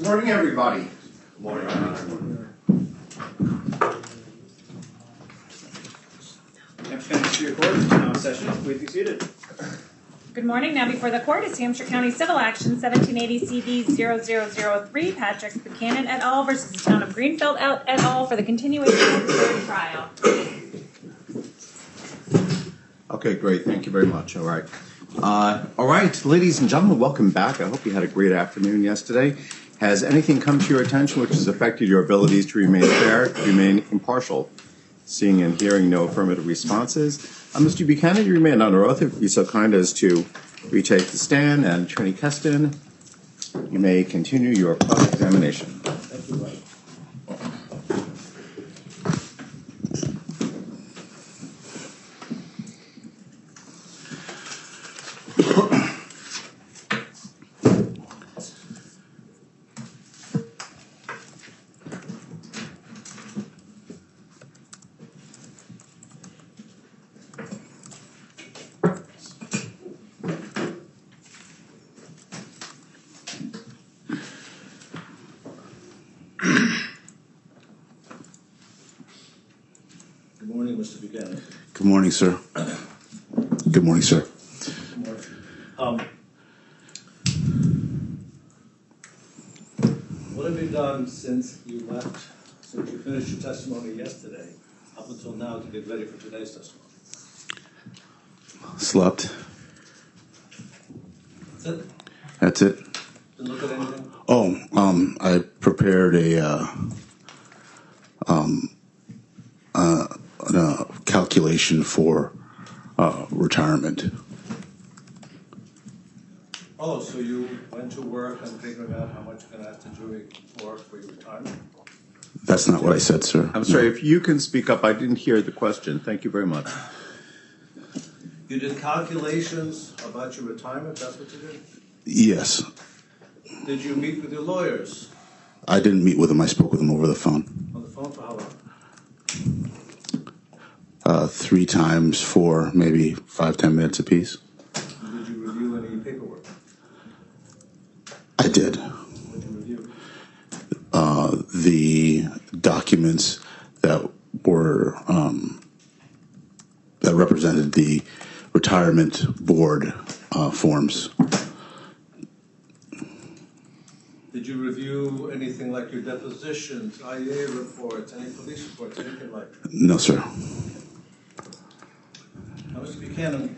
Good morning, everybody. Good morning. Hampshire County Superior Court is now in session. Please be seated. Good morning. Now before the court is Hampshire County Civil Action 1780 CD 0003, Patrick Buchanan et al. Versus the Town of Greenfield et al. For the continuation of the third trial. Okay, great. Thank you very much. All right. All right, ladies and gentlemen, welcome back. I hope you had a great afternoon yesterday. Has anything come to your attention which has affected your abilities to remain fair, to remain impartial? Seeing and hearing no affirmative responses. Mr. Buchanan, you remain under oath. If you're so kind as to retake the stand. And Attorney Keston, you may continue your cross-examination. Thank you, Mike. Good morning, Mr. Buchanan. Good morning, sir. Good morning, sir. Good morning. What have you done since you left, since you finished your testimony yesterday, up until now to get ready for today's testimony? Slept. That's it? That's it. Didn't look at anything? Oh, I prepared a calculation for retirement. Oh, so you went to work and figuring out how much you're going to have to do for your retirement? That's not what I said, sir. I'm sorry, if you can speak up, I didn't hear the question. Thank you very much. You did calculations about your retirement, that's what you did? Yes. Did you meet with your lawyers? I didn't meet with him. I spoke with him over the phone. On the phone for how long? 3 times for maybe 5-10 minutes apiece. Did you review any paperwork? I did. What did you review? The documents that were that represented the retirement board forms. Did you review anything like your depositions, IA reports, any police reports, anything like that? No, sir. Now, Mr. Buchanan,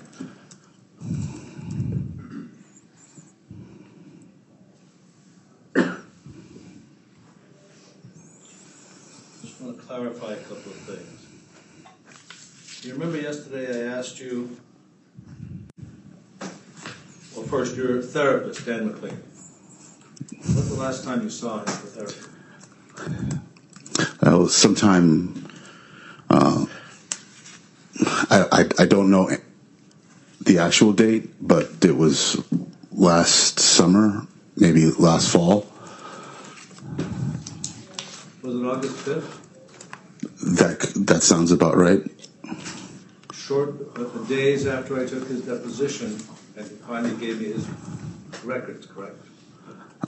just want to clarify a couple of things. You remember yesterday I asked you, well, first, your therapist, Dan McLean. When's the last time you saw him for therapy? That was sometime. I don't know the actual date, but it was last summer, maybe last fall. Was it August 5th? That sounds about right. Short days after I took his deposition, and he finally gave me his records, correct?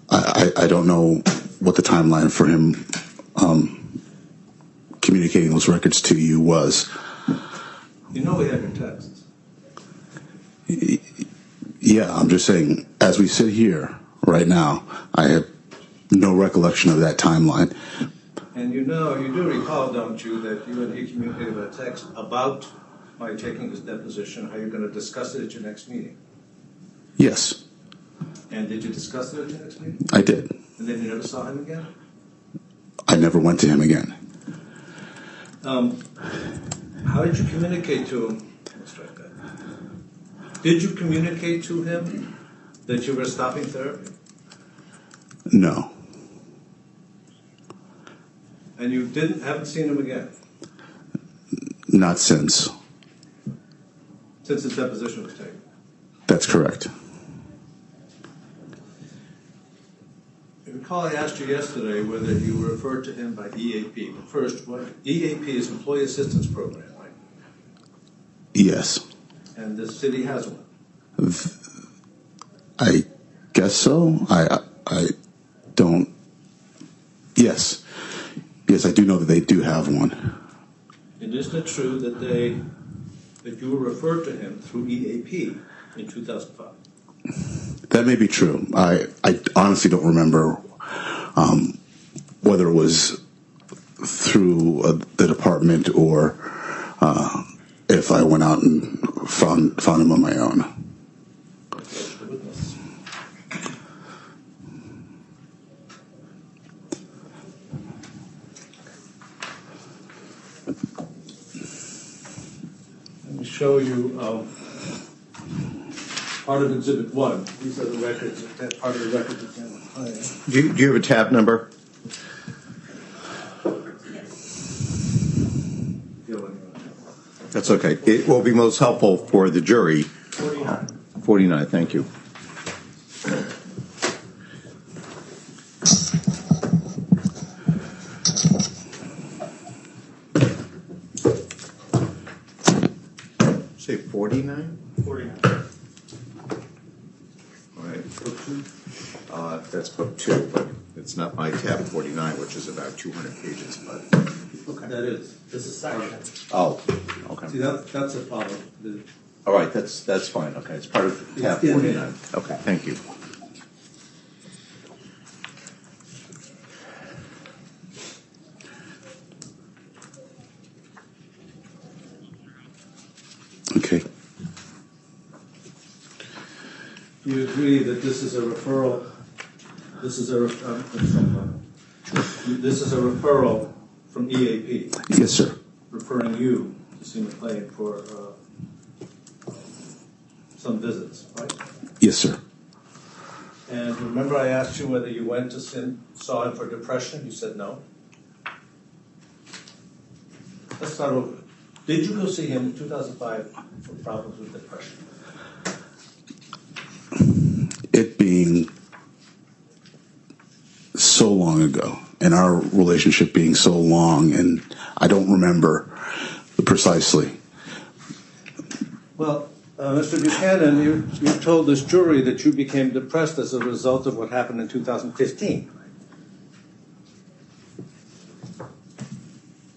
I don't know what the timeline for him communicating those records to you was. You know we have your texts. Yeah, I'm just saying, as we sit here right now, I have no recollection of that timeline. And you do recall, don't you, that you and he communicated a text about my taking his deposition, how you're going to discuss it at your next meeting. Yes, And did you discuss it at your next meeting? I did. And then you never saw him again? I never went to him again. How did you communicate to him? Let's try that. Did you communicate to him that you were stopping therapy? No. And you haven't seen him again Not since. since his deposition was taken? That's correct. I recall I asked you yesterday whether you referred to him by EAP. But first, what EAP is Employee Assistance Program, right? Yes. And the city has one. I guess so. I don't Yes. Yes, I do know that they do have one. And isn't it true that you were referred to him through EAP in 2005? That may be true. I honestly don't remember whether it was through the department or if I went out and found him on my own. Approach the witness. Let me show you part of Exhibit 1. These are the records, part of the records of the client. Do you have a tab number? That's okay. It will be most helpful for the jury. 49. 49, thank you. Say 49? 49. All right. Book 2. That's book 2, but it's not my tab 49, which is about 200 pages. But That is. This is section. oh, okay. See, that's a problem. All right, that's fine. Okay, it's part of tab It's in 49. there. Okay, thank you. Okay. You agree that this is a referral? This is a referral from EAP, Yes, sir. referring you to see McLean for some visits, right? Yes, sir. And remember I asked you whether you went to saw him for depression? You said no. Let's start over. Did you go see him in 2005 for problems with depression? It being so long ago, and our relationship being so long, and I don't remember precisely. Well, Mr. Buchanan, you told this jury that you became depressed as a result of what happened in 2015.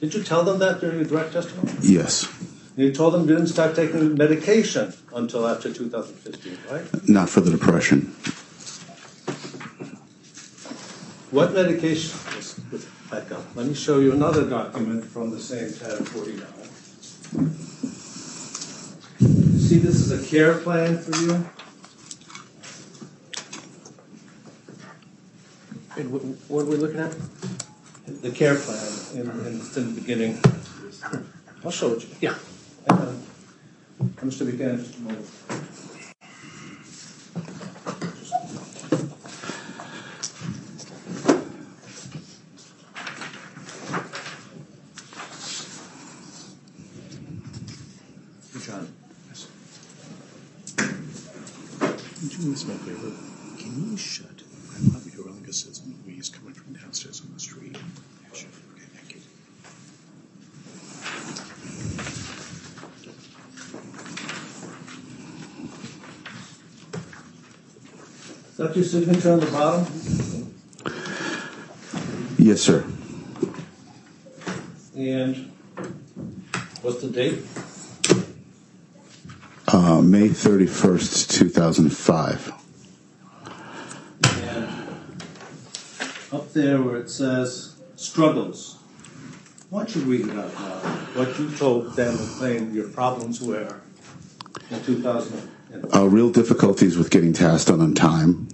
Did you tell them that during your direct testimony? Yes. You told them you didn't start taking medication until after 2015, right? Not for the depression. What medication? Let's back up. Let me show you another document from the same tab 49. See, this is a care plan for you. And what are we looking at? The care plan in the beginning. I'll show it you. Yeah. Hang on. Mr. Buchanan, just a moment. John. Would you do me a favor? Can you shut Grandpa door like this is noise coming from downstairs on the street? Yeah, sure. Okay, thank you. Is that your signature on the bottom? Yes, sir. And what's the date? May 31st, 2005. And up there where it says struggles, why don't you read it out loud? What you told Dan McLean your problems were in 2005. Real difficulties with getting tasks done on time,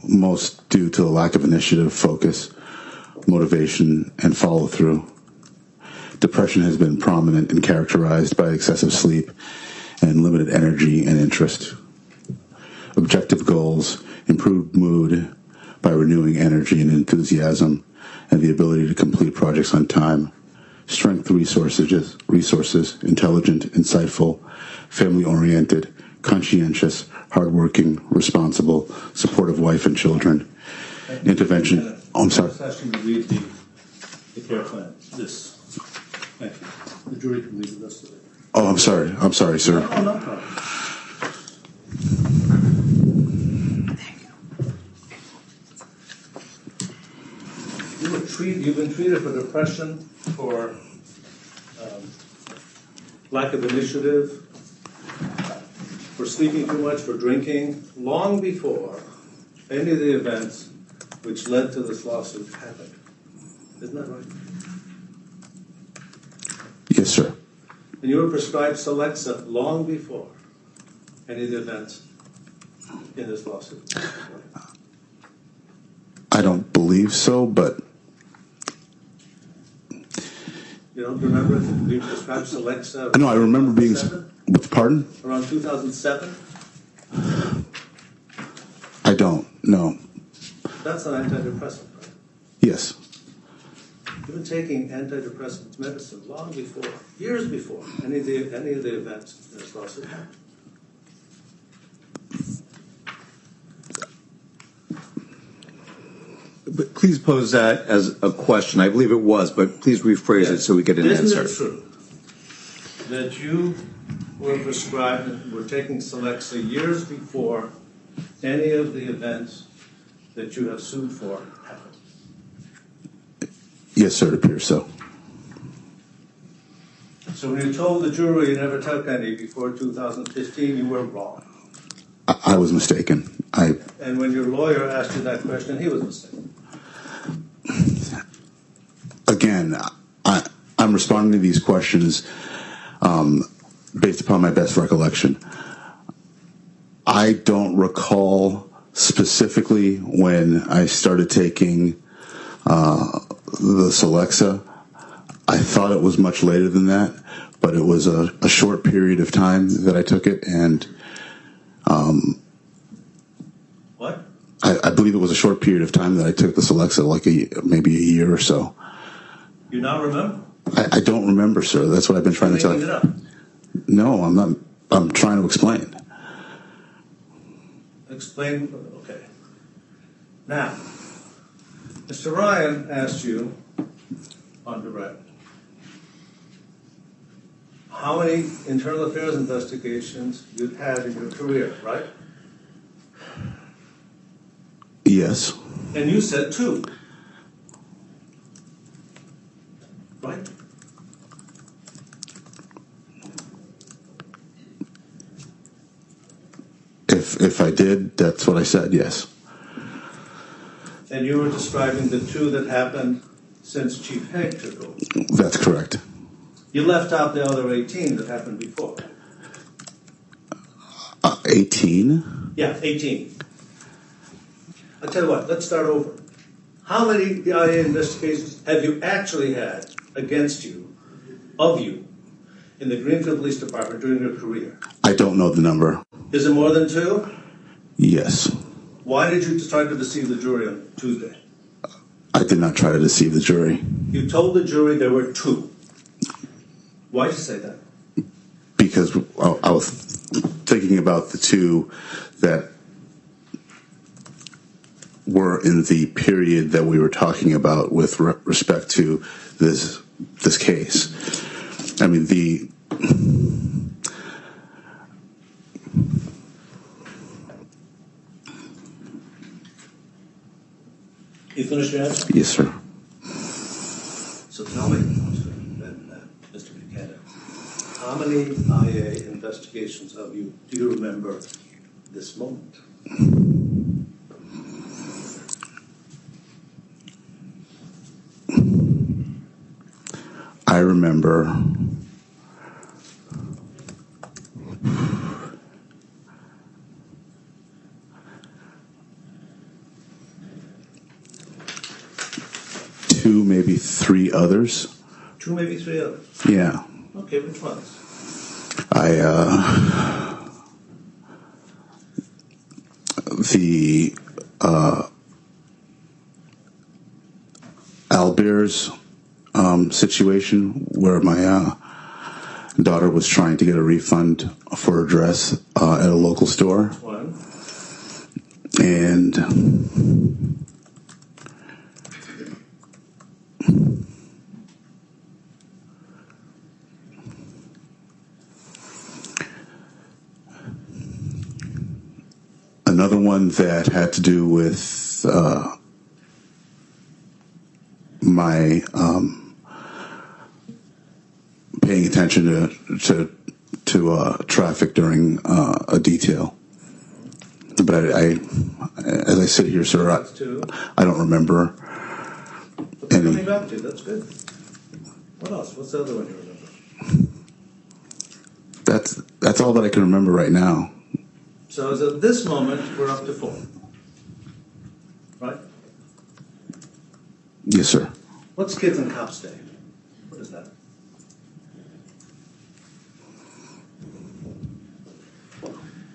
most due to a lack of initiative, focus, motivation, and follow-through. Depression has been prominent and characterized by excessive sleep and limited energy and interest. Objective goals, improved mood by renewing energy and enthusiasm, and the ability to complete projects on time. Strength resources, intelligent, insightful, family-oriented, conscientious, hardworking, responsible, supportive wife and children. Intervention. Oh, I'm sorry. I was asking you to read the care plan. This. Thank you. The jury can read the rest of it. Oh, I'm sorry. I'm sorry, sir. Oh, no problem. you've been treated for depression, for lack of initiative, for sleeping too much, for drinking, long before any of the events which led to this lawsuit happened. Isn't that right? Yes, sir. And you were prescribed Celexa long before any of the events in this lawsuit. I don't believe so, but You don't remember if you were prescribed Celexa? no, I remember being. 2007? Pardon? Around 2007? I don't. No. That's an antidepressant, right? Yes. You've been taking antidepressant medicine long before, years before, any of the events in this lawsuit happened. But please pose that as a question. I believe it was, but please rephrase it so we get an answer. Isn't it true that you were prescribed and were taking Celexa years before any of the events that you have sued for happened? Yes, sir. It appears so. So when you told the jury you never took any before 2015, you were wrong. I was mistaken. And when your lawyer asked you that question, he was mistaken. Again, I'm responding to these questions based upon my best recollection. I don't recall specifically when I started taking the Celexa. I thought it was much later than that, but it was a short period of time that I took it, and What? I believe it was a short period of time that I took the Celexa, like maybe a year or so. You now remember? I don't remember, sir. That's what I've been trying to tell Making you. it up. No, I'm not. I'm trying to explain. Explain. Okay. Now, Mr. Ryan asked you on direct how many internal affairs investigations you'd had in your career, right? Yes. And you said 2. Right? If I did, that's what I said. Yes. And you were describing the 2 that happened since Chief Haig took over. That's correct. You left out the other 18 that happened before. 18. Yeah, 18. I'll tell you what, let's start over. How many DIA investigations have you actually had against you, of you, in the Greenfield Police Department during your career? I don't know the number. Is it more than 2? Yes. Why did you try to deceive the jury on Tuesday? I did not try to deceive the jury. You told the jury there were 2. Why did you say that? Because I was thinking about the 2 that were in the period that we were talking about with respect to this case. I mean, You finished your answer? yes, sir. So tell me, Mr. Buchanan, how many IA investigations do you remember this moment? I remember two, maybe 3 others. 2, maybe 3 others. Yeah. Okay, which ones? The Albert's situation where my daughter was trying to get a refund for her dress at a local store. One. And another one that had to do with my paying attention to traffic during a detail. But as I sit here, sir, That's two. I don't remember What's any. coming back to? That's good. What else? What's the other one you remember? That's all that I can remember right now. So as of this moment, we're up to 4. Right? Yes, sir. What's Kids and Cops Day? What is that?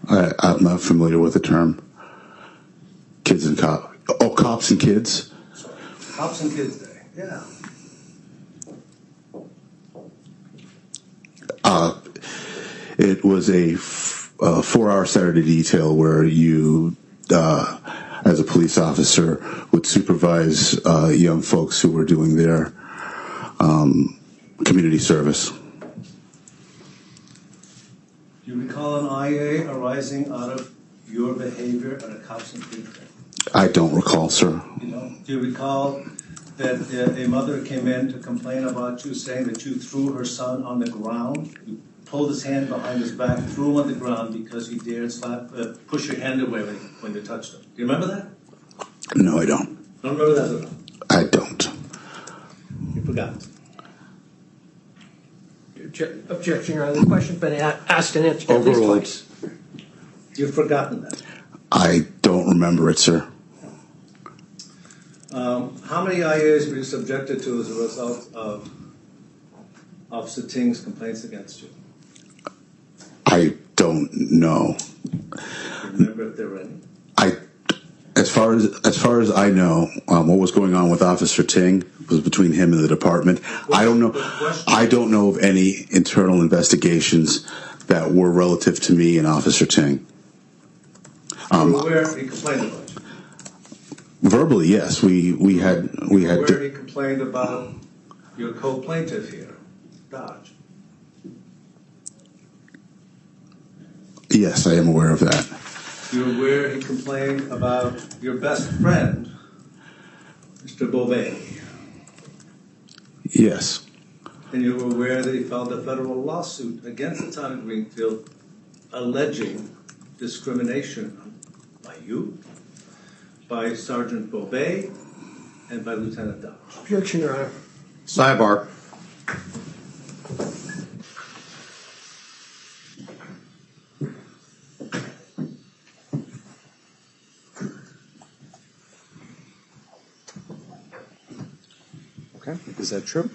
I'm not familiar with the term. Kids and cops. Oh, cops and kids. Sorry. Cops and Kids Day. Yeah. It was a 4-hour Saturday detail where you, as a police officer, would supervise young folks who were doing their community service. Do you recall an IA arising out of your behavior at a Cops and Kids Day? I don't recall, sir. You know, do you recall that a mother came in to complain about you, saying that you threw her son on the ground? You pulled his hand behind his back, threw him on the ground because he dared push your hand away when you touched him. Do you remember that? No, I don't. Don't remember that at all? I don't. You forgot. Objection, Your Honor. The question's been asked and answered at least Overruled. twice. You've forgotten that. I don't remember it, sir. How many IAs were you subjected to as a result of Officer Ting's complaints against you? I don't know. Do you remember if there were any? As far as I know, what was going on with Officer Ting was between him and the department. I don't know. I don't know of any internal investigations that were relative to me and Officer Ting. You were aware he complained about you? Verbally, yes, we had. Where he complained about your co-plaintiff here, Dodge. Yes, I am aware of that. You're aware he complained about your best friend, Mr. Beauvais. Yes, And you were aware that he filed a federal lawsuit against the town of Greenfield alleging discrimination by you, by Sergeant Beauvais, and by Lieutenant Dodge. Objection, Your Honor. Sidebar. Okay, is that true?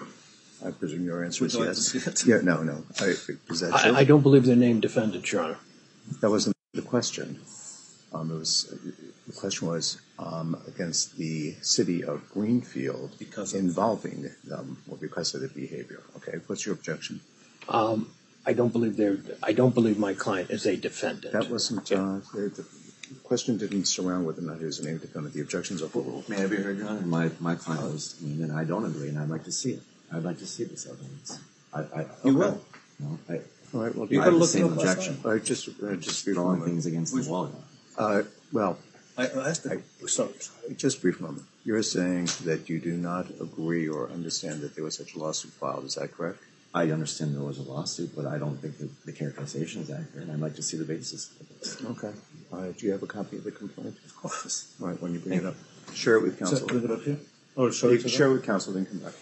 I presume your answer is Would you like yes. to see it? Yeah, no. Is that true? I don't believe they're named defendants, Your Honor. That wasn't the question. The question was against the city of Greenfield involving them or because of their behavior. Okay, what's your objection? I don't believe my client is a defendant. That wasn't the question didn't surround whether or not he was a named defendant. The objections are overruled. May I be heard, Your Honor? My client was named, and I don't agree, and I'd like to see it. I'd like to see this evidence. You will. No, All right. Well, I have the same last objection. all right, just brief Throwing moment. things against the wall. Well, I asked him. Sorry. just brief moment. You're saying that you do not agree or understand that there was such a lawsuit filed. Is that correct? I understand there was a lawsuit, but I don't think that the characterization is accurate, and I'd like to see the basis of it. Okay. Do you have a copy of the complaint? Of course. All right. When you bring it up, share it with counsel. Leave it up here? Or You sorry, can share it with counsel, then come back.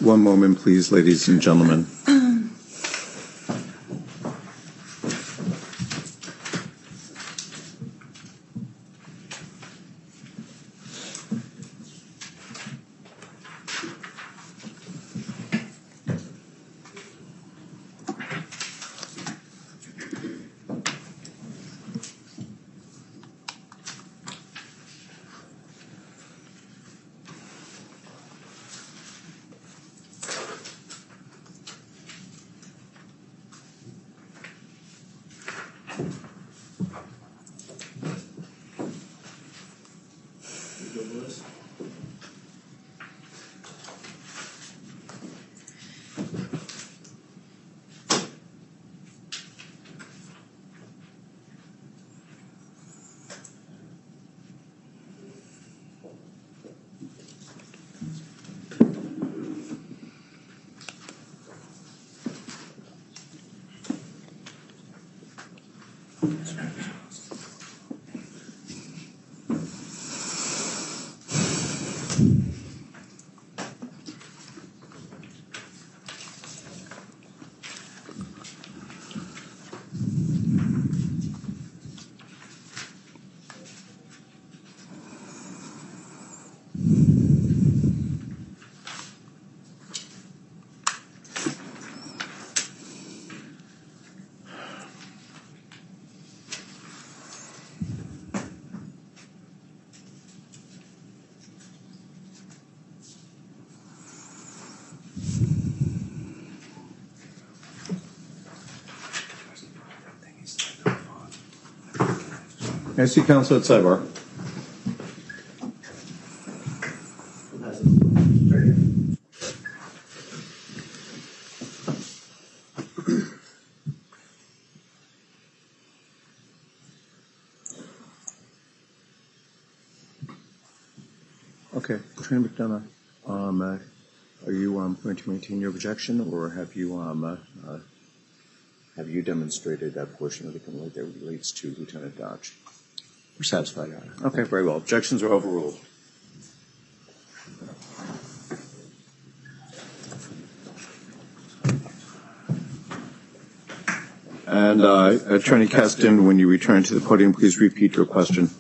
One moment, please, ladies and gentlemen. I see counsel at sidebar. Okay, Attorney McDonough, are you going to maintain your objection, or have you demonstrated that portion of the complaint that relates to Lieutenant Dodge? We're satisfied, Your Honor. Okay, very well. Objections are overruled. And Attorney Keston, when you return to the podium, please repeat your question.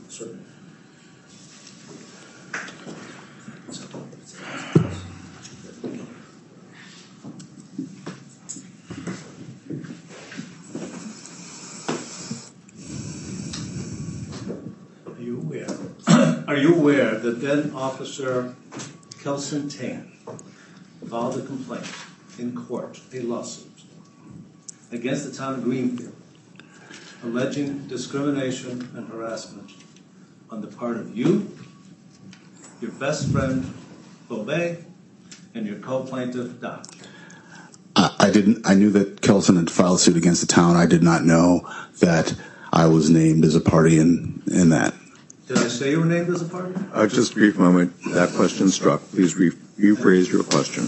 Are you aware that then Officer Kelson Ting filed a complaint in court, a lawsuit, against the town of Greenfield, alleging discrimination and harassment on the part of you, your best friend, Bobet, and your co-plaintiff, Dodge? I didn't. I knew that Kelson had filed suit against the town. I did not know that I was named as a party in that. Did I say you were named as a party? Just a brief moment. That question struck. Please rephrase your question.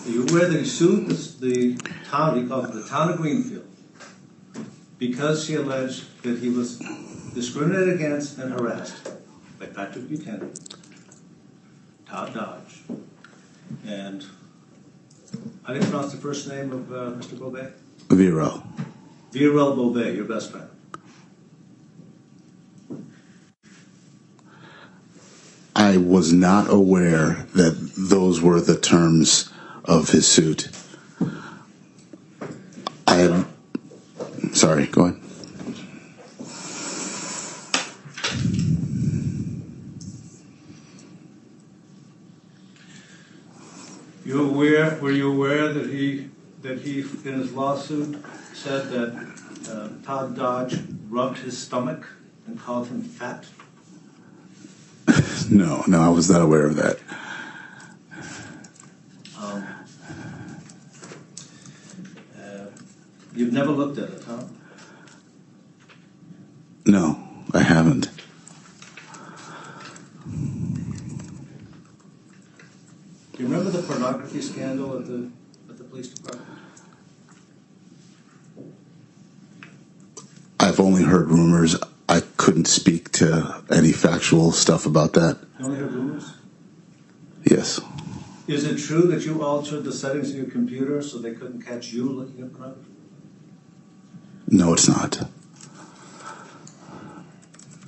Are you aware that he sued the town, he called it the town of Greenfield, because she alleged that he was discriminated against and harassed by Patrick Buchanan, Todd Dodge, and how do you pronounce the first name of Mr. Bobet? Vero. Vero Bobet, your best friend. I was not aware that those were the terms of his suit. Sorry, go ahead. Were you aware that he in his lawsuit said that Todd Dodge rubbed his stomach and called him fat? No, I was not aware of that. You've never looked at it, huh? No, I haven't. Do you remember the pornography scandal at the police department? I've only heard rumors. I couldn't speak to any factual stuff about that. You only heard rumors? Yes. Is it true that you altered the settings of your computer so they couldn't catch you looking at pornography? No, it's not. Are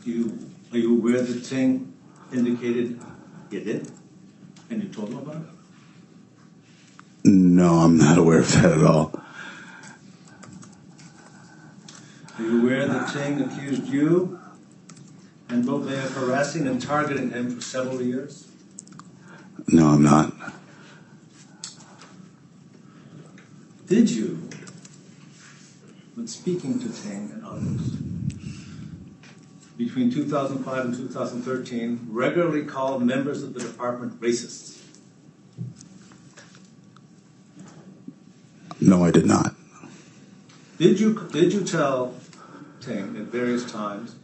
you aware that Ting indicated you did? And you told him about it? No, I'm not aware of that at all. Are you aware that Ting accused you and Bobet of harassing and targeting him for several years? No, I'm not. Did you, when speaking to Ting and others, between 2005 and 2013, regularly call members of the department racists? No, I did not. Did you tell Ting at various times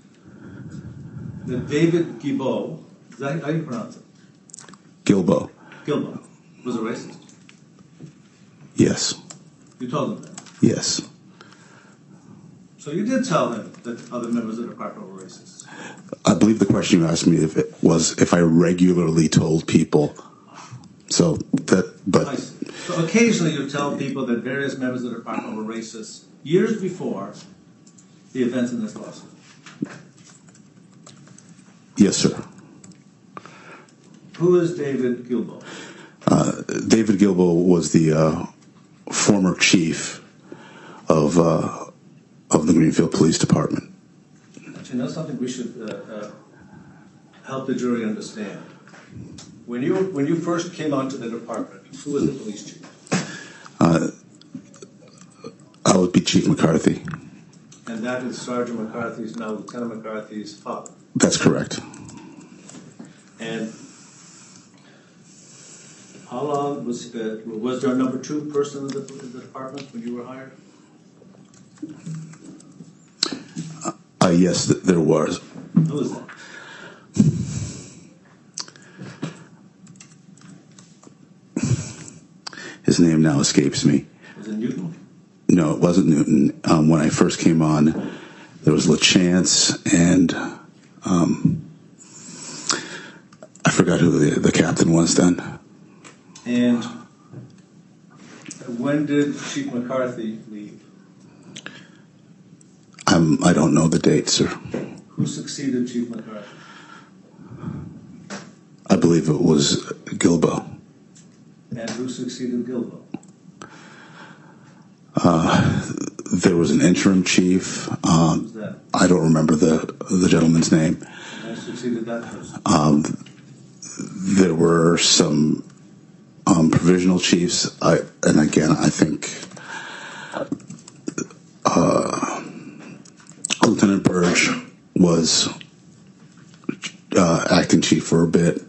that David Guilbeault, is that how you pronounce it? Gilbo. Guilbeault was a racist? Yes. You told him that? Yes. So you did tell him that other members of the department were racist? I believe the question you asked me if I regularly told people. So that, I but see. So occasionally you tell people that various members of the department were racist years before the events in this lawsuit? yes, sir. Who is David Gilbo? David Gilbo was the former chief of the Greenfield Police Department. But you know something we should help the jury understand. When you first came onto the department, who was the police chief? I would be Chief McCarthy. And that is Sergeant McCarthy's, now Lieutenant McCarthy's father. That's correct. And how long was there a number two person in the department when you were hired? Yes, there was. Who was that? His name now escapes me. Was it Newton? No, it wasn't Newton. When I first came on, there was LaChance and I forgot who the captain was then. And when did Chief McCarthy leave? I don't know the date, sir. Who succeeded Chief McCarthy? I believe it was Gilbo. And who succeeded Gilbo? There was an interim chief. Who's that? I don't remember the gentleman's name. And who succeeded that person? There were some provisional chiefs. And again, I think Lieutenant Burge was acting chief for a bit.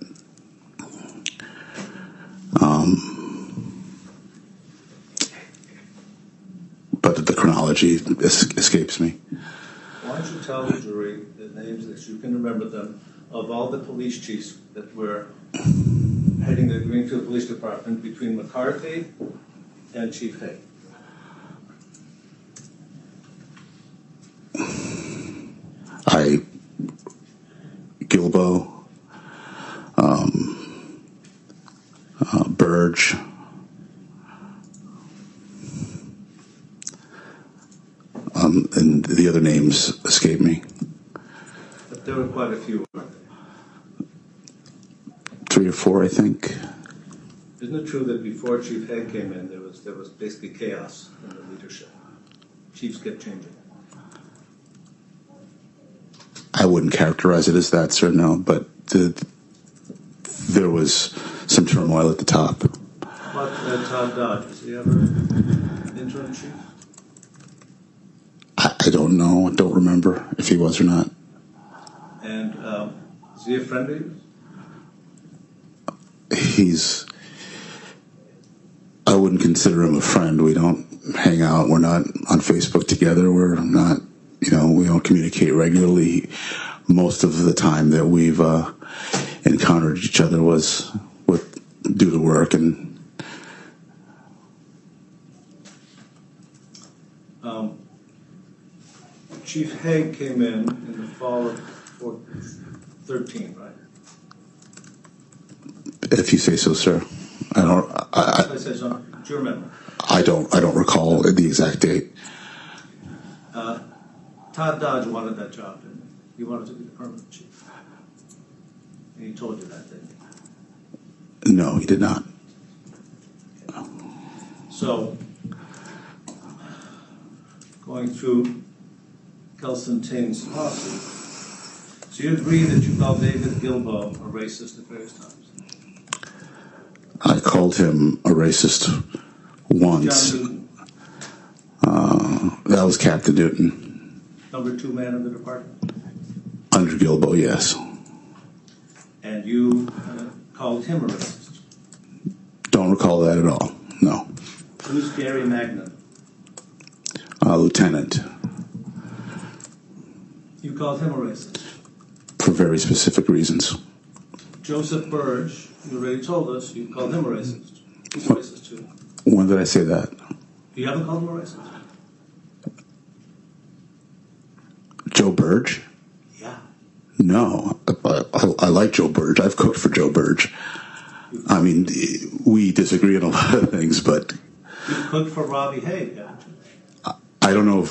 But the chronology escapes me. Why don't you tell the jury the names, that you can remember them, of all the police chiefs that were heading the Greenfield Police Department between McCarthy and Chief Hay? Gilbo, Burge, and the other names escape me. But there were quite a few, weren't there? 3 or 4, I think. Isn't it true that before Chief Hay came in, there was basically chaos in the leadership? Chiefs kept changing. I wouldn't characterize it as that, sir, no, but there was some turmoil at the top. How about Todd Dodge? Was he ever an interim chief? I don't know, I don't remember if he was or not. And is he a friend of yours? I wouldn't consider him a friend. We don't hang out. We're not on Facebook together. We're not, we don't communicate regularly. Most of the time that we've encountered each other was due to work. And Chief Hay came in the fall of 13, right? if you say so, sir, I don't. I say so. Do you remember? I don't recall the exact date. Todd Dodge wanted that job, didn't he? He wanted to be the permanent chief. And he told you that, didn't he? No, he did not. So, going through Kelson Tain's lawsuit, so you agree that you called David Gilbo a racist at various times? I called him a racist once. John Newton, That was Captain Newton. number 2 man in the department? Under Gilbo, yes. And you called him a racist? Don't recall that at all. No. Who's Gary Magnan? Lieutenant. You called him a racist? For very specific reasons. Joseph Burge, you already told us you called him a racist. He's a racist too. When did I say that? You haven't called him a racist? Joe Burge? Yeah. No. I like Joe Burge. I've cooked for Joe Burge. I mean, we disagree on a lot of things, but You cooked for Robbie Haig, haven't you? I don't know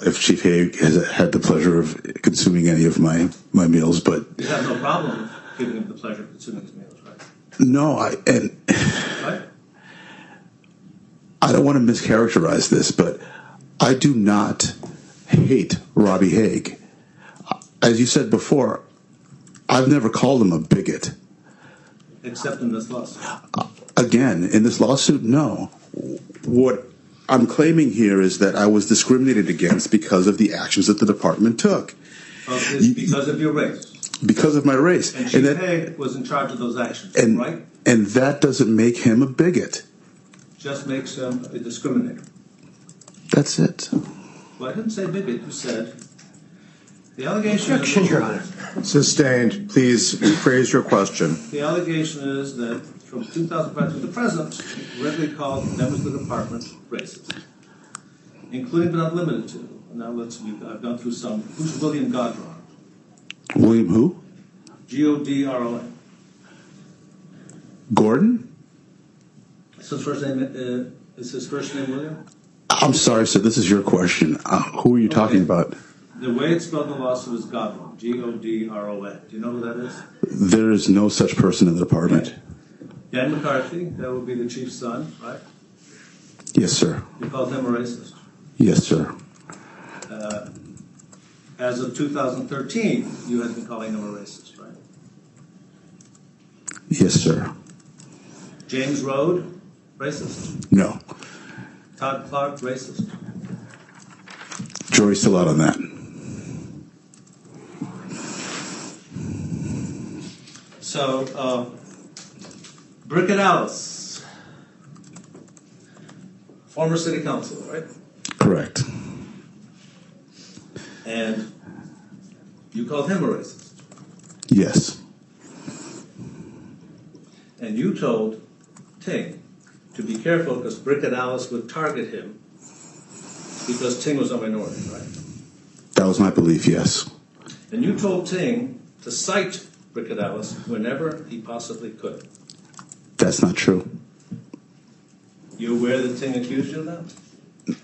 if Chief Haig has had the pleasure of consuming any of my meals, but You have no problem giving him the pleasure of consuming his meals, right? no, Right? I don't want to mischaracterize this, but I do not hate Robbie Haig. As you said before, I've never called him a bigot. Except in this lawsuit. Again, in this lawsuit, no. What I'm claiming here is that I was discriminated against because of the actions that the department took. Because of your race. Because of my race. And Chief Haig was in charge of those actions, right? And that doesn't make him a bigot. Just makes him a discriminator. That's it. Well, I didn't say bigot, you said. The allegation Objection, Your Honor. Sustained. Please rephrase your question. The allegation is that from 2005 to the present, you regularly called members of the department racist, including but not limited to. Now I've gone through some. Who's William Godron? William who? Godron. Gordon? Is his first name William? I'm sorry, sir. This is your question. Who are you talking about? The way it's spelled in the lawsuit is Godron. Godron. Do you know who that is? There is no such person in the department. Dan McCarthy, that would be the chief's son, right? Yes, sir. You called him a racist. Yes, sir. As of 2013, you had been calling him a racist, right? Yes, sir. James Rode, racist. No. Todd Clark, racist. Jury's still out on that. So, Brickett Alice, former city council, right? Correct. And you called him a racist. Yes. And you told Ting to be careful because Brickett Alice would target him because Ting was a minority, right? That was my belief, yes. And you told Ting to cite Brickett Alice whenever he possibly could. That's not true. You aware that Ting accused you of that?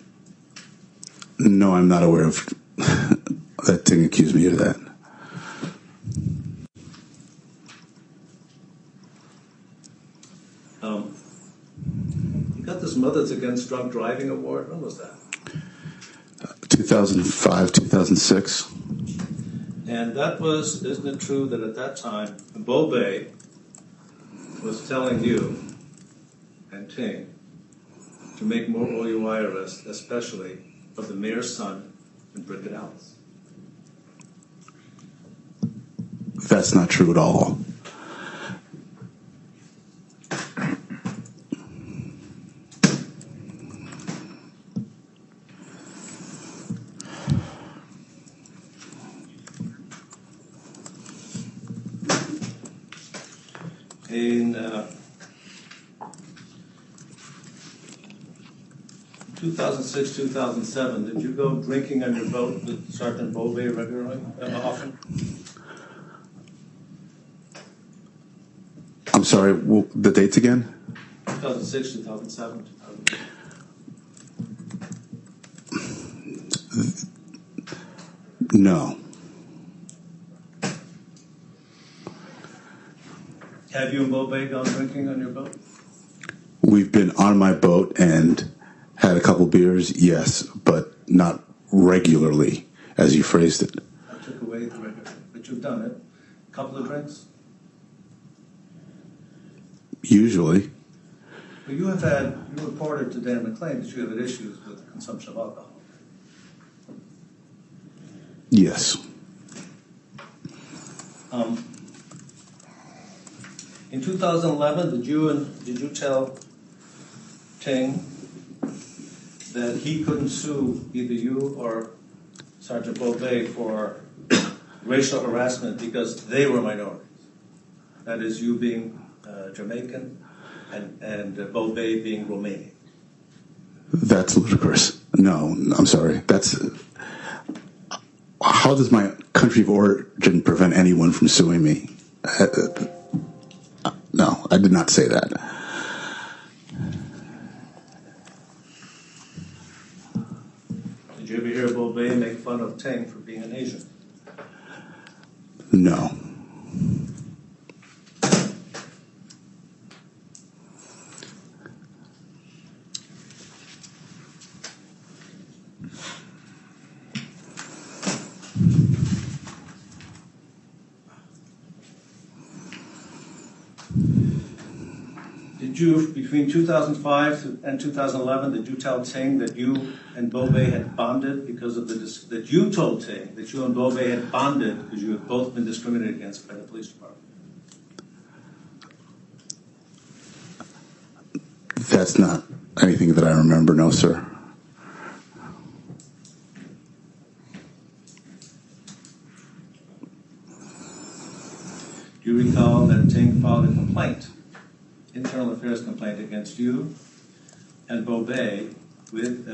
No, I'm not aware of that Ting accused me of that. You got this Mothers Against Drunk Driving award. When was that? 2005, 2006. And that was, isn't it true that at that time, Bo Bay was telling you and Ting to make more OUI arrests, especially of the mayor's son and Brickett Alice? That's not true at all. In 2006, 2007, did you go drinking on your boat with Sergeant Bovee regularly, often? I'm sorry, the dates again? 2006, 2007, 2008. No. Have you and Bovee gone drinking on your boat? We've been on my boat and had a couple beers, yes, but not regularly, as you phrased it. I took away the regular, but you've done it. A couple of drinks? Usually. Well, you reported to Dan McClain that you have had issues with the consumption of alcohol. Yes. In 2011, did you tell Ting that he couldn't sue either you or Sergeant Bovee for racial harassment because they were minorities? That is, you being Jamaican and Bovee being Romanian. That's ludicrous. No, I'm sorry. How does my country of origin prevent anyone from suing me? No, I did not say that. Did you ever hear Bo Bay make fun of Teng for being an Asian? No. Did you, between 2005 and 2011, did you tell Ting that you and Bo Bay had bonded because of that you told Ting that you and Bo Bay had bonded because you have both been discriminated against by the police department? That's not anything that I remember, no, sir. Do you recall that Ting filed a complaint, internal affairs complaint against you and Bo Bay with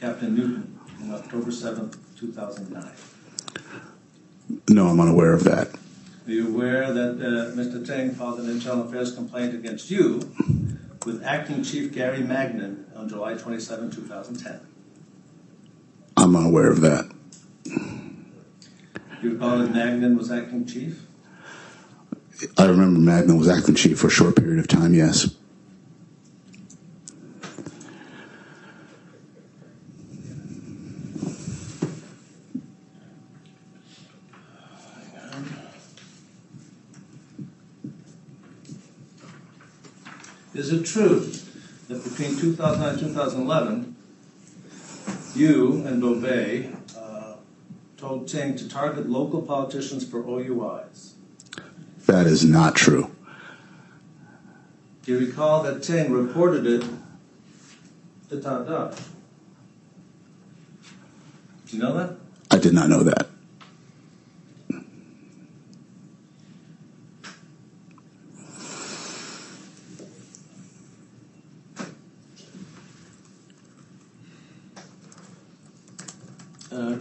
Captain Newton on October 7th, 2009? No, I'm unaware of that. Are you aware that Mr. Ting filed an internal affairs complaint against you with Acting Chief Gary Magnan on July 27, 2010? I'm unaware of that. Do you recall that Magnan was acting chief? I remember Magnan was acting chief for a short period of time, yes. Is it true that between 2009 and 2011, you and Bo Bay told Ting to target local politicians for OUIs? That is not true. Do you recall that Ting reported it to Tom Dodge? Do you know that? I did not know that.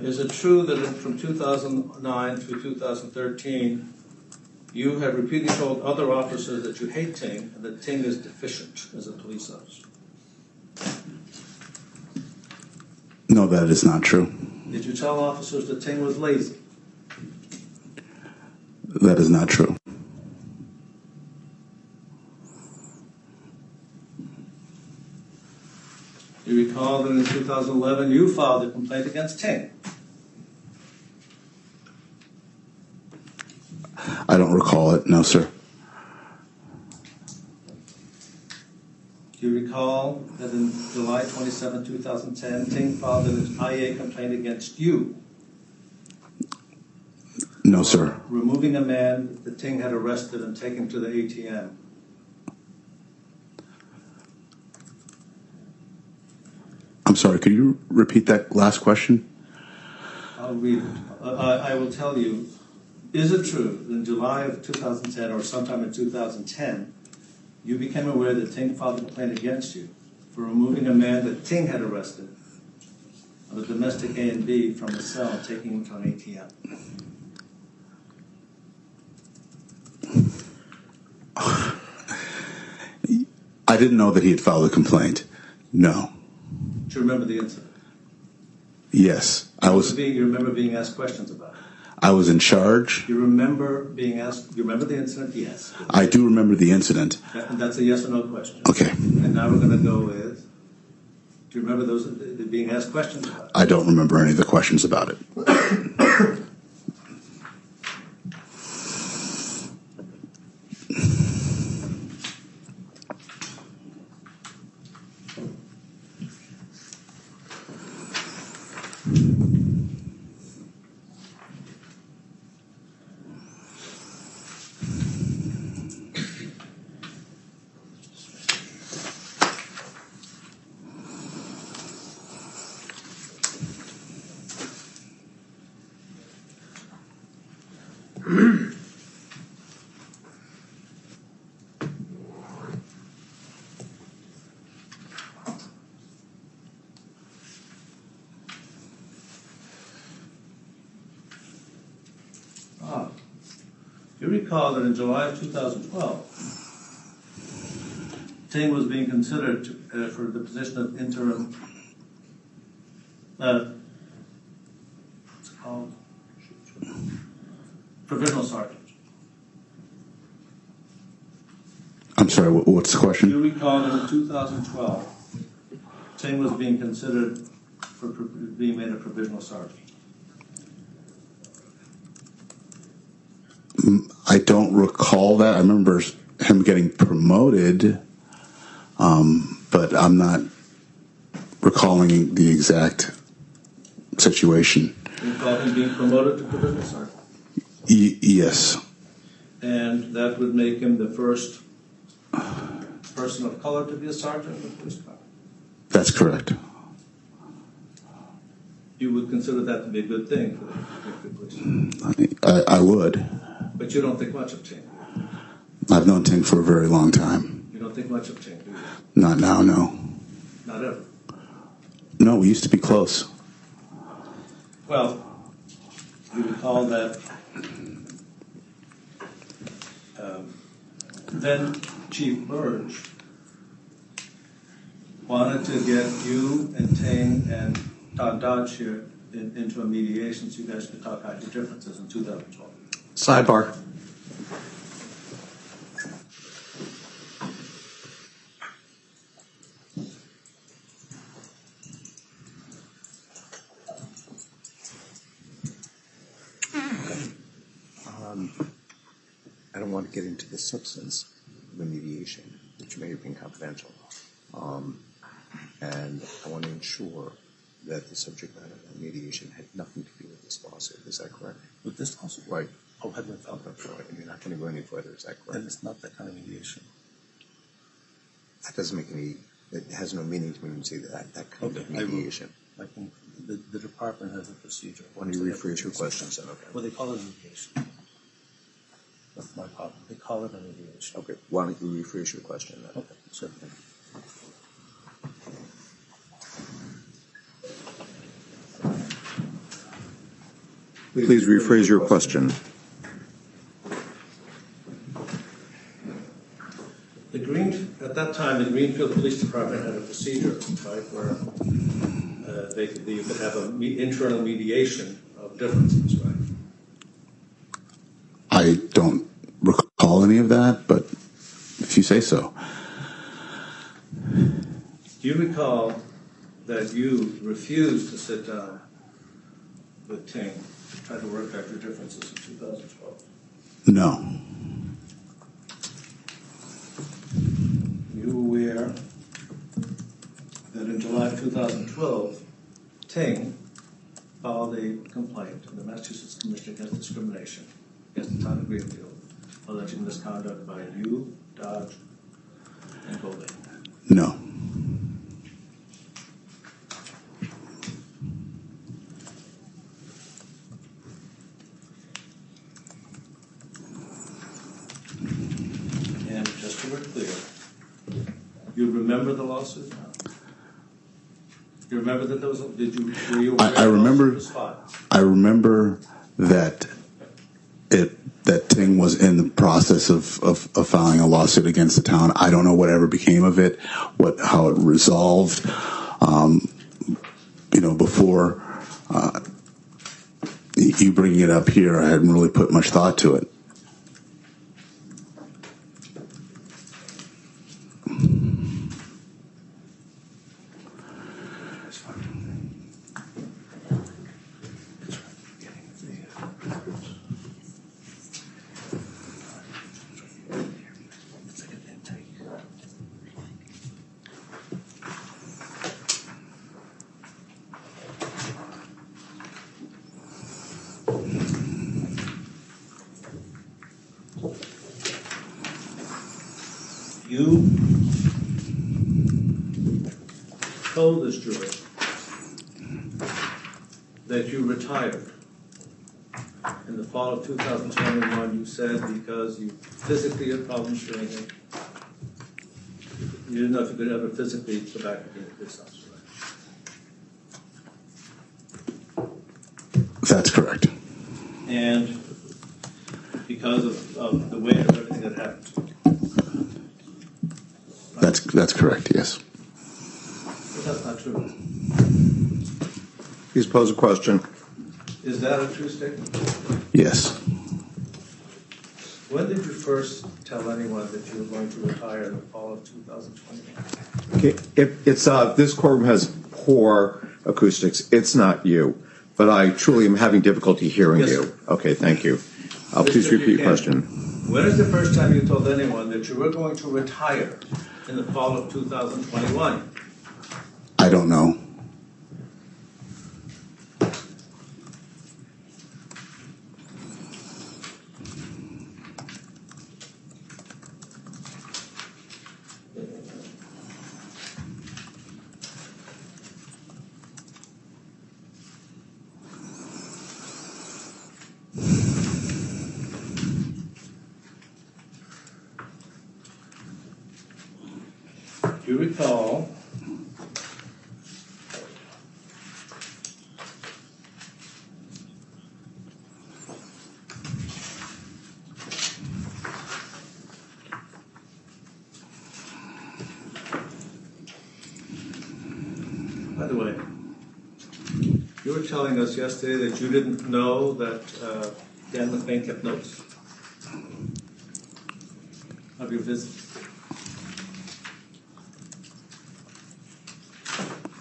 Is it true that from 2009 through 2013, you have repeatedly told other officers that you hate Ting and that Ting is deficient as a police officer? No, that is not true. Did you tell officers that Ting was lazy? That is not true. Do you recall that in 2011 you filed a complaint against Ting? I don't recall it, no, sir. Do you recall that in July 27, 2010, Ting filed an IA complaint against you? No, sir. Removing a man that Ting had arrested and taken to the ATM. I'm sorry, could you repeat that last question? I'll read it. I will tell you. Is it true that in July of 2010 or sometime in 2010, you became aware that Ting filed a complaint against you for removing a man that Ting had arrested of a domestic A&B from a cell and taking him to an ATM? I didn't know that he had filed a complaint. No. Do you remember the incident? Yes. You remember being asked questions about it? I was in charge. You remember being asked, you remember the incident? Yes. I do remember the incident. And that's a yes or no question. Okay. And now we're going to go with, do you remember those being asked questions about it? I don't remember any of the questions about it. recall that in July of 2012, Ting was being considered for the position of interim, what's it called? Provisional sergeant. I'm sorry, what's the Do question? you recall that in 2012, Ting was being considered for being made a provisional sergeant? I don't recall that. I remember him getting promoted, but I'm not recalling the exact situation. You recall him being promoted to provisional sergeant? Yes, And that would make him the first person of color to be a sergeant in the police department. that's correct. You would consider that to be a good thing for the police. I would. But you don't think much of Ting. I've known Ting for a very long time. You don't think much of Ting, do you? Not now, no. Not ever. No, we used to be close. Well, you recall that then Chief Burge wanted to get you and Ting and Todd Dodge here into a mediation so you guys could talk out your differences in 2012. Sidebar. I don't want to get into the substance of the mediation, which may have been confidential. And I want to ensure that the subject matter of the mediation had nothing to do with this lawsuit. Is that correct? With this lawsuit? Right. Oh, heaven Oh, that's right. And you're not going to go any further. Is that correct? And it's not that kind of mediation. That doesn't make any. It has no meaning to me when you say that kind of mediation. I think the department has a procedure. Why don't you rephrase your question, then? Okay. Well, they call it a mediation. That's my problem. They call it a mediation. Okay. Why don't you rephrase your question then? Okay, certainly. Please rephrase your question. At that time, the Greenfield Police Department had a procedure, right, where you could have an internal mediation of differences, right? I don't recall any of that, but if you say so. Do you recall that you refused to sit down with Ting to try to work out your differences in 2012? No. You were aware that in July of 2012, Ting filed a complaint in the Massachusetts Commission Against Discrimination against the town of Greenfield, alleging misconduct by you, Dodge, and Golding. No. And just so we're clear, you remember the lawsuit now? You remember that there was were you aware I the remember. lawsuit was filed? I remember that that Ting was in the process of filing a lawsuit against the town. I don't know whatever became of it, how it resolved. Before you bringing it up here, I hadn't really put much thought to it. You told this jury that you retired in the fall of 2021. You said because you physically had problems training, you didn't know if you could ever physically go back and be a police officer. Right? That's correct. And because of the weight of everything that happened. That's correct, yes. But that's not true. Please pose a question. Is that a true statement? Yes. When did you first tell anyone that you were going to retire in the fall of 2021? Okay, if it's this courtroom has poor acoustics. It's not you, but I truly am having difficulty hearing Yes, you. sir. Okay, thank you. Please Mr. repeat your Buchanan, question. When is the first time you told anyone that you were going to retire in the fall of 2021? I don't know. Do you recall by the way, you were telling us yesterday that you didn't know that Dan McLean kept notes of your visits.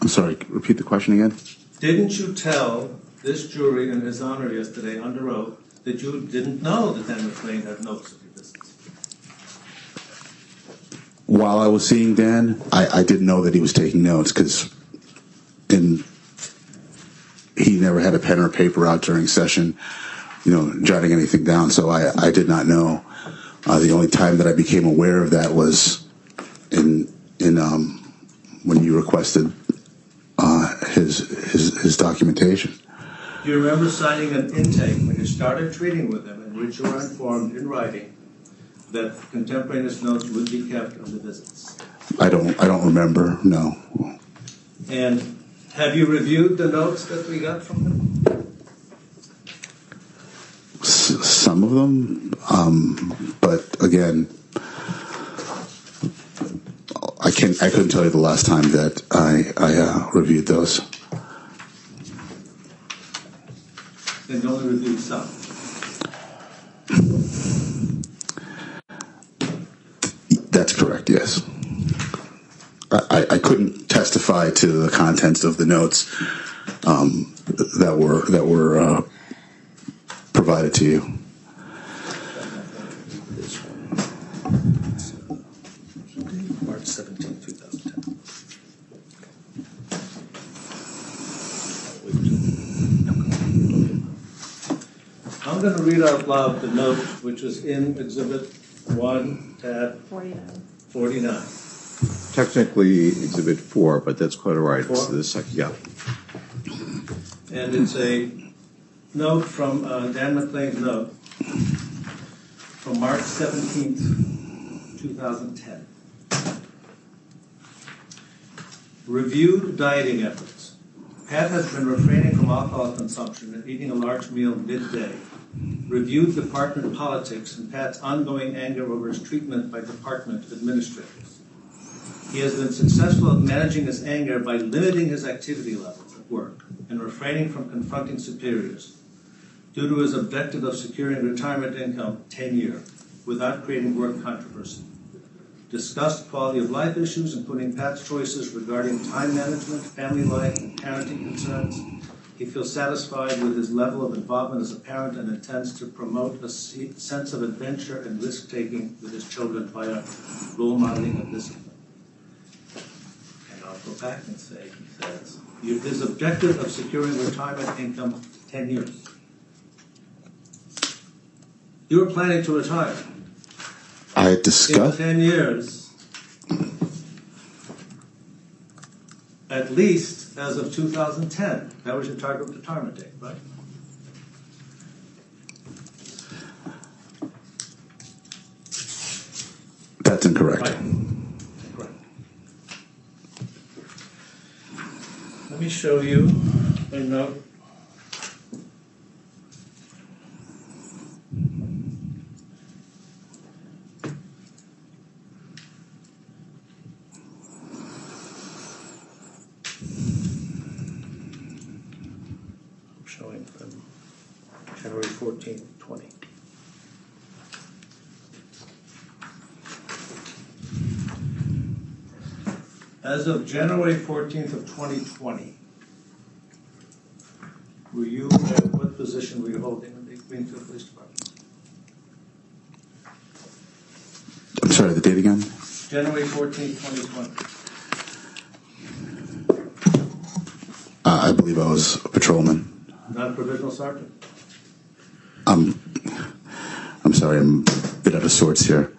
I'm sorry, repeat the question again? Didn't you tell this jury in his honor yesterday under oath that you didn't know that Dan McLean had notes of your visits? While I was seeing Dan, I didn't know that he was taking notes because he never had a pen or paper out during session, jotting anything down. So I did not know. The only time that I became aware of that was in when you requested his documentation. Do you remember signing an intake when you started treating with him in which you were informed in writing that contemporaneous notes would be kept of the visits? I don't remember. No. And have you reviewed the notes that we got from him? Some of them, but again, I couldn't tell you the last time that I reviewed those. Then you only reviewed some. That's correct. Yes. I couldn't testify to the contents of the notes that were provided to you. March 17, 2010. I'm going to read out loud the note which is in Exhibit 1, tab 49. Technically, Exhibit 4, but that's quite all right. It's 4? the second, yeah. And it's a note from Dan McLean's note from March 17th, 2010. Reviewed dieting efforts. Pat has been refraining from alcohol consumption and eating a large meal midday. Reviewed department politics and Pat's ongoing anger over his treatment by department administrators. He has been successful at managing his anger by limiting his activity levels at work and refraining from confronting superiors due to his objective of securing retirement income tenure without creating work controversy. Discussed quality of life issues, including Pat's choices regarding time management, family life, and parenting concerns. He feels satisfied with his level of involvement as a parent and intends to promote a sense of adventure and risk-taking with his children via role modeling of discipline. And I'll go back and say, he says, his objective of securing retirement income 10 years. You were planning to retire. I In discussed. 10 years, at least as of 2010. That was your target retirement date, right? That's incorrect. Right. Correct. Let me show you a note complaint from January 14th, 20. As of January 14th of 2020, were you, what position were you holding in the Greenfield Police Department? I'm sorry, the date again? January 14th, 2020. I believe I was a patrolman. Not a provisional sergeant? I'm sorry, I'm a bit out of sorts here.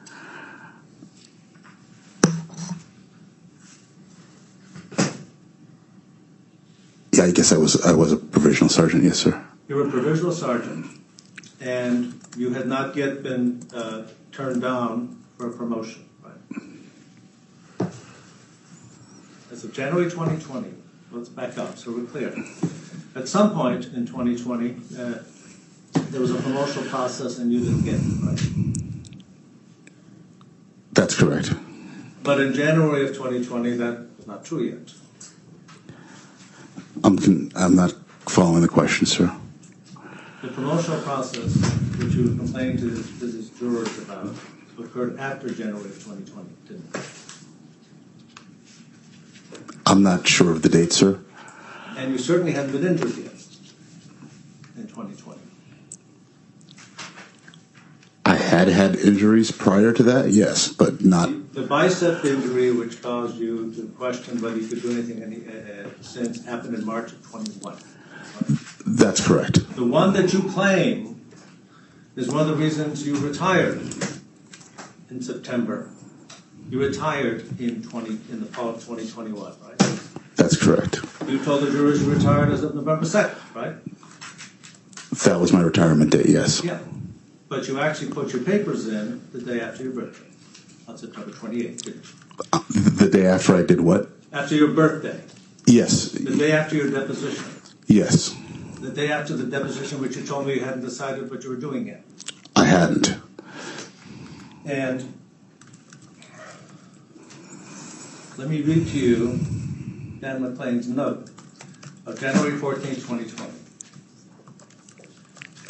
Yeah, I guess I was a provisional sergeant, yes, sir. You were a provisional sergeant, and you had not yet been turned down for a promotion, right? As of January 2020, let's back up so we're clear. At some point in 2020, there was a promotional process and you didn't get it, right? That's correct. But in January of 2020, that was not true yet. I'm not following the question, sir. The promotional process, which you were complaining to these jurors about, occurred after January of 2020, didn't it? I'm not sure of the date, sir. And you certainly hadn't been injured yet in 2020. I had injuries prior to that, yes, but not. The bicep injury, which caused you to question whether you could do anything since, happened in March of 21. Right? That's correct. The one that you claim is one of the reasons you retired in September. You retired in the fall of 2021, right? That's correct. You told the jurors you retired as of November 2nd, right? That was my retirement date, yes. Yeah. But you actually put your papers in the day after your birthday, on September 28th, didn't you? The day after I did what? After your birthday. Yes. The day after your deposition. Yes. The day after the deposition, which you told me you hadn't decided what you were doing yet. I hadn't. And let me read to you Dan McLean's note of January 14, 2020.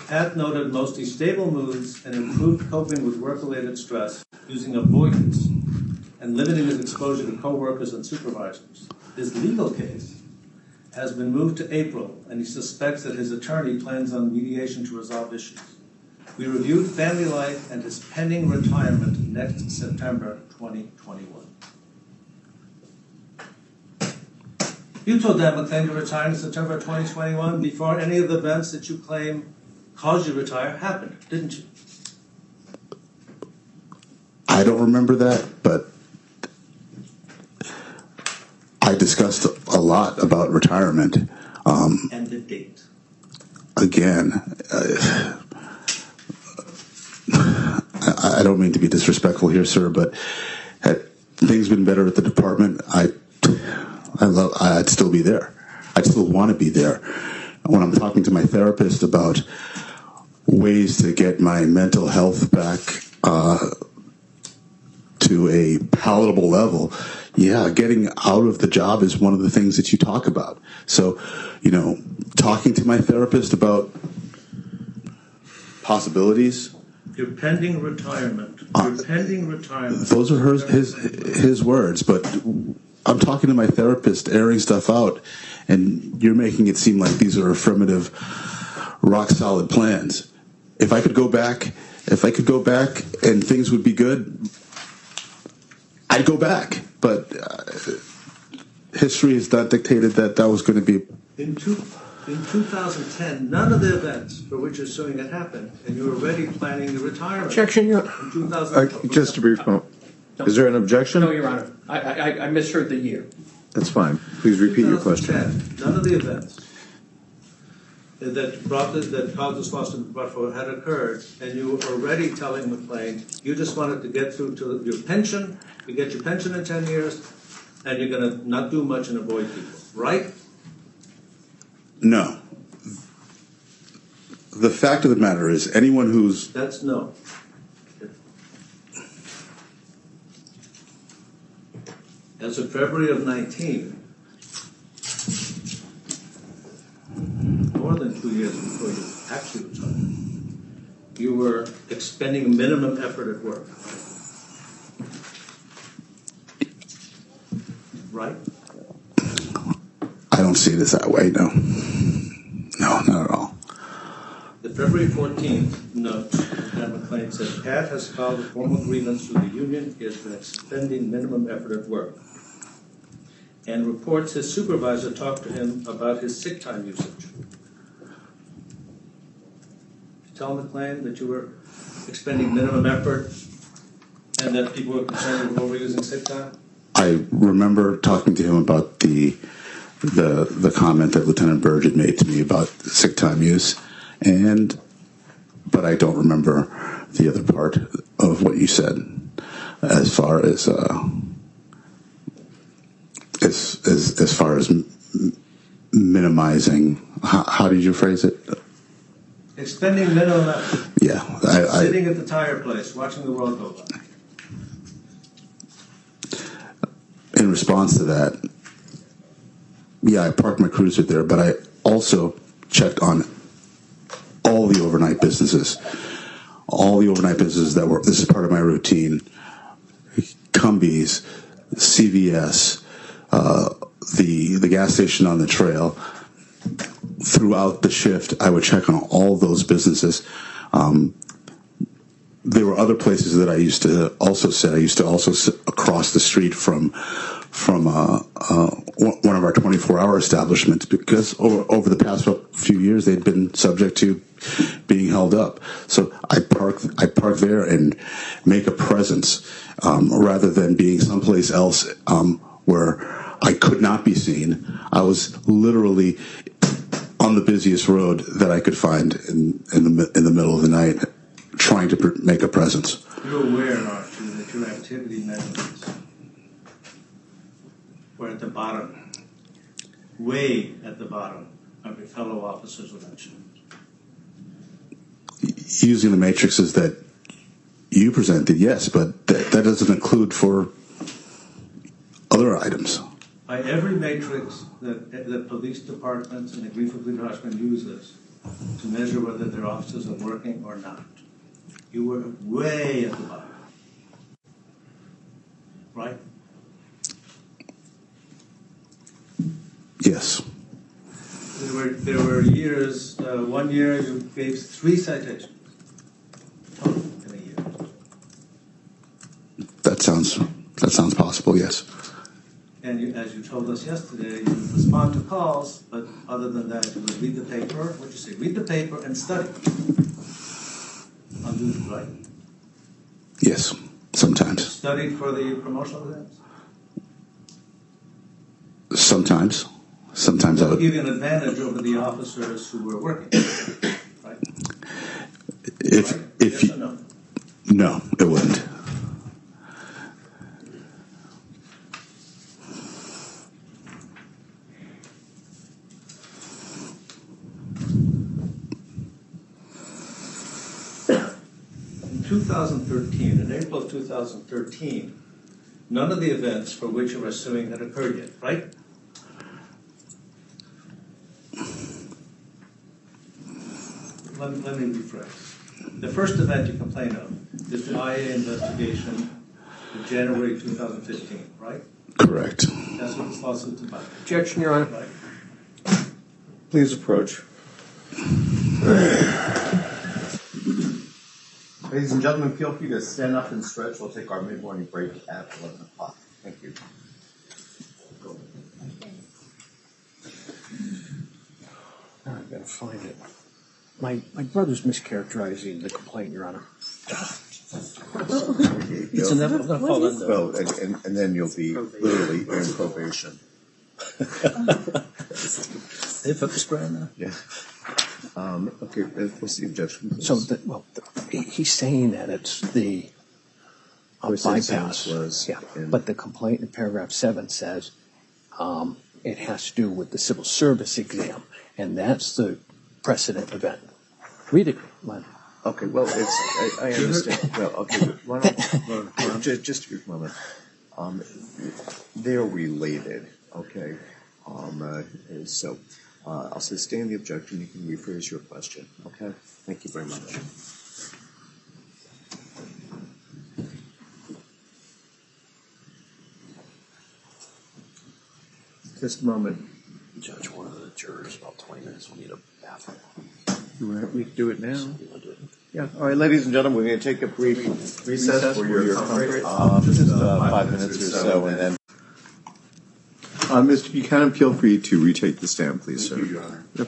Pat noted mostly stable moods and improved coping with work-related stress using avoidance and limiting his exposure to coworkers and supervisors. His legal case has been moved to April, and he suspects that his attorney plans on mediation to resolve issues. We reviewed family life and his pending retirement next September 2021. You told Dan McLean to retire in September 2021 before any of the events that you claim caused you to retire happened, didn't you? I don't remember that, but I discussed a lot about retirement. And the date. Again, I don't mean to be disrespectful here, sir, but had things been better at the department, I'd still be there. I'd still want to be there. When I'm talking to my therapist about ways to get my mental health back to a palatable level, yeah, getting out of the job is one of the things that you talk about. So, talking to my therapist about possibilities. Your pending retirement. Those are his words, but I'm talking to my therapist, airing stuff out, and you're making it seem like these are affirmative, rock solid plans. If I could go back and things would be good, I'd go back. But history has not dictated that was going to be. In 2010, none of the events for which you're suing had happened, and you were already planning your retirement. Objection, Your In 2010. Just to be, is there an objection? No, Your Honor. I misheard the year. That's fine. Please repeat your question. 2010, none of the events that caused this lawsuit to be brought forward had occurred, and you were already telling McLean you just wanted to get through to your pension, you get your pension in 10 years, and you're going to not do much and avoid people, right? No. The fact of the matter is, anyone who's That's no. As of February of 19, more than 2 years before you actually retired, you were expending minimum effort at work. Right? I don't see this that way, no. No, not at all. The February 14th note, Lieutenant McLean said, Pat has filed a formal grievance with the union. He has been expending minimum effort at work. And reports his supervisor talked to him about his sick time usage. Tell McLean that you were expending minimum effort and that people were concerned with overusing sick time? I remember talking to him about the comment that Lieutenant Burge had made to me about sick time use, but I don't remember the other part of what you said as far as minimizing. How did you phrase it? Expending minimum effort. Yeah, Sitting at the tire place, watching the world go by. In response to that, I parked my cruiser there, but I also checked on all the overnight businesses. All the overnight businesses this is part of my routine. Cumbies, CVS, the gas station on the trail. Throughout the shift, I would check on all those businesses. There were other places that I used to also sit. I used to also sit across the street from one of our 24-hour establishments because over the past few years they'd been subject to being held up. So I park there and make a presence rather than being someplace else where I could not be seen. I was literally on the busiest road that I could find in the middle of the night, trying to make a presence. You're aware, aren't you, that your activity measures were at the bottom, way at the bottom of your fellow officers without you? Using the matrices that you presented, yes, but that doesn't include for other items. By every matrix that the police departments and the Greenfield Police Department uses to measure whether their officers are working or not, you were way at the bottom. Right? Yes. There were years, 1 year you gave 3 citations in a year. That sounds possible, yes. And you, as you told us yesterday, you would respond to calls, but other than that, you would read the paper. What'd you say? Read the paper and study. On duty, right? Yes, sometimes. Studied for the promotional exams? Sometimes I That would would. give you an advantage over the officers who were working, right? If Right? if Yes you, or no? no, it wouldn't. In 2013, in April of 2013, none of the events for which you were suing had occurred yet, right? Let me rephrase. The first event you complain of is the IA investigation in January 2015, right? Correct. That's what this lawsuit's about, Objection, Your Honor. right? Please approach. Ladies and gentlemen, feel free to stand up and stretch. We'll take our mid-morning break at 11 o'clock. Thank you. I gotta find it. My brother's mischaracterizing the complaint, Your Honor. It's inevitable. I'm going to call in the... Well, and then you'll be literally in probation. They focus ground now? Yeah. Okay, what's the objection? Please? So, he's saying that it's the His bypass. instance was Yeah, in- but the complaint in paragraph 7 says it has to do with the civil service exam, and that's the precedent event. Read it, Len. Okay, well, I understand. Well, okay, why don't, just a brief moment. They're related, okay? So, I'll sustain the objection. You can rephrase your question. Okay? Thank you very much. Just a moment. Judge, one of the jurors, about 20 minutes, will need a bathroom. We can do it now. You want to do it? Yeah. All right, ladies and gentlemen, we're going to take a brief recess for your comfort. Just 5 minutes or so, and then. Mr. Buchanan, feel free to retake the stand, please, sir. Thank you, Your Honor. Yep.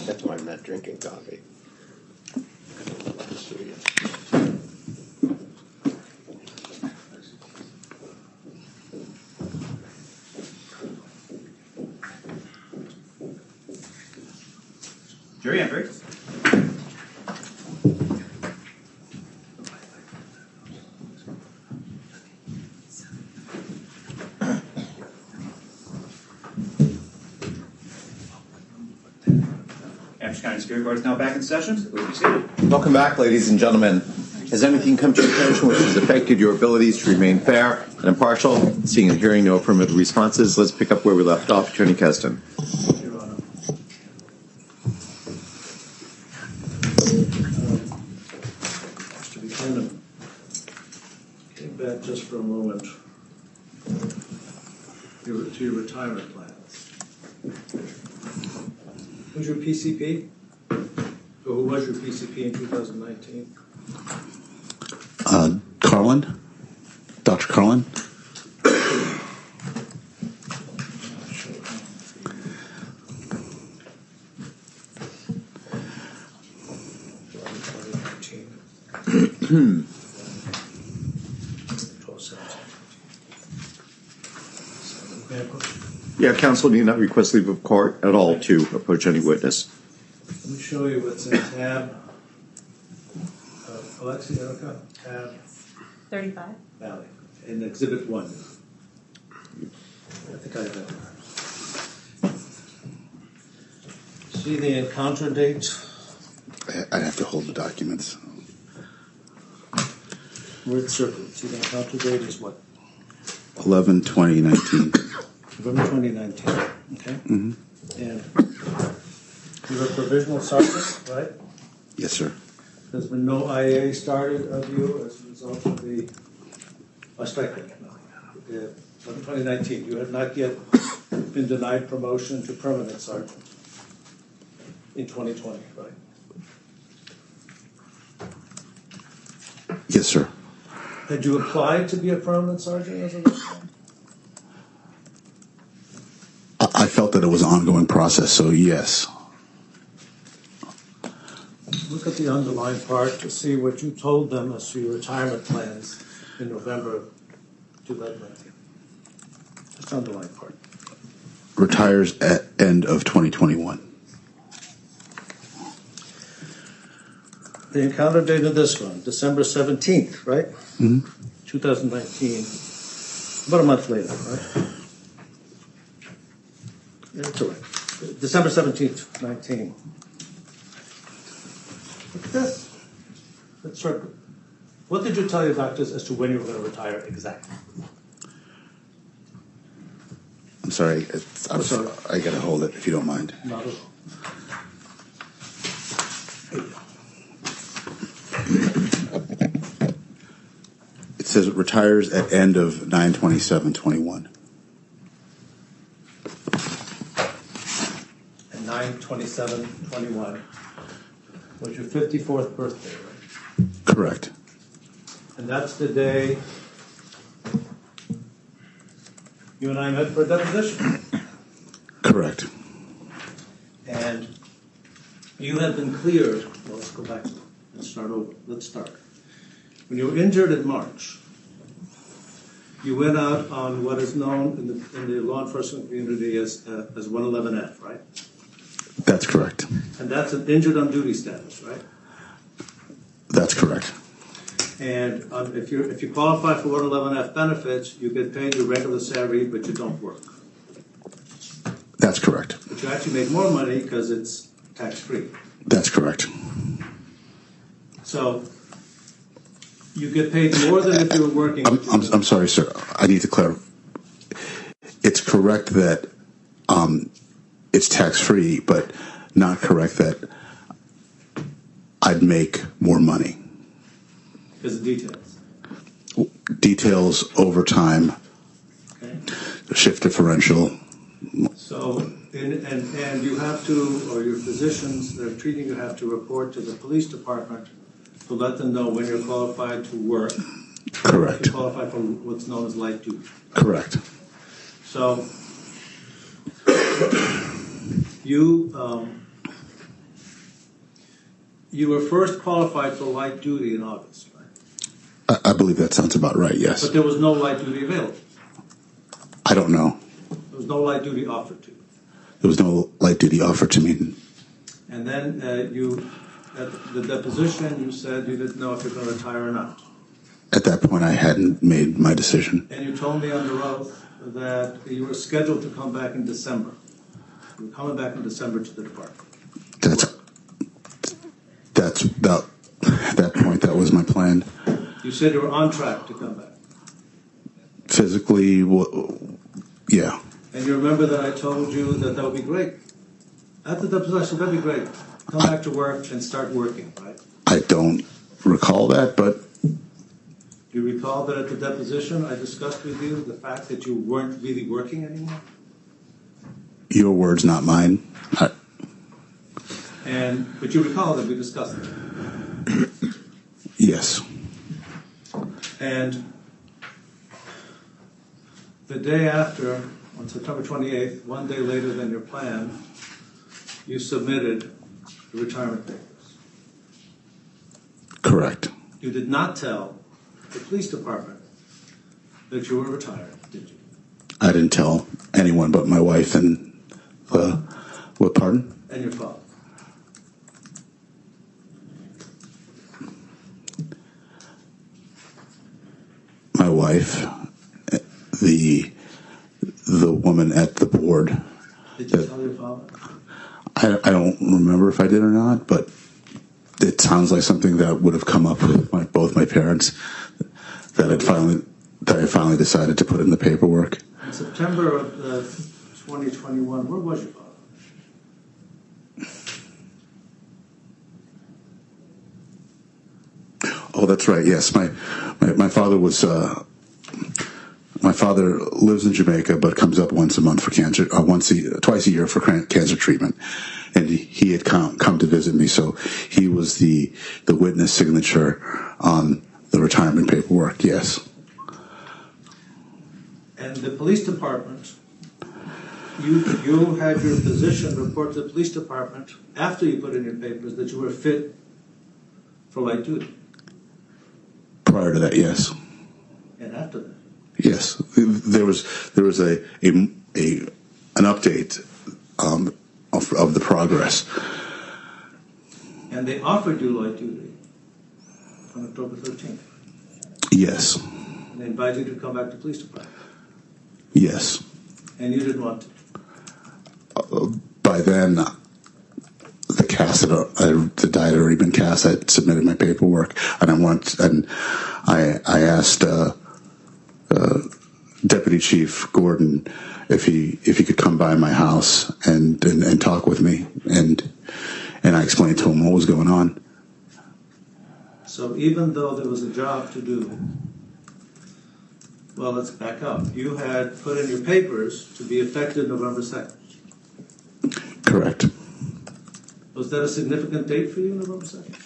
That's why I'm not drinking coffee. Jury entry. Hampshire County Superior Court is now back in session. Please be seated. Welcome back, ladies and gentlemen. Has anything come to your attention which has affected your abilities to remain fair and impartial? Seeing and hearing no affirmative responses, let's pick up where we left off. Attorney Keston. Your Honor. Mr. Buchanan, came back just for a moment to your retirement plans. Who's your PCP? Or who was your PCP in 2019? Carlin? Dr. Carlin? Yeah, counsel need not request leave of court at all to approach any witness. Let me show you what's in tab. Alexi, Erica, tab 35. Valley, in Exhibit 1. I think I have that. See the encounter date? I'd have to hold the documents. Word circled. See the encounter date is what? 11/20/19. November 2019. Okay? Mm-hmm. And you're a provisional sergeant, right? Yes, sir. There's been no IA started of you as a result of the, I strike that. 2019. You have not yet been denied promotion to permanent sergeant in 2020, right? Yes, sir. Had you applied to be a permanent sergeant as a result? I felt that it was an ongoing process, so yes. Look at the underlined part to see what you told them as to your retirement plans in November of 2019. Just underlined part. Retires at end of 2021. The encounter date of this one, December 17th, right? Mm-hmm. 2019. About a month later, right? Yeah, that's all right. December 17th, 19. Look at this. Let's start. What did you tell your doctors as to when you were going to retire exactly? I'm sorry. I'm sorry. I got to hold it if you don't mind. Not at all. It says it retires at end of 9/27/21. And 9/27/21 was your 54th birthday, right? Correct. And that's the day you and I met for a deposition. Correct. And you have been cleared. Well, let's go back. Let's start over. Let's start. When you were injured in March, you went out on what is known in the law enforcement community as 111F, right? That's correct. And that's an injured on duty status, right? That's correct. And if you qualify for 111F benefits, you get paid your regular salary, but you don't work. That's correct. But you actually make more money because it's tax-free. That's correct. So you get paid more than if you were working. I'm sorry, sir. I need to clarify. It's correct that it's tax-free, but not correct that I'd make more money. Because of details. Details, overtime, Okay. shift differential. So, and you have to, or your physicians that are treating you have to report to the police department to let them know when you're qualified to work. Correct. You're qualified for what's known as light duty. Correct. So, you were first qualified for light duty in August, right? I believe that sounds about right, yes. But there was no light duty available. I don't know. There was no light duty offered to you. There was no light duty offered to me. And then at the deposition, you said you didn't know if you're going to retire or not. At that point, I hadn't made my decision. And you told me under oath that you were scheduled to come back in December. You were coming back in December to the department. That's about at that point. That was my plan. You said you were on track to come back. Physically, yeah. And you remember that I told you that would be great. At the deposition, I said, that'd be great. Come back to work and start working, right? I don't recall that, but Do you recall that at the deposition I discussed with you the fact that you weren't really working anymore? your words, not mine. But you recall that we discussed it. Yes. And the day after, on September 28th, one day later than your plan, you submitted the retirement papers. Correct. You did not tell the police department that you were retired, did you? I didn't tell anyone but my wife and what, pardon? And your father. My wife, the woman at the board. Did you tell your father? I don't remember if I did or not, but it sounds like something that would have come up with both my parents that I finally decided to put in the paperwork. In September of 2021, where was your father? Oh, that's right. Yes, my father was. My father lives in Jamaica, but comes up once a month for cancer, twice a year for cancer treatment. And he had come to visit me, so he was the witness signature on the retirement paperwork. Yes. And the police department, you had your physician report to the police department after you put in your papers that you were fit for light duty. Prior to that, yes. And after that. Yes, there was an update of the progress. And they offered you light duty on October 13th. Yes. And they invited you to come back to police department. Yes. And you didn't want to. By then, the cast the die had already been cast. I had submitted my paperwork, and I asked Deputy Chief Gordon if he could come by my house and talk with me, and I explained to him what was going on. So even though there was a job to do, well, let's back up. You had put in your papers to be effective November 2nd. Correct. Was that a significant date for you, November 2nd?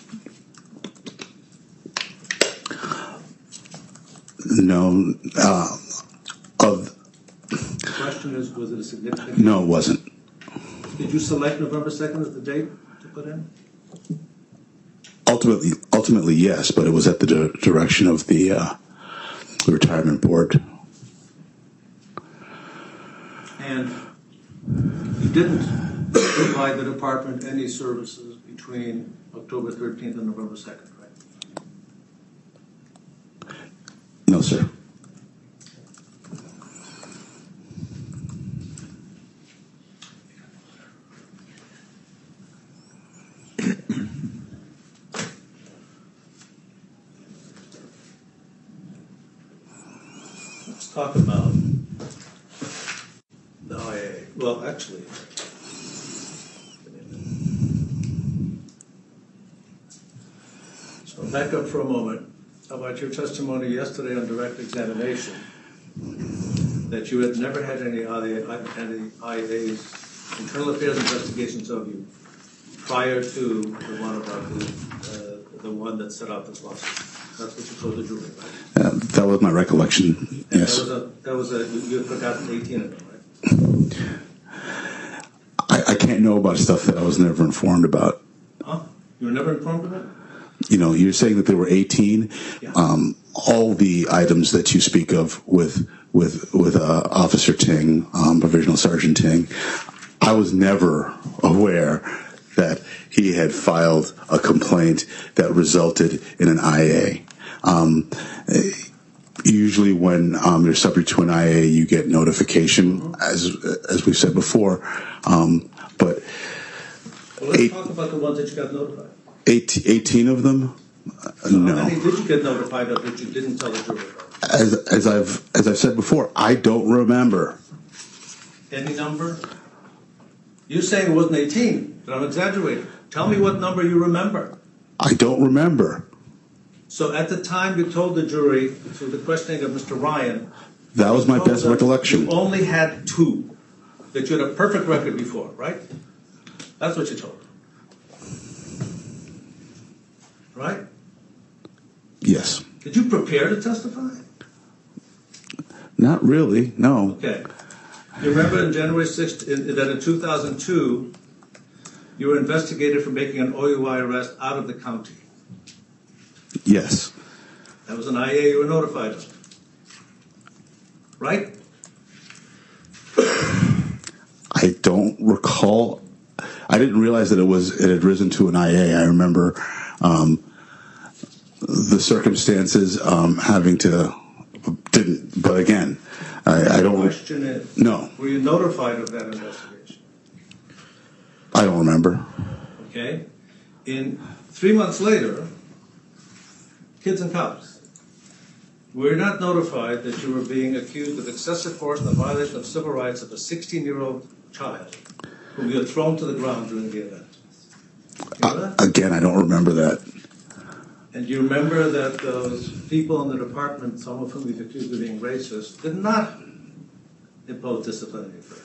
No. The question is, was it a significant date? No, it wasn't. Did you select November 2nd as the date to put in? Ultimately, yes, but it was at the direction of the retirement board. And you didn't provide the department any services between October 13th and November 2nd, right? No, sir. talk about the IA. Well, actually, so back up for a moment. How about your testimony yesterday on direct examination that you had never had any IAs, internal affairs investigations of you prior to the one that set out this lawsuit? That's what you told the jury, right? That was my recollection. Yes. You had forgotten 18 of them, right? I can't know about stuff that I was never informed about. Huh? You were never informed of it? You know, you're saying that there were 18. Yeah. All the items that you speak of with Officer Ting, Provisional Sergeant Ting, I was never aware that he had filed a complaint that resulted in an IA. Usually when you're subject to an IA, you get notification, as we've said before. But Well, let's talk about the ones that you got notified. 18 of them? So No. how many did you get notified of that you didn't tell the jury about? As I've said before, I don't remember. Any number? You're saying it wasn't 18, but I'm exaggerating. Tell me what number you remember. I don't remember. So at the time you told the jury, through the questioning of Mr. Ryan, That was my told best them recollection. You only had 2, that you had a perfect record before, right? That's what you told them. Right? Yes. Did you prepare to testify? Not really, no. Okay. You remember in January 6th, that in 2002, you were investigated for making an OUI arrest out of the county. Yes. That was an IA you were notified of. Right? I don't recall. I didn't realize that it had risen to an IA. I remember the circumstances having to didn't. But again, I don't. The question is, No, were you notified of that investigation? I don't remember. Okay. In 3 months later, kids and cops, we're not notified that you were being accused of excessive force and the violation of civil rights of a 16-year-old child whom you had thrown to the ground during the event. You know that? Again, I don't remember that. And you remember that those people in the department, some of whom you've accused of being racist, did not impose disciplinary further.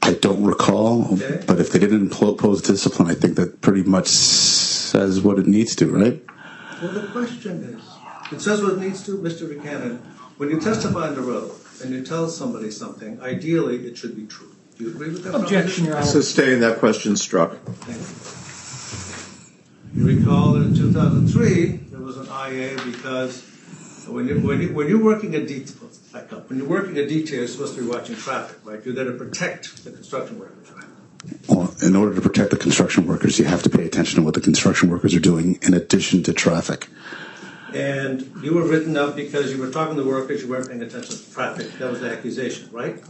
I don't recall, Okay. but if they didn't impose discipline, I think that pretty much says what it needs to, right? Well, the question is, it says what it needs to, Mr. Buchanan. When you testify on the road and you tell somebody something, ideally it should be true. Do you agree with that? Objection, Your Honor. Sustain, that question struck. Thank you. You recall that in 2003 there was an IA because when you're working a detail, back up. When you're working a detail, you're supposed to be watching traffic, right? You're there to protect the construction workers, right? Well, in order to protect the construction workers, you have to pay attention to what the construction workers are doing in addition to traffic. And you were written up because you were talking to workers, you weren't paying attention to traffic. That was the accusation, right?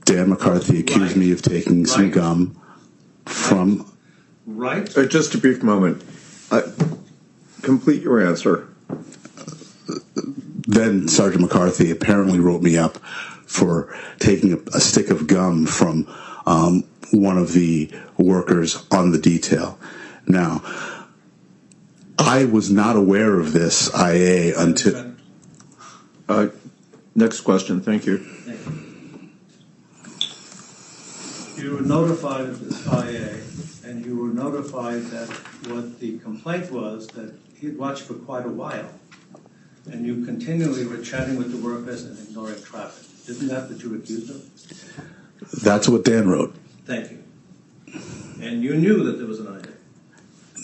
Dan McCarthy accused me of taking some gum from. Right? Just a brief moment. Complete your answer. Then Sergeant McCarthy apparently wrote me up for taking a stick of gum from one of the workers on the detail. Now, I was not aware of this IA until. Next question. Thank you. You were notified of this IA, and you were notified that what the complaint was that he'd watched for quite a while, and you continually were chatting with the workers and ignoring traffic. Isn't that what you were accused of? That's what Dan wrote. Thank you. And you knew that there was an IA.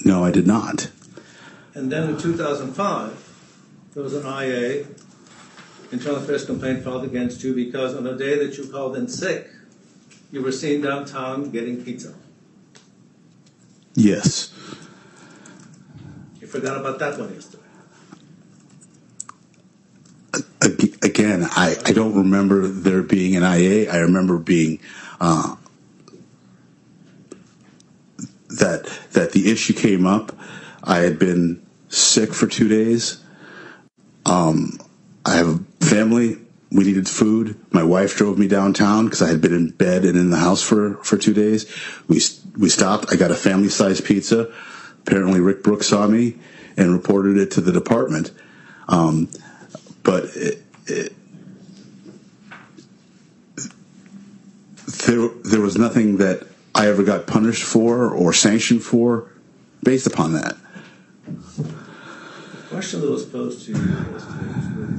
No, I did not. And then in 2005, there was an IA, internal affairs complaint filed against you because on the day that you called in sick, you were seen downtown getting pizza. Yes. You forgot about that one yesterday. Again, I don't remember there being an IA. I remember being that the issue came up I had been sick for 2 days. I have a family. We needed food. My wife drove me downtown because I had been in bed and in the house for 2 days. We stopped. I got a family-sized pizza. Apparently Rick Brooks saw me and reported it to the department. But there was nothing that I ever got punished for or sanctioned for based upon that. The question that was posed to you was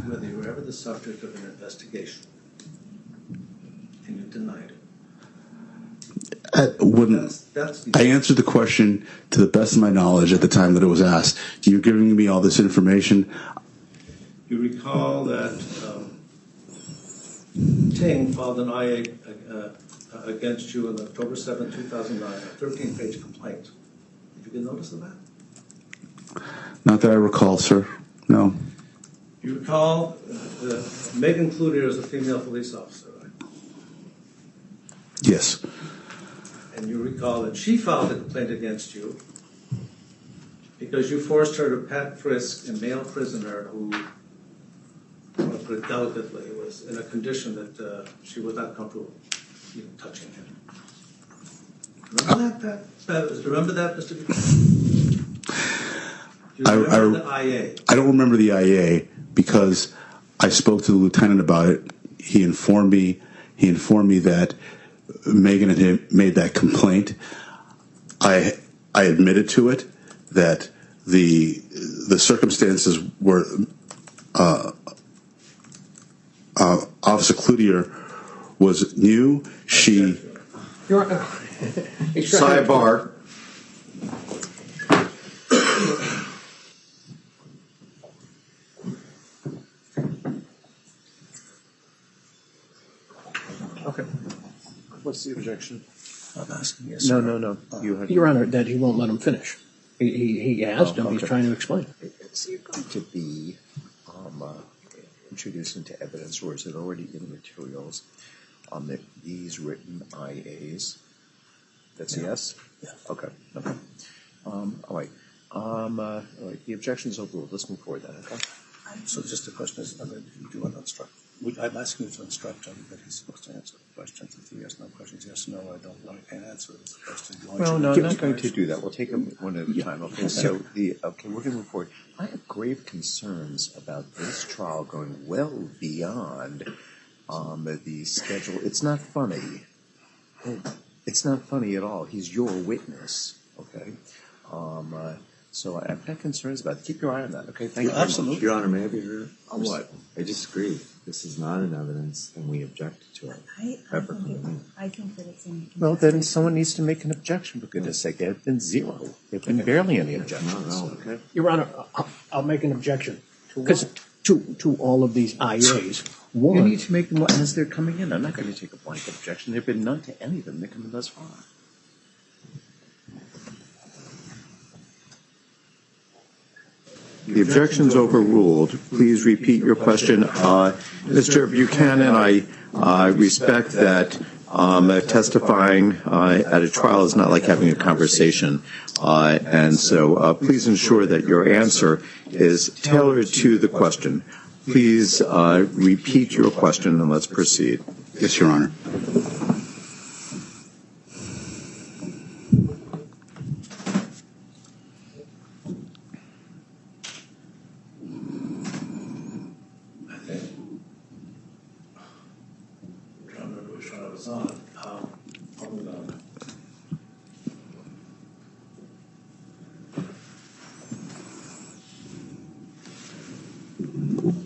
whether you were ever the subject of an investigation, and you denied it. I answered the question to the best of my knowledge at the time that it was asked. You're giving me all this information. You recall that Ting filed an IA against you on October 7, 2009, a 13-page complaint. Did you get notice of that? Not that I recall, sir. No. You recall Megan Cloutier is a female police officer, right? Yes. And you recall that she filed a complaint against you because you forced her to pat frisk a male prisoner who, I want to put it delicately, was in a condition that she was not comfortable even touching him. Remember that? Remember that, Mr. Buchanan? Do you remember the IA? I don't remember the IA because I spoke to the lieutenant about it. He informed me that Megan had made that complaint. I admitted to it that the circumstances were Officer Cloutier was new. Sidebar. Okay. What's the objection? I'm asking you, No, sir. no. You had- Your Honor, that he won't let him finish. He asked him, he's okay. trying to explain. Is he going to be introduced into evidence, or is it already in materials on these written IAs? That's a yes? Yeah. Okay. All right. All right. The objection is overruled. Let's move forward then, okay? So just the question is, do you want to instruct? I'm asking you to instruct him that he's supposed to answer the questions. If he has no questions, yes, no, I don't like an answer. It's a question. Well, no, I'm not going to do that. We'll take them one at a time. Okay, so we're going to move forward. I have grave concerns about this trial going well beyond the schedule. It's not funny. It's not funny at all. He's your witness, okay? So I've got concerns about it. Keep your eye on that, okay? Thank you very much. Absolutely. Your Honor, may I be heard? On what? I disagree. This is not in evidence, and we object to it. I think that it's in. Well, then someone needs to make an objection, for goodness sake. There have been zero. There have been barely any objections, No. okay? Your Honor, I'll make an objection. Because to all of these IAs, one. You need to make them as they're coming in. I'm not going to take a blanket objection. There have been none to any of them that come in thus far. The objection's overruled. Please repeat your question. Mr. Buchanan, I respect that testifying at a trial is not like having a conversation. And so please ensure that your answer is tailored to the question. Please repeat your question and let's proceed. Yes, Your Honor.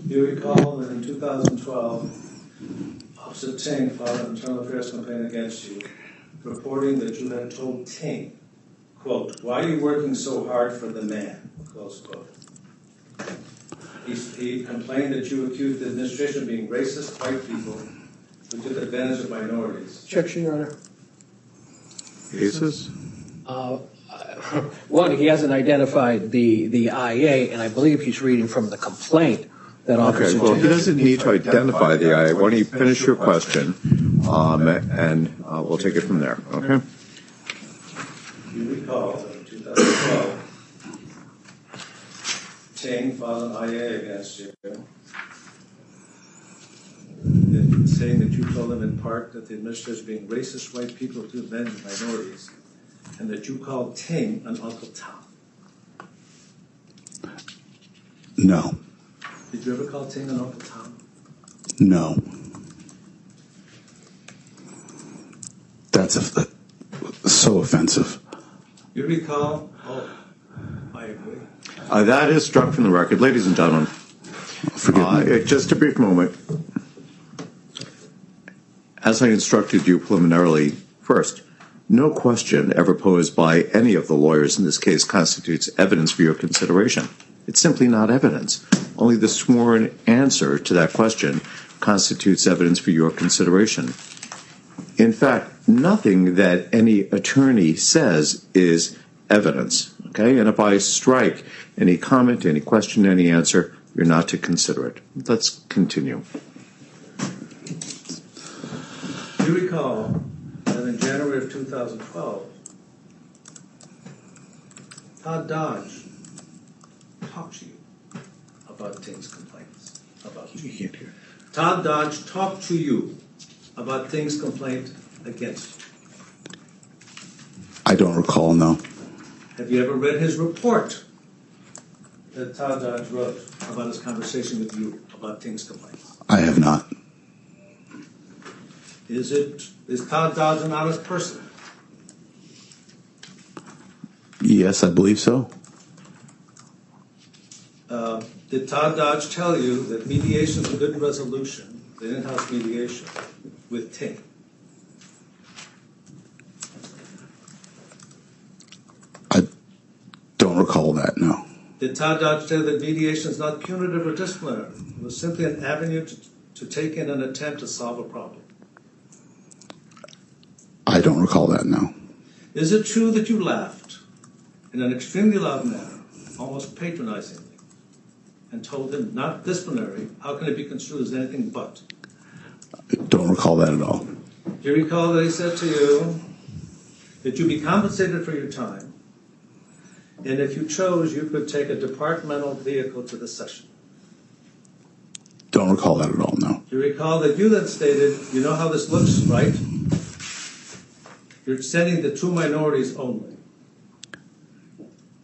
You recall that in 2012, Officer Ting filed an internal affairs complaint against you, reporting that you had told Ting, quote, "Why are you working so hard for the man?" Close quote. He complained that you accused the administration of being racist white people who took advantage of minorities. Objection, Your Honor. Cases? One, he hasn't identified the IA, and I believe he's reading from the complaint that Officer Okay, well, Ting- he doesn't need to identify the IA. Why don't you finish your question, and we'll take it from there, okay? You recall that in 2012, Ting filed an IA against you, saying that you told them in part that the administrators are being racist white people to men and minorities, and that you called Ting an Uncle Tom. No. Did you ever call Ting an Uncle Tom? No. That's so offensive. You recall? Oh, I agree. That is struck from the record. Ladies and gentlemen, Forgive me. just a brief moment. As I instructed you preliminarily, first, no question ever posed by any of the lawyers in this case constitutes evidence for your consideration. It's simply not evidence. Only the sworn answer to that question constitutes evidence for your consideration. In fact, nothing that any attorney says is evidence. Okay? And if I strike any comment, any question, any answer, you're not to consider it. Let's continue. You recall that in January of 2012, Todd Dodge talked to you about Ting's complaints about you. You can't hear. Todd Dodge talked to you about Ting's complaint against you. I don't recall, no. Have you ever read his report that Todd Dodge wrote about his conversation with you about Ting's complaints? I have not. Is Todd Dodge an honest person? Yes, I believe so. Did Todd Dodge tell you that mediation is a good resolution, the in-house mediation, with Ting? I don't recall that, no. Did Todd Dodge tell you that mediation is not punitive or disciplinary? It was simply an avenue to take in an attempt to solve a problem. I don't recall that, no. Is it true that you laughed in an extremely loud manner, almost patronizingly, and told him, not disciplinary, how can it be construed as anything but? I don't recall that at all. Do you recall that he said to you that you be compensated for your time, and if you chose, you could take a departmental vehicle to the session? Don't recall that at all, no. Do you recall that you then stated, you know how this looks, right? You're sending the two minorities only.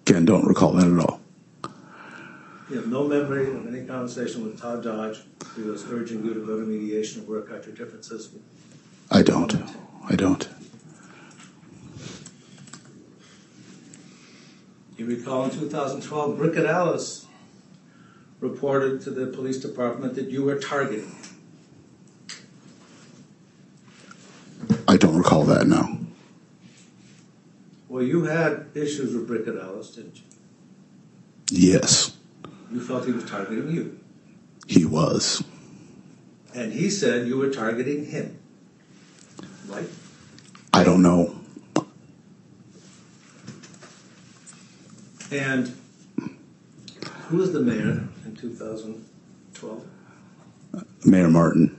Again, don't recall that at all. You have no memory of any conversation with Todd Dodge who was urging you to go to mediation and work out your differences? I don't. I don't. You recall in 2012, Brickett Alice reported to the police department that you were targeting. I don't recall that, no. Well, you had issues with Brickett Alice, didn't you? Yes, You felt he was targeting you. he was. And he said you were targeting him. Right? I don't know. And who was the mayor in 2012? Mayor Martin.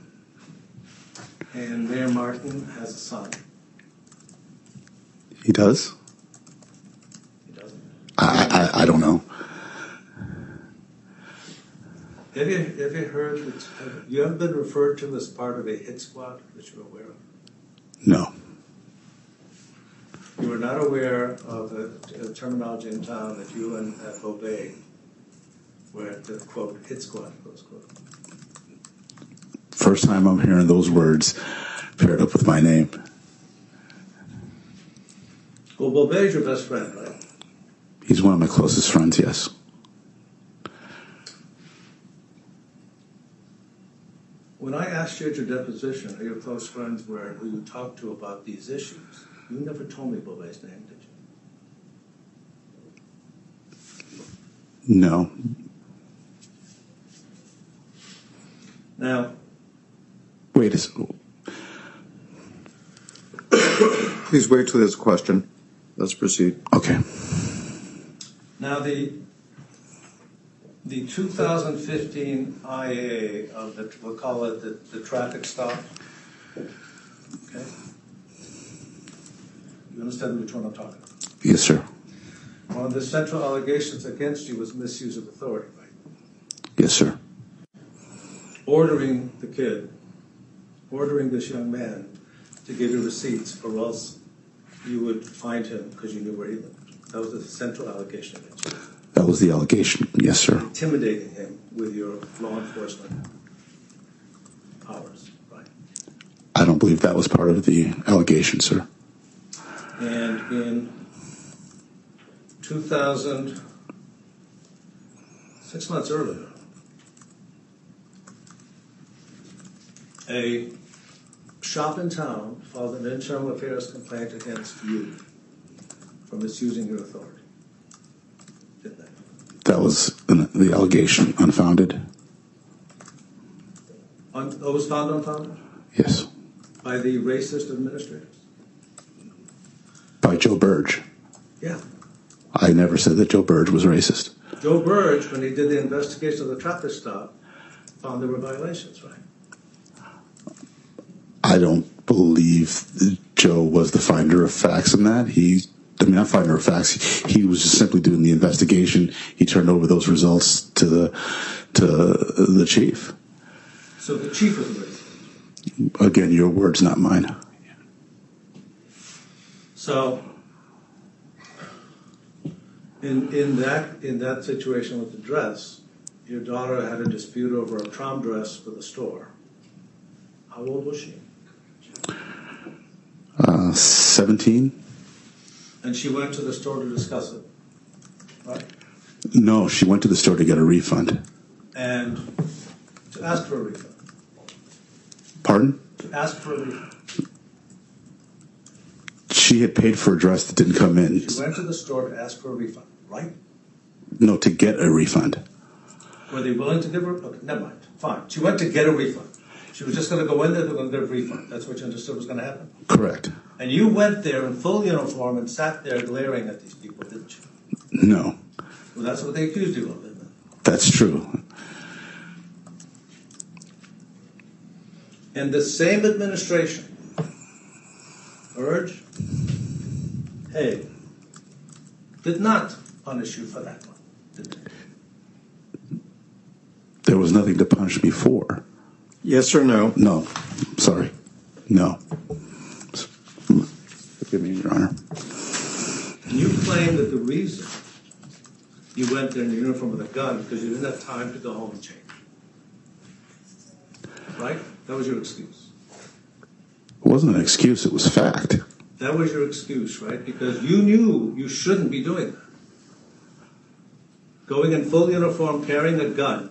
And Mayor Martin has a son. He does? He doesn't. I don't know. Have you heard that you haven't been referred to as part of a hit squad that you're aware of? No. You were not aware of the terminology in town that you and Bobet were at the, quote, hit squad, close quote. First time I'm hearing those words paired up with my name. Well, Bobet's your best friend, right? He's one of my closest friends, yes. When I asked you at your deposition who your close friends were, who you talked to about these issues, you never told me Bobet's name, did you? No. Now, Wait a second. Please wait till there's a question. Let's proceed. Okay. now the 2015 IA of the, we'll call it the traffic stop. Okay? You understand which one I'm talking about? Yes, sir. Well, on the central allegations against you was misuse of authority, right? Yes, sir. Ordering this young man to give you receipts, or else you would find him because you knew where he lived. That was the central allegation against you. That was the allegation. Yes, sir. Intimidating him with your law enforcement powers, right? I don't believe that was part of the allegation, sir. And in 2000, 6 months earlier, a shop in town filed an internal affairs complaint against you for misusing your authority. Didn't they? That was the allegation unfounded. That was found unfounded? Yes. By the racist administrators? By Joe Burge. Yeah. I never said that Joe Burge was racist. Joe Burge, when he did the investigation of the traffic stop, found there were violations, right? I don't believe Joe was the finder of facts in that. Not finder of facts. He was just simply doing the investigation. He turned over those results to the chief. So the chief was racist. Again, your words, not mine. So in that situation with the dress, your daughter had a dispute over a prom dress for the store. How old was she? 17? And she went to the store to discuss it, right? No, she went to the store to get a refund. And to ask for a refund. Pardon? To ask for a refund. She had paid for a dress that didn't come in. She went to the store to ask for a refund, right? No, to get a refund. Were they willing to give her? Okay, never mind. Fine. She went to get a refund. She was just going to go in there, they're going to get a refund. That's what you understood was going to happen? Correct. And you went there in full uniform and sat there glaring at these people, didn't you? No. Well, that's what they accused you of, isn't it? That's true. And the same administration, Urge, hey, did not punish you for that one, did they? There was nothing to punish me for. Yes or no? No. Sorry. No. Forgive me, Your Honor. And you claim that the reason you went there in your uniform with a gun because you didn't have time to go home and change. Right? That was your excuse. It wasn't an excuse, it was fact. That was your excuse, right? Because you knew you shouldn't be doing that. Going in full uniform, carrying a gun,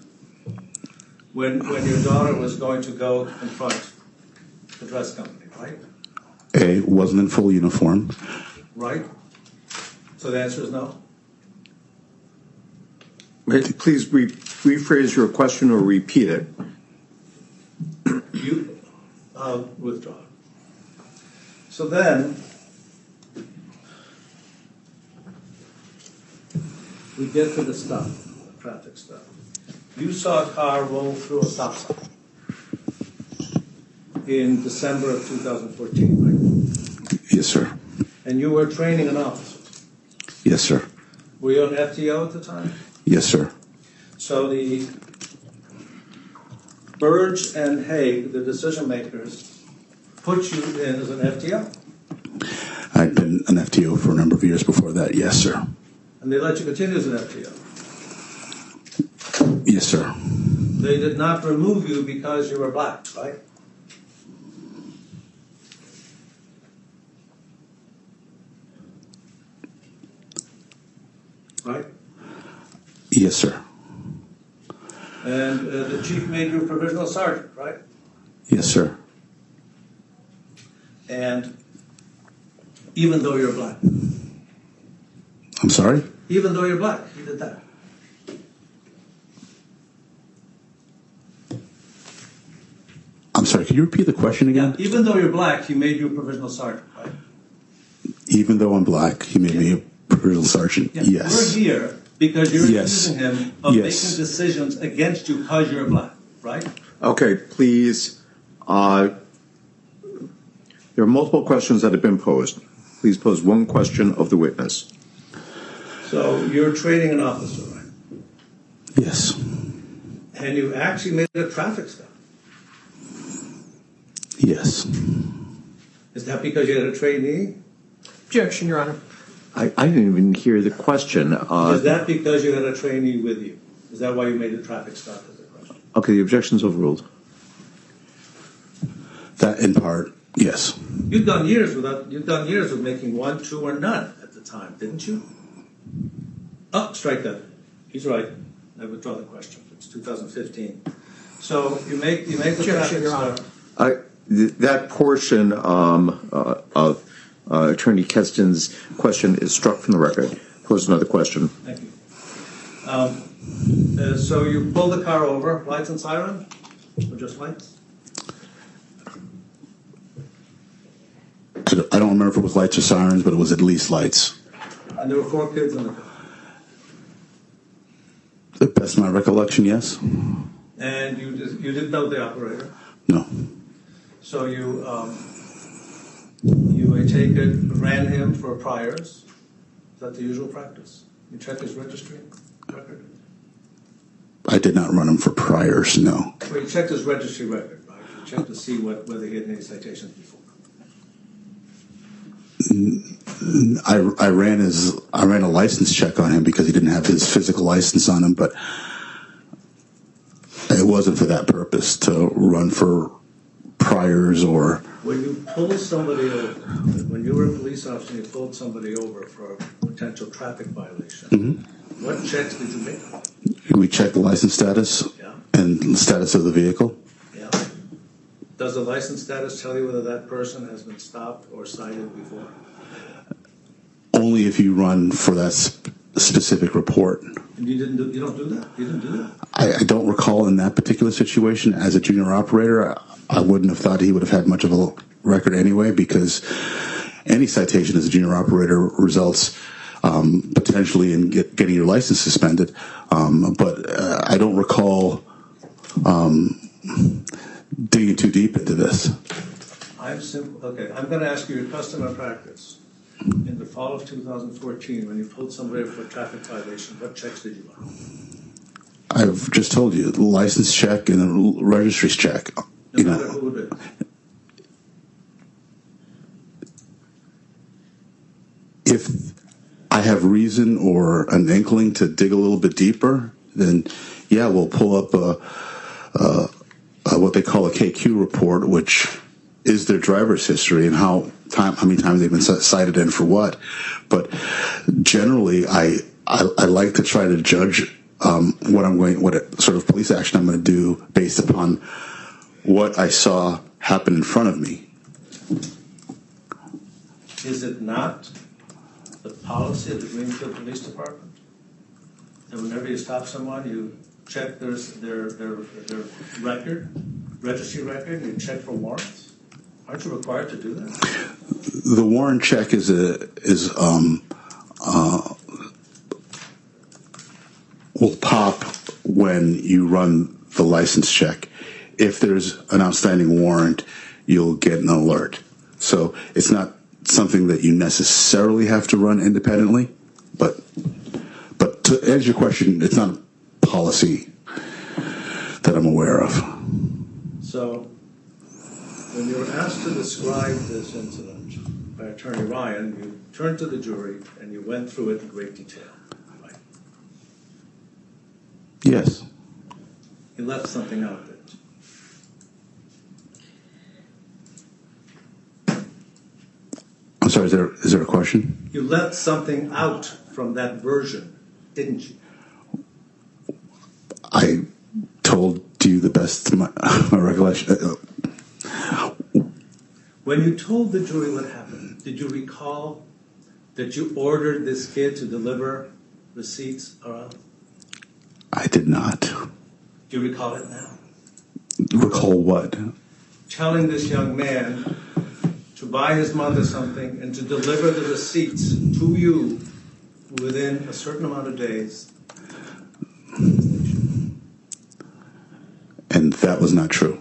when your daughter was going to go confront the dress company, right? A, wasn't in full uniform. Right? So the answer is no? Please rephrase your question or repeat it. You withdraw. So then, we get to the stop, the traffic stop. You saw a car roll through a stop sign in December of 2014, right? Yes, sir. And you were training an officer. Yes, sir. Were you an FTO at the time? Yes, sir. So the Burge and Haig, the decision makers, put you in as an FTO. I'd been an FTO for a number of years before that. Yes, sir. And they let you continue as an FTO. Yes, sir. They did not remove you because you were black, right? Right? Yes, sir. And the chief made you a provisional sergeant, right? Yes, sir. And even though you're black. I'm sorry? Even though you're black, he did that. I'm sorry, could you repeat the question again? Even though you're black, he made you a provisional sergeant, right? Even though I'm black, he made me a provisional sergeant. Yeah. Yes. We're here because you're Yes. accusing him of Yes. making decisions against you because you're black, right? Okay, please. There are multiple questions that have been posed. Please pose one question of the witness. So you're training an officer, right? Yes. And you actually made a traffic stop. Yes. Is that because you had a trainee? Objection, Your Honor. I didn't even hear the question. Is that because you had a trainee with you? Is that why you made the traffic stop? Is the question. Okay, the objection's overruled. That in part, yes. You've done years with making 1, 2, or none at the time, didn't you? Oh, strike that. He's right. I withdraw the question. It's 2015. So you make the traffic stop. That portion of Attorney Keston's question is struck from the record. Pose another question. Thank you. So you pull the car over, lights and siren, or just lights? I don't remember if it was lights or sirens, but it was at least lights. And there were 4 kids in the car. The best of my recollection, yes. And you didn't know the operator. No. So you I take it, ran him for priors. Is that the usual practice? You check his registry record? I did not run him for priors, no. Well, you checked his registry record, right? You checked to see whether he had any citations before. I ran a license check on him because he didn't have his physical license on him, but it wasn't for that purpose to run for priors or. When you pull somebody over, when you were a police officer and you pulled somebody over for a potential traffic violation, what checks did you make? We checked the license status and the status of the vehicle. Yeah. Does the license status tell you whether that person has been stopped or cited before? Only if you run for that specific report. And you don't do that? You didn't do that? I don't recall in that particular situation. As a junior operator, I wouldn't have thought he would have had much of a record anyway, because any citation as a junior operator results potentially in getting your license suspended. But I don't recall digging too deep into this. Okay, I'm going to ask you your custom and practice. In the fall of 2014, when you pulled somebody over for a traffic violation, what checks did you run? I've just told you, the license check and the registries check. No matter who it is. If I have reason or an inkling to dig a little bit deeper, then yeah, we'll pull up what they call a KQ report, which is their driver's history and how many times they've been cited and for what. But generally, I like to try to judge what sort of police action I'm going to do based upon what I saw happen in front of me. Is it not the policy of the Greenfield Police Department that whenever you stop someone, you check their record, registry record, you check for warrants? Aren't you required to do that? The warrant check will pop when you run the license check. If there's an outstanding warrant, you'll get an alert. So it's not something that you necessarily have to run independently, but to answer your question, it's not a policy that I'm aware of. So when you were asked to describe this incident by Attorney Ryan, you turned to the jury and you went through it in great detail, right? Yes. You left something out there. I'm sorry, is there a question? You left something out from that version, didn't you? I told you the best of my recollection. When you told the jury what happened, did you recall that you ordered this kid to deliver receipts around? I did not. Do you recall it now? Recall what? Telling this young man to buy his mother something and to deliver the receipts to you within a certain amount of days. And that was not true.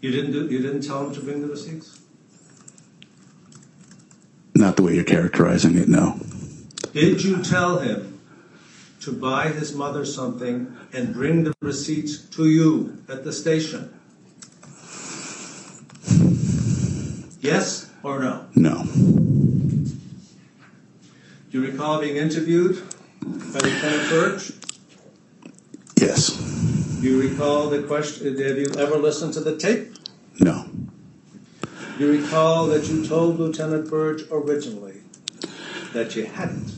You didn't tell him to bring the receipts? Not Not the way you're characterizing it, no. Did you tell him to buy his mother something and bring the receipts to you at the station? Yes or no? No. Do you recall being interviewed by Lieutenant Burge? Yes. Do you recall the question, have you ever listened to the tape? No. Do you recall that you told Lieutenant Burge originally that you hadn't?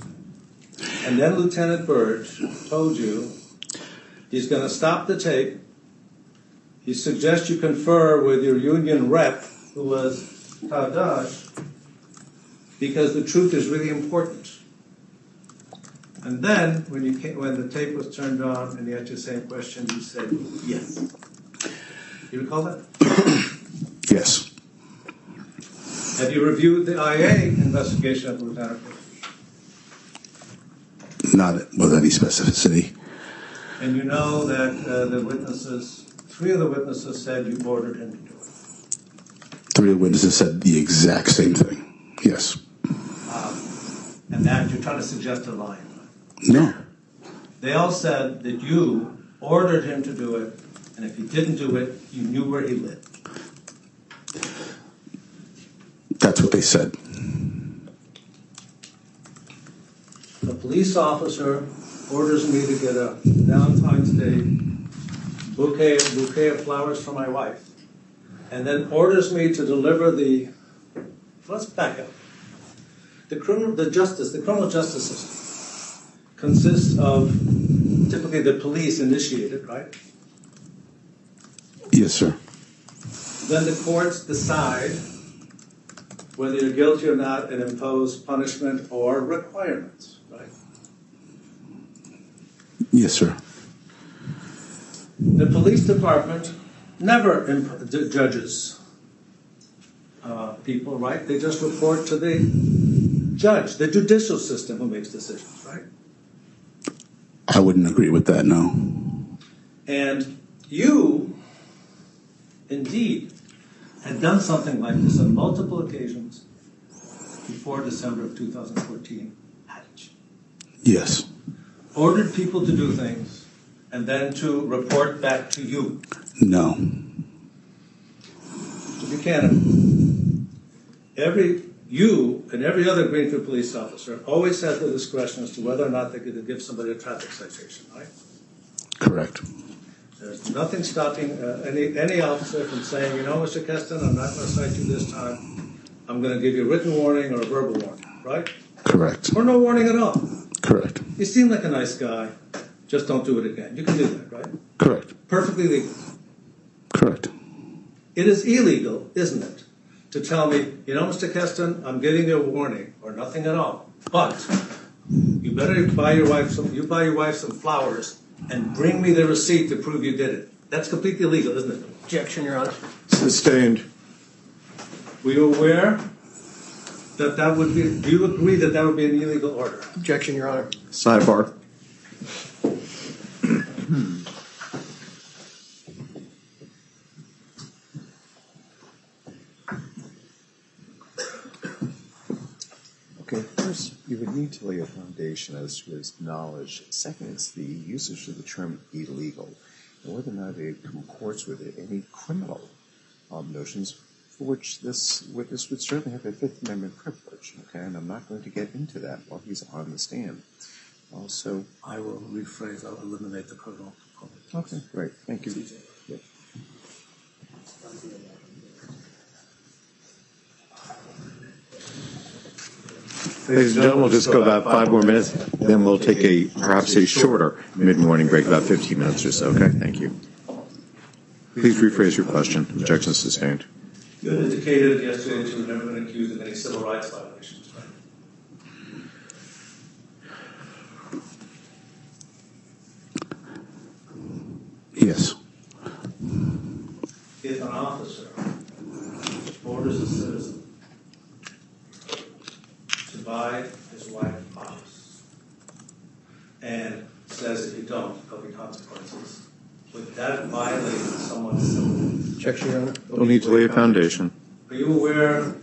And then Lieutenant Burge told you he's going to stop the tape. He suggests you confer with your union rep, who was Tadash, because the truth is really important. And then, when the tape was turned on and he asked you the same question, you said yes. Do you recall that? Yes. Have you reviewed the IA investigation of Lieutenant Burge? Not with any specificity. And you know that three of the witnesses said you ordered him to do it. 3 witnesses said the exact same thing. Yes. And that you're trying to suggest a lie. No. They all said that you ordered him to do it, and if he didn't do it, you knew where he lived. That's what they said. The police officer orders me to get a Valentine's Day bouquet of flowers for my wife, and then orders me to deliver let's back up. The criminal justice system consists of typically the police initiated, right? Yes, sir. Then the courts decide whether you're guilty or not and impose punishment or requirements, right? Yes, sir. The police department never judges people, right? They just report to the judge, the judicial system, who makes decisions, right? I wouldn't agree with that, no. And you, indeed, had done something like this on multiple occasions before December of 2014, hadn't you? Yes. Ordered people to do things and then to report back to you. No. Mr. Buchanan, you and every other Greenfield police officer always has the discretion as to whether or not they could give somebody a traffic citation, right? Correct. There's nothing stopping any officer from saying, you know, Mr. Keston, I'm not going to cite you this time. I'm going to give you a written warning or a verbal warning, right? Correct. Or no warning at all. Correct. You seem like a nice guy. Just don't do it again. You can do that, right? Correct. Perfectly legal. Correct. It is illegal, isn't it, to tell me, you know, Mr. Keston, I'm giving you a warning or nothing at all. But you better buy your wife some flowers and bring me the receipt to prove you did it. That's completely illegal, isn't it? Objection, Your Honor. Sustained. Were you aware that would be, do you agree that would be an illegal order? Objection, Your Honor. Sidebar. Okay, first, you would need to lay a foundation as to his knowledge. Second, it's the usage of the term illegal, and whether or not it comports with any criminal notions for which this witness would certainly have a Fifth Amendment privilege, okay? And I'm not going to get into that while he's on the stand. Also, I will rephrase, I'll eliminate the criminal component. okay, great, thank you. Yep. Ladies and gentlemen, we'll just go about 5 more minutes, then we'll take perhaps a shorter mid-morning break, about 15 minutes or so, okay? Thank you. Please rephrase your question. Objection sustained. You had indicated yesterday that you had never been accused of any civil rights violations, right? Yes. If an officer orders a citizen to buy his wife flowers and says if you don't, there'll be consequences, would that violate someone's civil rights? Objection, Your Honor. We'll need to lay a foundation. Are you aware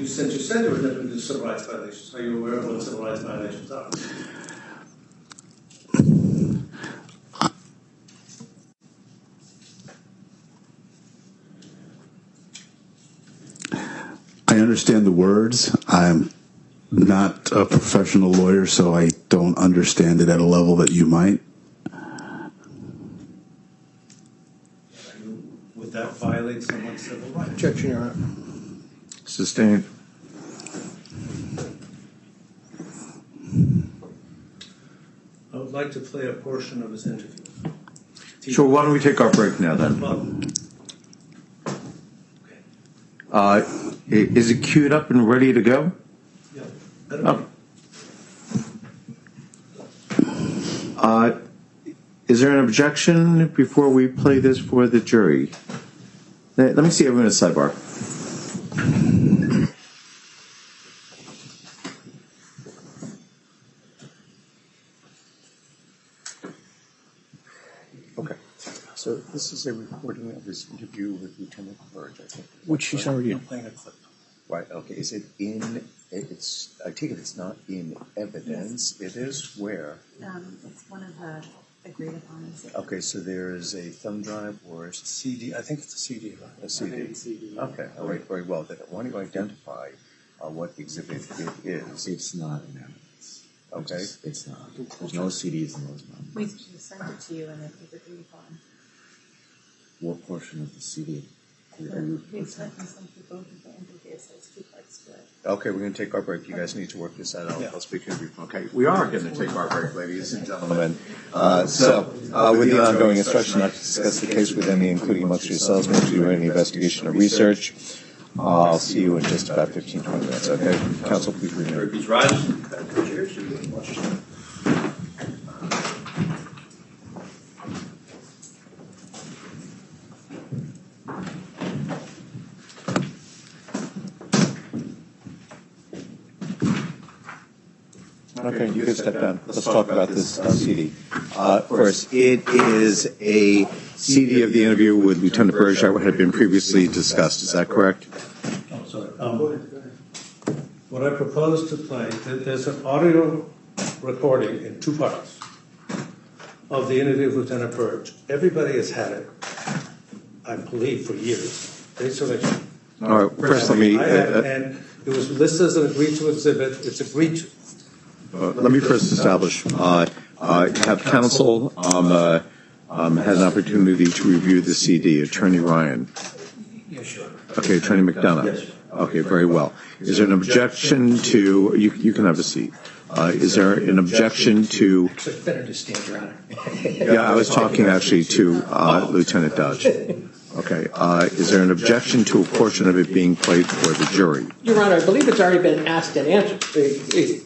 Since you said you were looking into civil rights violations, are you aware of what civil rights violations are? I understand the words. I'm not a professional lawyer, so I don't understand it at a level that you might. Would that violate someone's civil rights? Objection, Your Honor. Sustained. I would like to play a portion of his interview. Sure, why don't we take our break now then? Well, Is it queued up and ready to go? yeah. Is there an objection before we play this for the jury? Let me see everyone at sidebar. Okay. So this is a recording of his interview with Lieutenant Burge, I think. Which she's already in. Playing a clip. Right, okay. Is it in, I take it it's not in evidence. It is where? It's one of the agreed upon. Okay, so there's a thumb drive or a CD, I think it's a CD, right? A CD. Okay, all right, very well. Then why don't you identify what exhibit it is? It's not in evidence. Okay. It's not. There's no CDs in those mountains. We just sent it to you and it was agreed upon. What portion of the CD? We sent to both of the interviews, so it's two parts to it. Okay, we're going to take our break. You guys need to work this out. I'll speak to you. Okay, we are going to take our break, ladies and gentlemen. With the ongoing instruction not to discuss the case with any, including amongst yourselves, to do any investigation or research. I'll see you in just about 15, 20 minutes, okay? Counsel, please remain. Please rise. Okay, you can step down. Let's talk about this CD. First, it is a CD of the interview with Lieutenant Burge that had been previously discussed. Is that correct? Oh, sorry. What I propose to play, there's an audio recording in two parts of the interview with Lieutenant Burge. Everybody has had it, I believe, for years. They selection. All right, first let me... and it was listed as an agreed to exhibit. It's agreed to. let me first establish, have counsel had an opportunity to review the CD. Attorney Ryan. Yeah, sure. Okay, Attorney McDonough. Yes. Okay, very well. Is there an objection to, you can have a seat. Is there an objection to, Actually, better to stand, Your Honor. yeah, I was talking actually to Lieutenant Dodge. Okay, is there an objection to a portion of it being played for the jury? Your Honor, I believe it's already been asked and answered.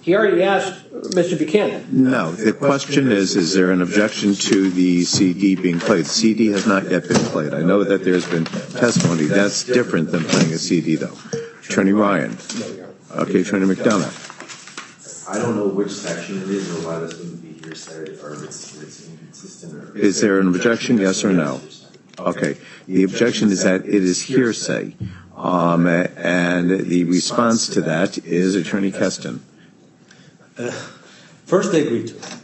He already asked Mr. Buchanan. No, the question is there an objection to the CD being played? The CD has not yet been played. I know that there's been testimony. That's different than playing a CD, though. Attorney Ryan. Okay, Attorney McDonough. I don't know which section it is or why this wouldn't be hearsay or it's inconsistent. Or Is there an objection, yes or no? Okay. The objection is that it is hearsay. And the response to that is Attorney Keston. First, they agreed to it.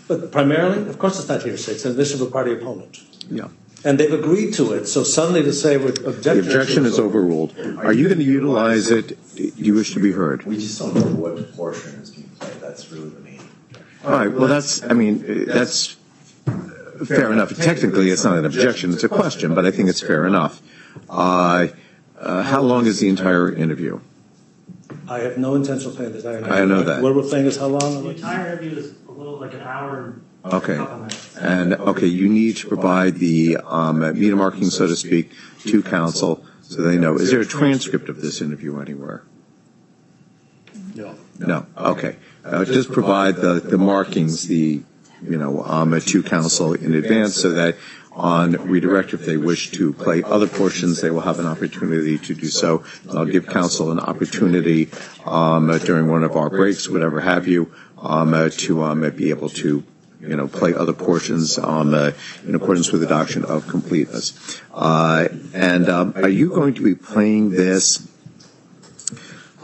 But primarily, of course, it's not hearsay. It's an admission of a party opponent. Yeah. And they've agreed to it. So suddenly to say we're objecting. The objection is overruled. Are you going to utilize it? Do you wish to be heard? We just don't know what portion is being played. That's really the main objection. All right. Well, that's fair enough. Technically, it's not an objection. It's a question, but I think it's fair enough. How long is the entire interview? I have no intention of playing the entire interview. I know that. What we're playing is how long? The entire interview is a little like an hour and Okay. a couple minutes. And, okay, you need to provide the meter marking, so to speak, to counsel so they know. Is there a transcript of this interview anywhere? No. No. Okay. Just provide the markings, to counsel in advance so that on redirect, if they wish to play other portions, they will have an opportunity to do so. I'll give counsel an opportunity during one of our breaks, whatever have you, to be able to play other portions in accordance with the doctrine of completeness. And are you going to be playing this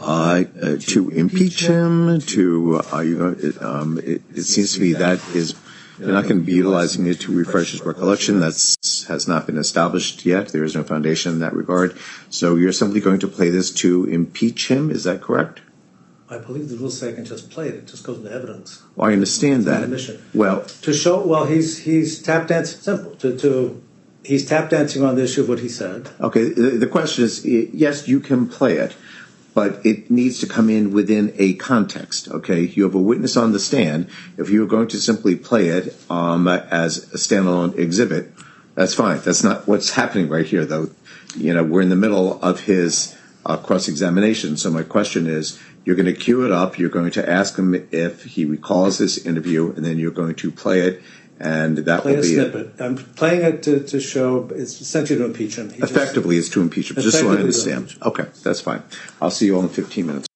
to impeach him, it seems to me that is, they're not going to be utilizing it to refresh his recollection. Has not been established yet. There is no foundation in that regard. So you're simply going to play this to impeach him, is that correct? I believe the rules say I can just play it. It just goes into evidence. Well, I understand that. Well, to show, well, he's tap dancing. Simple. He's tap dancing on the issue of what he said. okay, the question is, yes, you can play it, but it needs to come in within a context, okay? You have a witness on the stand. If you're going to simply play it as a standalone exhibit, that's fine. That's not what's happening right here, though. We're in the middle of his cross-examination. So my question is, you're going to cue it up. You're going to ask him if he recalls this interview, and then you're going to play it, and that will be snippet. I'm playing it to show, it's essentially to impeach him. Effectively, it's to impeach him, just so I understand. Okay, that's fine. I'll see you all in 15 minutes.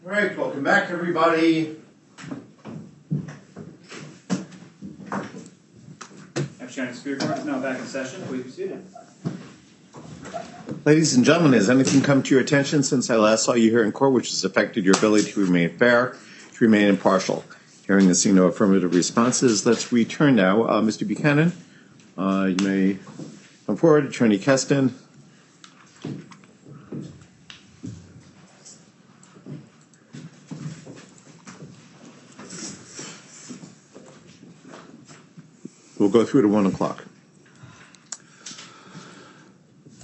All right, welcome back, everybody. County Superior Court is now back in session. Please be seated. Ladies and gentlemen, has anything come to your attention since I last saw you here in court which has affected your ability to remain fair, to remain impartial? Hearing and seeing no affirmative responses, let's return now. Mr. Buchanan, you may come forward. Attorney Keston. We'll go through to 1 o'clock.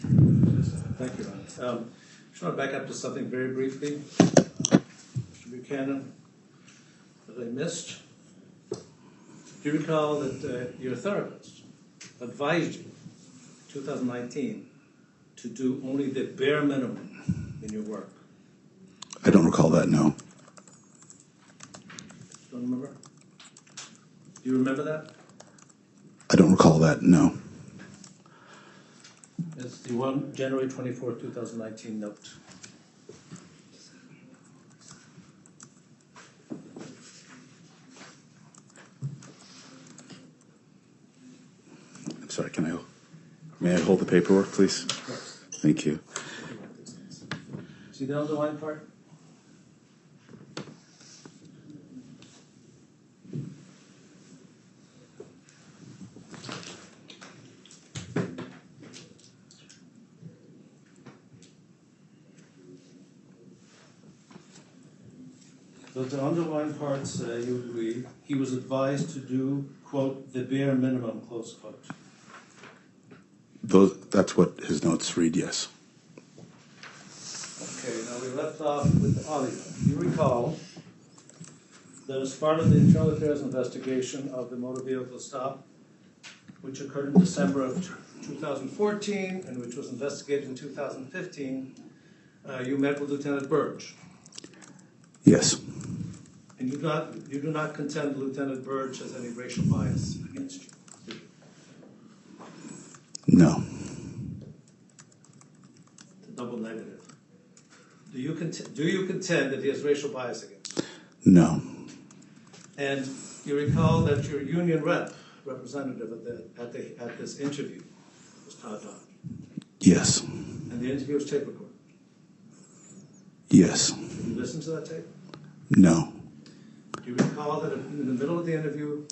Thank you, Ron. I just want to back up to something very briefly. Mr. Buchanan, that I missed. Do you recall that your therapist advised you in 2019 to do only the bare minimum in your work? I don't recall that, no. Don't remember? Do you remember that? I don't recall that, no. It's the one January 24, 2019 note. I'm sorry, may I hold the paperwork, please? Thank you. See the underlined part? So the underlined parts, you agree, he was advised to do, quote, the bare minimum, close quote. That's what his notes read, yes. Okay, now we left off with the audio. You recall that as part of the internal affairs investigation of the motor vehicle stop, which occurred in December of 2014 and which was investigated in 2015, you met with Lieutenant Burge. Yes. And you do not contend Lieutenant Burge has any racial bias against you? No. It's a double negative. Do you contend that he has racial bias against you? No. And you recall that your union representative at this interview was Todd Dodge? Yes. And the interview was tape recorded? Yes. Did you listen to that tape? No. Do you recall that in the middle of the interview,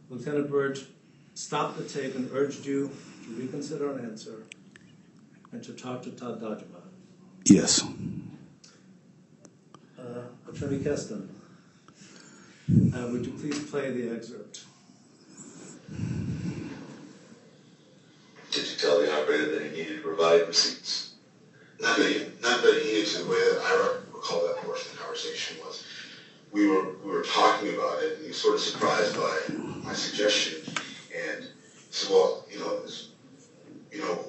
Lieutenant Burge stopped the tape and urged you to reconsider an answer and to talk to Todd Dodge about it? Yes. Attorney Keston, would you please play the excerpt? Did you tell the operator that he needed to provide receipts? Not that he needed to. The way that I recall that portion of the conversation was we were talking about it, and he was sort of surprised by my suggestion, and he said, "Well,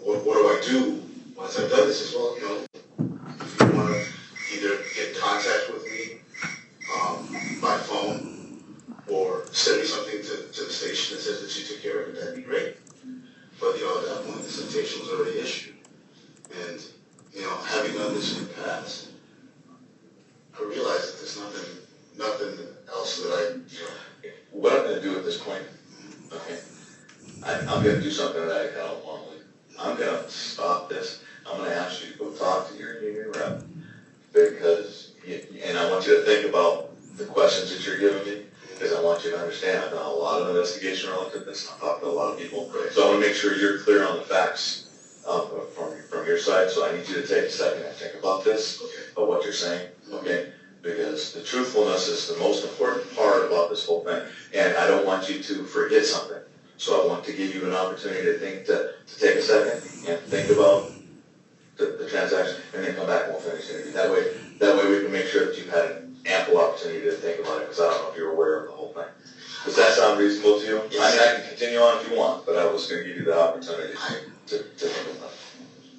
what do I do once I've done this?" He says, "Well, if you want to either get in contact with me by phone or send me something to the station that says that you took care of it, that'd be great." But at that point, the citation was already issued. so that what I'm gonna do at this point, okay, I'm gonna do something that I don't normally. I'm gonna stop this. I'm gonna ask you to go talk to your union rep, and I want you to think about the questions that you're giving me, because I want you to understand I've done a lot of investigation relative to this, and I've talked to a lot of people, so I want to make sure you're clear on the facts from your side, so I need you to take a second and think about this, about what you're saying, okay? Because the truthfulness is the most important part about this whole thing, and I don't want you to forget something. So I want to give you an opportunity to think, to take a second and think about the transaction, and then come back and we'll finish it. That way we can make sure that you've had an ample opportunity to think about it, because I don't know if you're aware of the whole thing. Does that sound reasonable to you? Yes. I mean, I can continue on if you want, but I was going to give you the opportunity to think about it.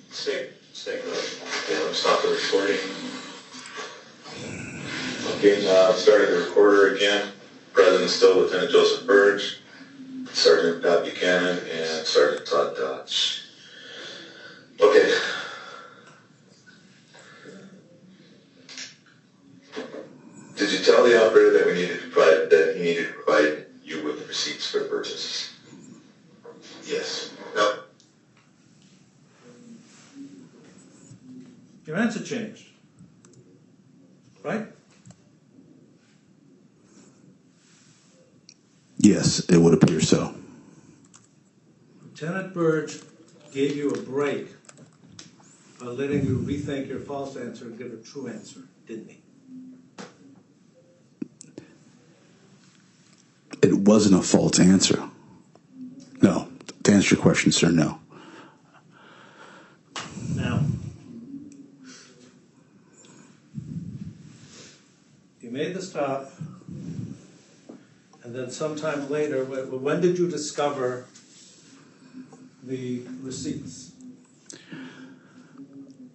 Stay good. Okay, let me stop the recording. Okay, started the recorder again. President still Lieutenant Joseph Burge, Sergeant Buchanan, and Sergeant Todd Dodge. Okay. Did you tell the operator that he needed to provide you with the receipts for the purchases? Yes. No. Your answer changed, right? Yes, it would appear so. Lieutenant Burge gave you a break by letting you rethink your false answer and give a true answer, didn't he? It wasn't a false answer. No. To answer your question, sir, no. Now, you made the stop, and then sometime later, when did you discover the receipts?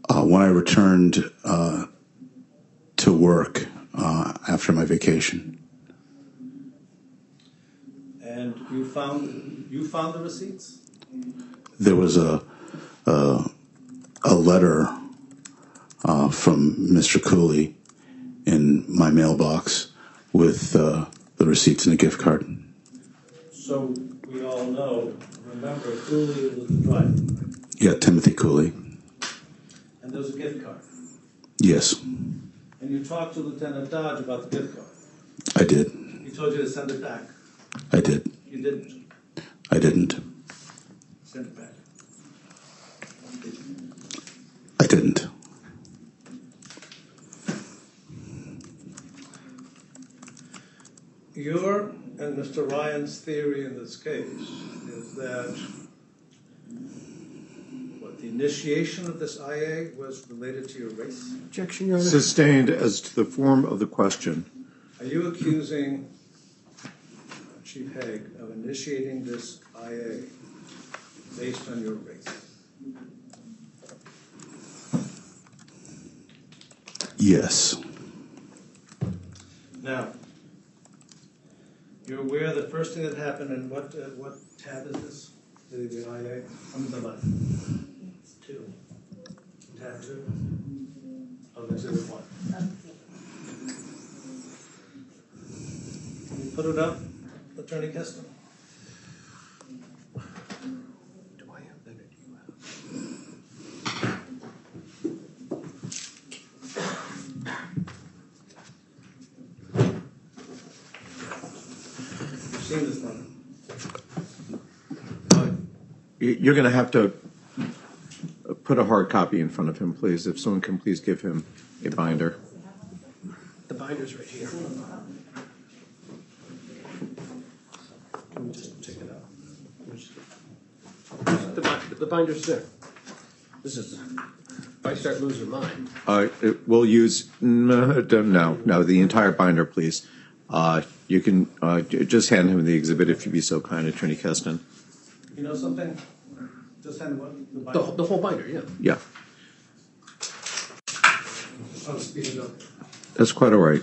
When I returned to work after my vacation. And you found the receipts? There was a letter from Mr. Cooley in my mailbox with the receipts and a gift card. So we all remember Cooley was the driver. Yeah, Timothy Cooley. And there's a gift card. Yes, And you talked to Lieutenant Dodge about the gift card. I did. He told you to send it back. I did. You didn't. I didn't. Send it back. I didn't. Your and Mr. Ryan's theory in this case is that the initiation of this IA was related to your race? Objection, Your Honor. Sustained as to the form of the question. Are you accusing Chief Haig of initiating this IA based on your race? Yes. Now, you're aware the first thing that happened, and what tab is this? The IA? On the left. It's 2. Tab 2? Oh, exhibit 1. Can you put it up, Attorney Keston? Do I have that or do you have? You've seen this letter. You're going to have to put a hard copy in front of him, please. If someone can please give him a binder. The binder's right here. Can we just take it out? The binder's there. This is, if I start losing mine. We'll use, no, the entire binder, please. You can just hand him the exhibit if you'd be so kind, Attorney Keston. You know something? Just hand what? The binder? The whole binder, yeah. Yeah, I'll speed it up. that's quite all right.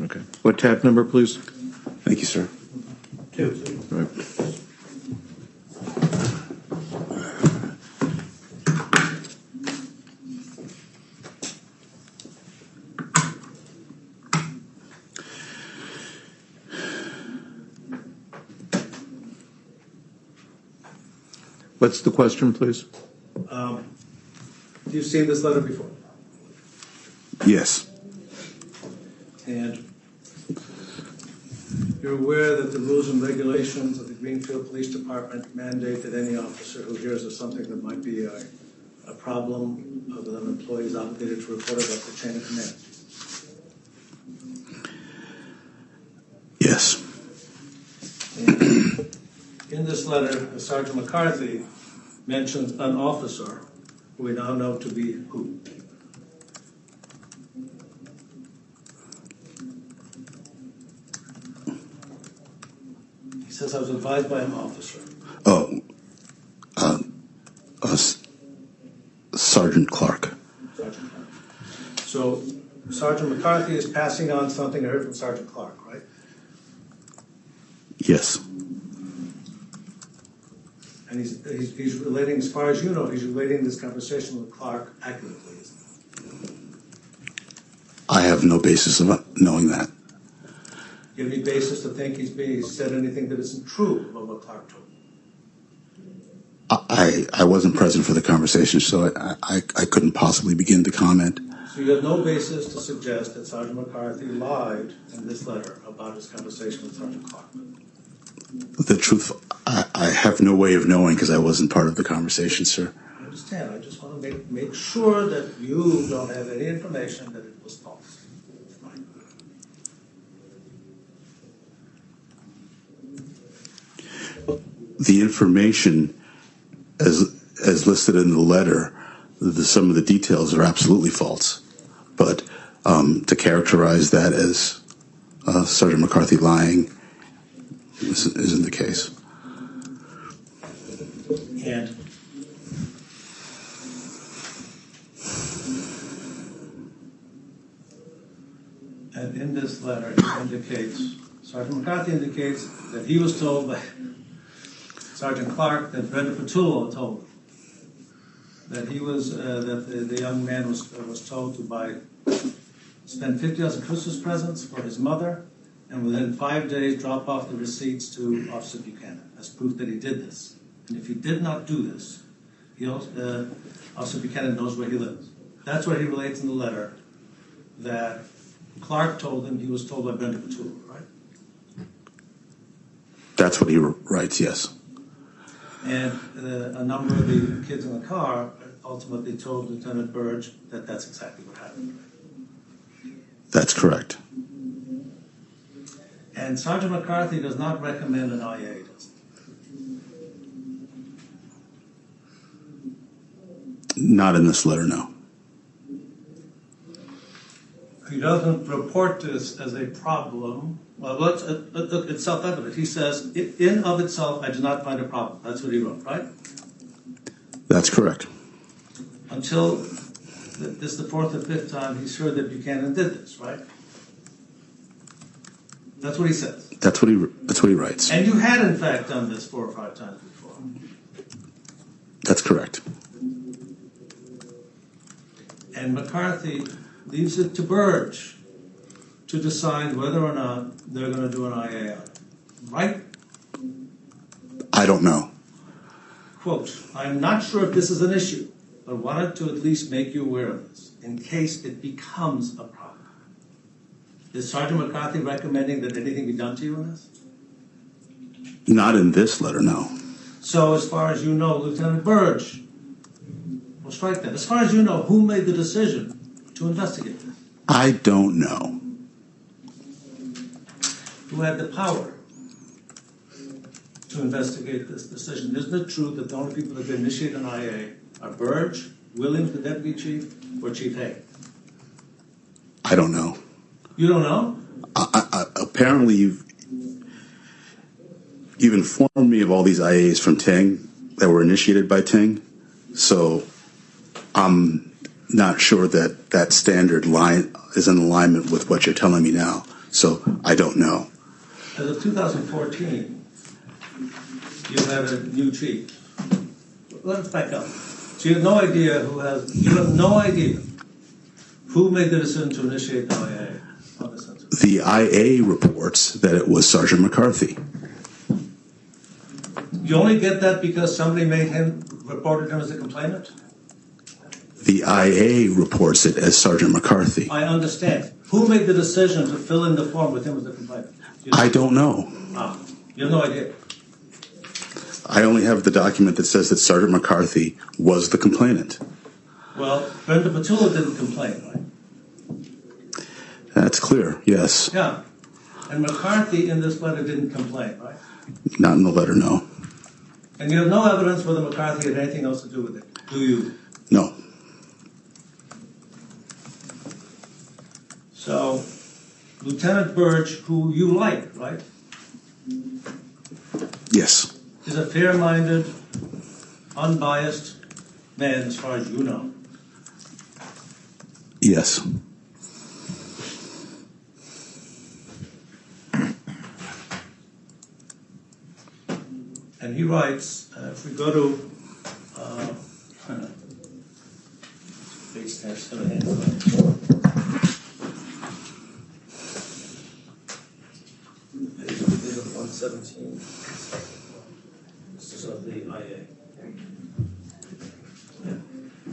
Okay. What tab number, please? Thank you, sir. 2. All right. What's the question, please? You've seen this letter before, Yes. and you're aware that the rules and regulations of the Greenfield Police Department mandate that any officer who hears of something that might be a problem of an employee is obligated to report it up the chain of command. Yes. And in this letter, Sergeant McCarthy mentions an officer who we now know to be who? He says, I was advised by an officer. Oh, Sergeant Clark. Sergeant Clark. So Sergeant McCarthy is passing on something I heard from Sergeant Clark, right? Yes. And he's relating, as far as you know, he's relating this conversation with Clark accurately, isn't he? I have no basis of knowing that. Do you have any basis to think he's said anything that isn't true about what Clark told you? I wasn't present for the conversation, so I couldn't possibly begin to comment. So you have no basis to suggest that Sergeant McCarthy lied in this letter about his conversation with Sergeant Clark? The truth, I have no way of knowing because I wasn't part of the conversation, sir. I understand. I just want to make sure that you don't have any information that it was false. Right? The information, as listed in the letter, some of the details are absolutely false. But to characterize that as Sergeant McCarthy lying isn't the case. And in this letter, Sergeant McCarthy indicates that he was told by Sergeant Clark that Brenda Petullo told him that he was that the young man was told to spend $50 in Christmas presents for his mother, and within 5 days drop off the receipts to Officer Buchanan as proof that he did this. And if he did not do this, Officer Buchanan knows where he lives. That's what he relates in the letter, that Clark told him he was told by Brenda Petullo, right? That's what he writes, yes. And a number of the kids in the car ultimately told Lieutenant Burge that that's exactly what happened. That's correct. And Sergeant McCarthy does not recommend an IA, does he? Not in this letter, no. He doesn't report this as a problem. Well, it's self-evident. He says, in of itself, I do not find a problem. That's what he wrote, right? That's correct. Until this is the fourth or fifth time he's heard that Buchanan did this, right? That's what he says. That's what he writes. And you had, in fact, done this 4 or 5 times before. That's correct. And McCarthy leaves it to Burge to decide whether or not they're going to do an IA on it. Right? I don't know. Quote, I'm not sure if this is an issue, but wanted to at least make you aware of this in case it becomes a problem. Is Sergeant McCarthy recommending that anything be done to you in this? Not in this letter, no. So as far as you know, Lieutenant Burge will strike that. As far as you know, who made the decision to investigate this? I don't know. Who had the power to investigate this decision? Isn't it true that the only people that can initiate an IA are Burge, Williams, the deputy chief, or Chief Hay? I don't know. You don't know? Apparently, you've informed me of all these IAs from Ting that were initiated by Ting, so I'm not sure that standard line is in alignment with what you're telling me now. So I don't know. As of 2014, you had a new chief. Let's back up. So you have no idea who made the decision to initiate the IA on this incident. The IA reports that it was Sergeant McCarthy. You only get that because somebody reported him as a complainant? The IA reports it as Sergeant McCarthy. I understand. Who made the decision to fill in the form with him as a complainant? I don't know. You have no idea. I only have the document that says that Sergeant McCarthy was the complainant. Well, Brenda Petula didn't complain, right? That's clear, yes. Yeah. And McCarthy in this letter didn't complain, right? Not in the letter, no. And you have no evidence whether McCarthy had anything else to do with it, do you? No. So, Lieutenant Burge, who you like, right? Yes. Is a fair-minded, unbiased man as far as you know. Yes. And he writes, if we go to page 117. This is of the IA.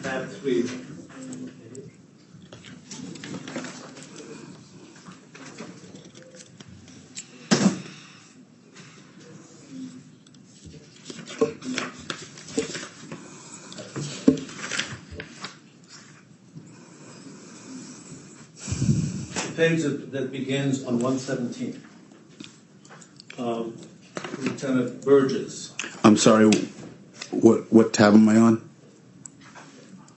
Tab 3. Page that begins on 117. Lieutenant Burgess. I'm sorry, what tab am I on?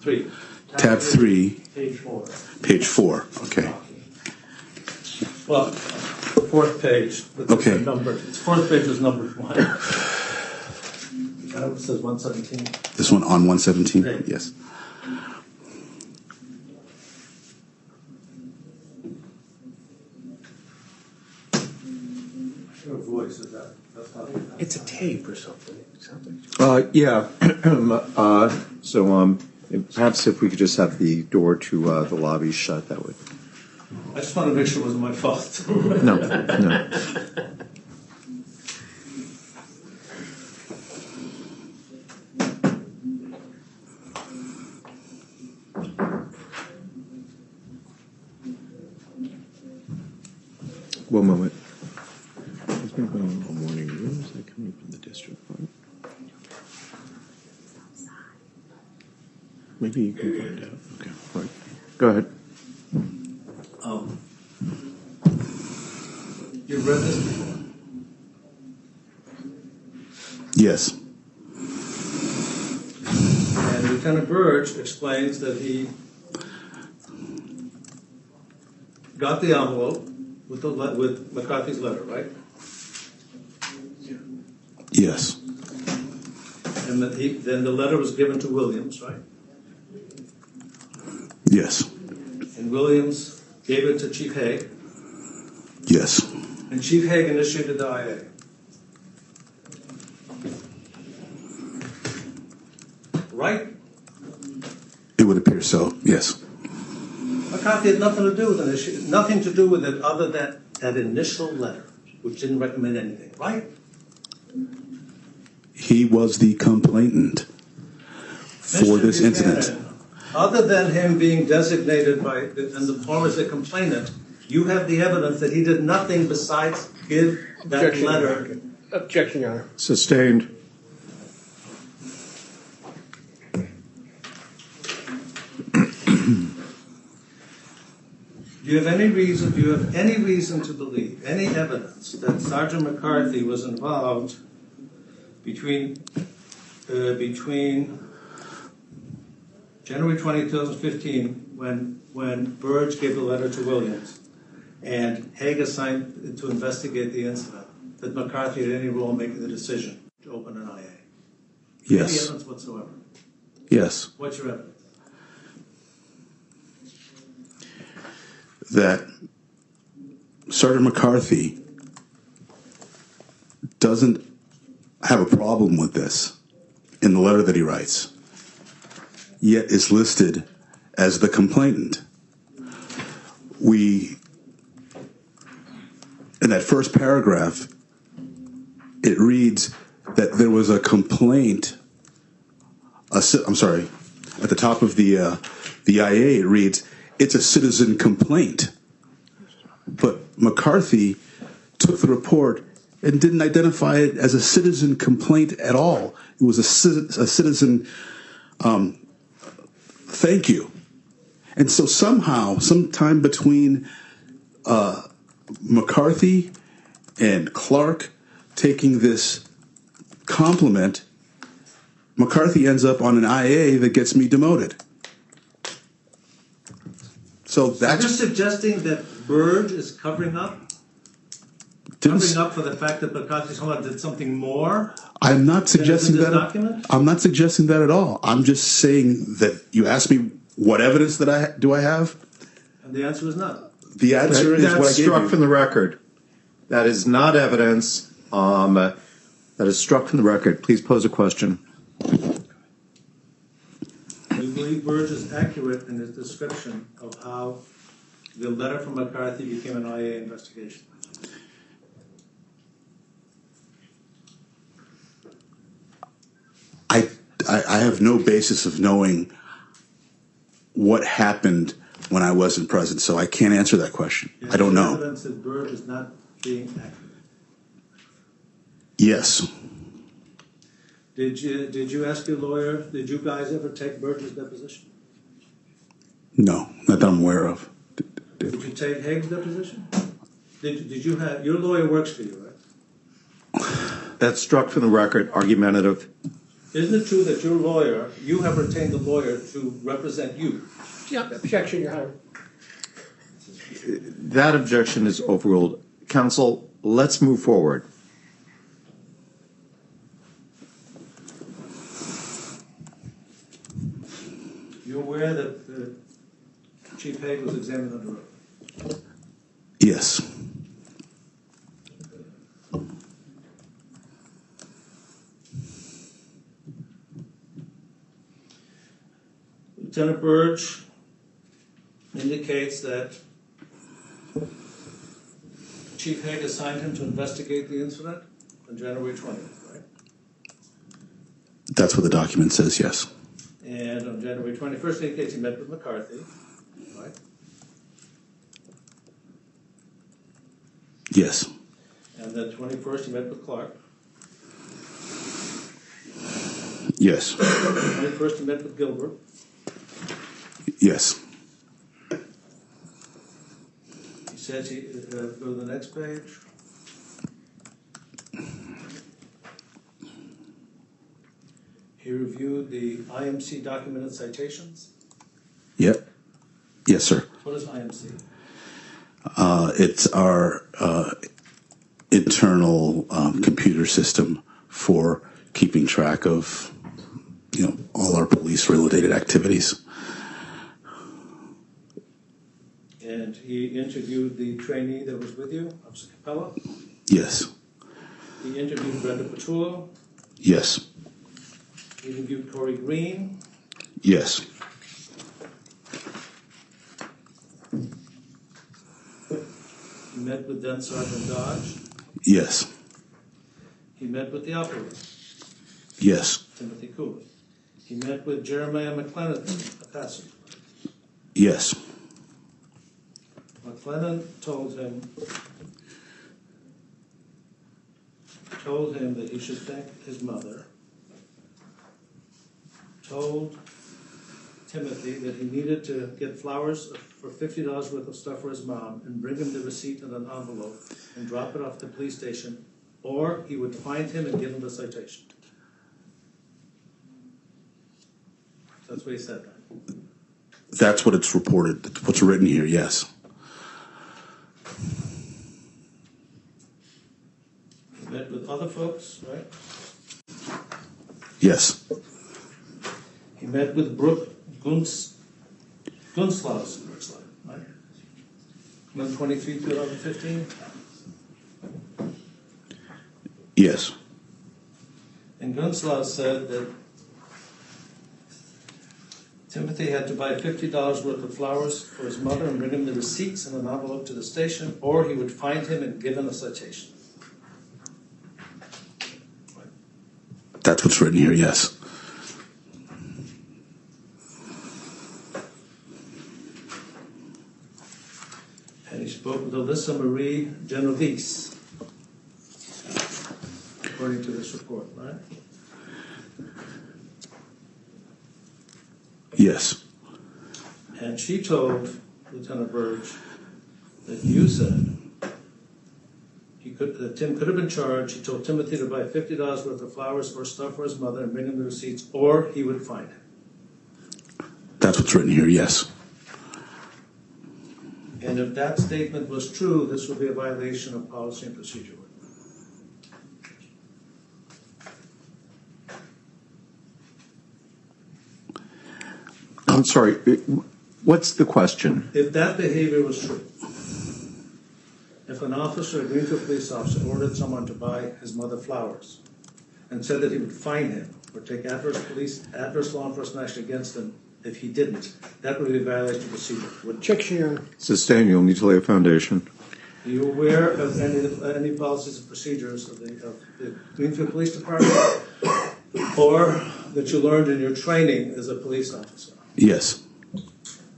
3. Tab 3. Page 4. Page 4, okay. Well, fourth page. Okay. Fourth page is numbered 1. It says 117. This one on 117? Okay. Yes. Your voice is that. That's not It's a tape or something. Yeah. So perhaps if we could just have the door to the lobby shut, that would. I just want to make sure it wasn't my fault. No, no. One moment. It's been going on all morning. Where is that coming from? The district court? Maybe you can find out. Okay. Right. Go ahead. You've read this before? Yes. And Lieutenant Burge explains that he got the envelope with McCarthy's letter, right? Yes. And that then the letter was given to Williams, right? Yes. And Williams gave it to Chief Haig, Yes. and Chief Haig initiated the IA. Right? It would appear so, yes. McCarthy had nothing to do with nothing to do with it other than that initial letter, which didn't recommend anything, right? He was the complainant for Mr. this Buchanan, incident. Other than him being designated in the form as a complainant, you have the evidence that he did nothing besides give that Objection, letter. Your Honor. Objection, Your Honor. Sustained. Do you have any reason to believe, any evidence that Sergeant McCarthy was involved between January 20, 2015, when Burge gave the letter to Williams, and Haig assigned to investigate the incident, that McCarthy had any role in making the decision to open an IA? Yes. Any evidence whatsoever? Yes. What's your evidence? That Sergeant McCarthy doesn't have a problem with this in the letter that he writes, yet is listed as the complainant. In that first paragraph, it reads, that there was a complaint. I'm sorry. At the top of the IA, it reads, "It's a citizen complaint." But McCarthy took the report and didn't identify it as a citizen complaint at all. It was a citizen thank you. And so somehow, sometime between McCarthy and Clark taking this compliment, McCarthy ends up on an IA that gets me demoted. So that's... You're suggesting that Burge is covering up? Covering up for the fact that McCarthy somehow did something more? I'm not suggesting that. Document? I'm not suggesting that at all. I'm just saying that you asked me what evidence that I have. And the answer is none. The answer is what I That's gave struck you. from the record. That is not evidence. That is struck from the record. Please pose a question. Do you believe Burge is accurate in his description of how the letter from McCarthy became an IA investigation? I have no basis of knowing what happened when I wasn't present, so I can't answer that question. I don't know. Evidence that Burge is not being accurate. Yes. Did you ask your lawyer? Did you guys ever take Burge's deposition? No, not that I'm aware of. Did you take Haig's deposition? Did you have your lawyer works for you, right? That's struck from the record. Argumentative. Isn't it true that your lawyer, you have retained a lawyer to represent you? Yeah, objection, Your Honor. That objection is overruled. Counsel, let's move forward. You're aware that Chief Haig was examined under oath? Yes. Lieutenant Burge indicates that Chief Haig assigned him to investigate the incident on January 20th, right? That's what the document says, yes. And on January 21st, indicates he met with McCarthy, right? Yes. And then 21st, he met with Clark. Yes. 21st, he met with Gilbert. Yes. He says he, go to the next page. He reviewed the IMC documented citations. Yep. Yes, sir. What is IMC? It's our internal computer system for keeping track of, all our police-related activities. And he interviewed the trainee that was with you, Officer Capella. Yes. He interviewed Brenda Petullo. Yes. He interviewed Corey Green. Yes. He met with then Sergeant Dodge. Yes. He met with the operator, Yes. Timothy Cooley. He met with Jeremiah McLennan, a passenger. Yes. McLennan told him that he should thank his mother, told Timothy that he needed to get flowers for $50 worth of stuff for his mom and bring him the receipt in an envelope and drop it off at the police station, or he would find him and give him the citation. That's what he said, right? That's what it's reported, what's written here, yes. He met with other folks, right? Yes. He met with Brooke Gunslaus, right? 123, 2015. Yes. And Gunslaus said that Timothy had to buy $50 worth of flowers for his mother and bring him the receipts in an envelope to the station, or he would find him and give him a citation. Right. That's what's written here, yes. And he spoke with Alyssa Marie Genovese, according to this report, right? Yes. And she told Lieutenant Burge that you said that Tim could have been charged. He told Timothy to buy $50 worth of flowers or stuff for his mother and bring him the receipts, or he would fine him. That's what's written here, yes. And if that statement was true, this would be a violation of policy and procedure. I'm sorry, what's the question? If that behavior was true, if an officer, a Greenfield police officer, ordered someone to buy his mother flowers and said that he would fine him or take adverse law enforcement action against him if he didn't, that would be a violation of procedure. Objection, Your Honor. Sustain, you'll need to lay a foundation. Are you aware of any policies and procedures of the Greenfield Police Department or that you learned in your training as a police officer? Yes.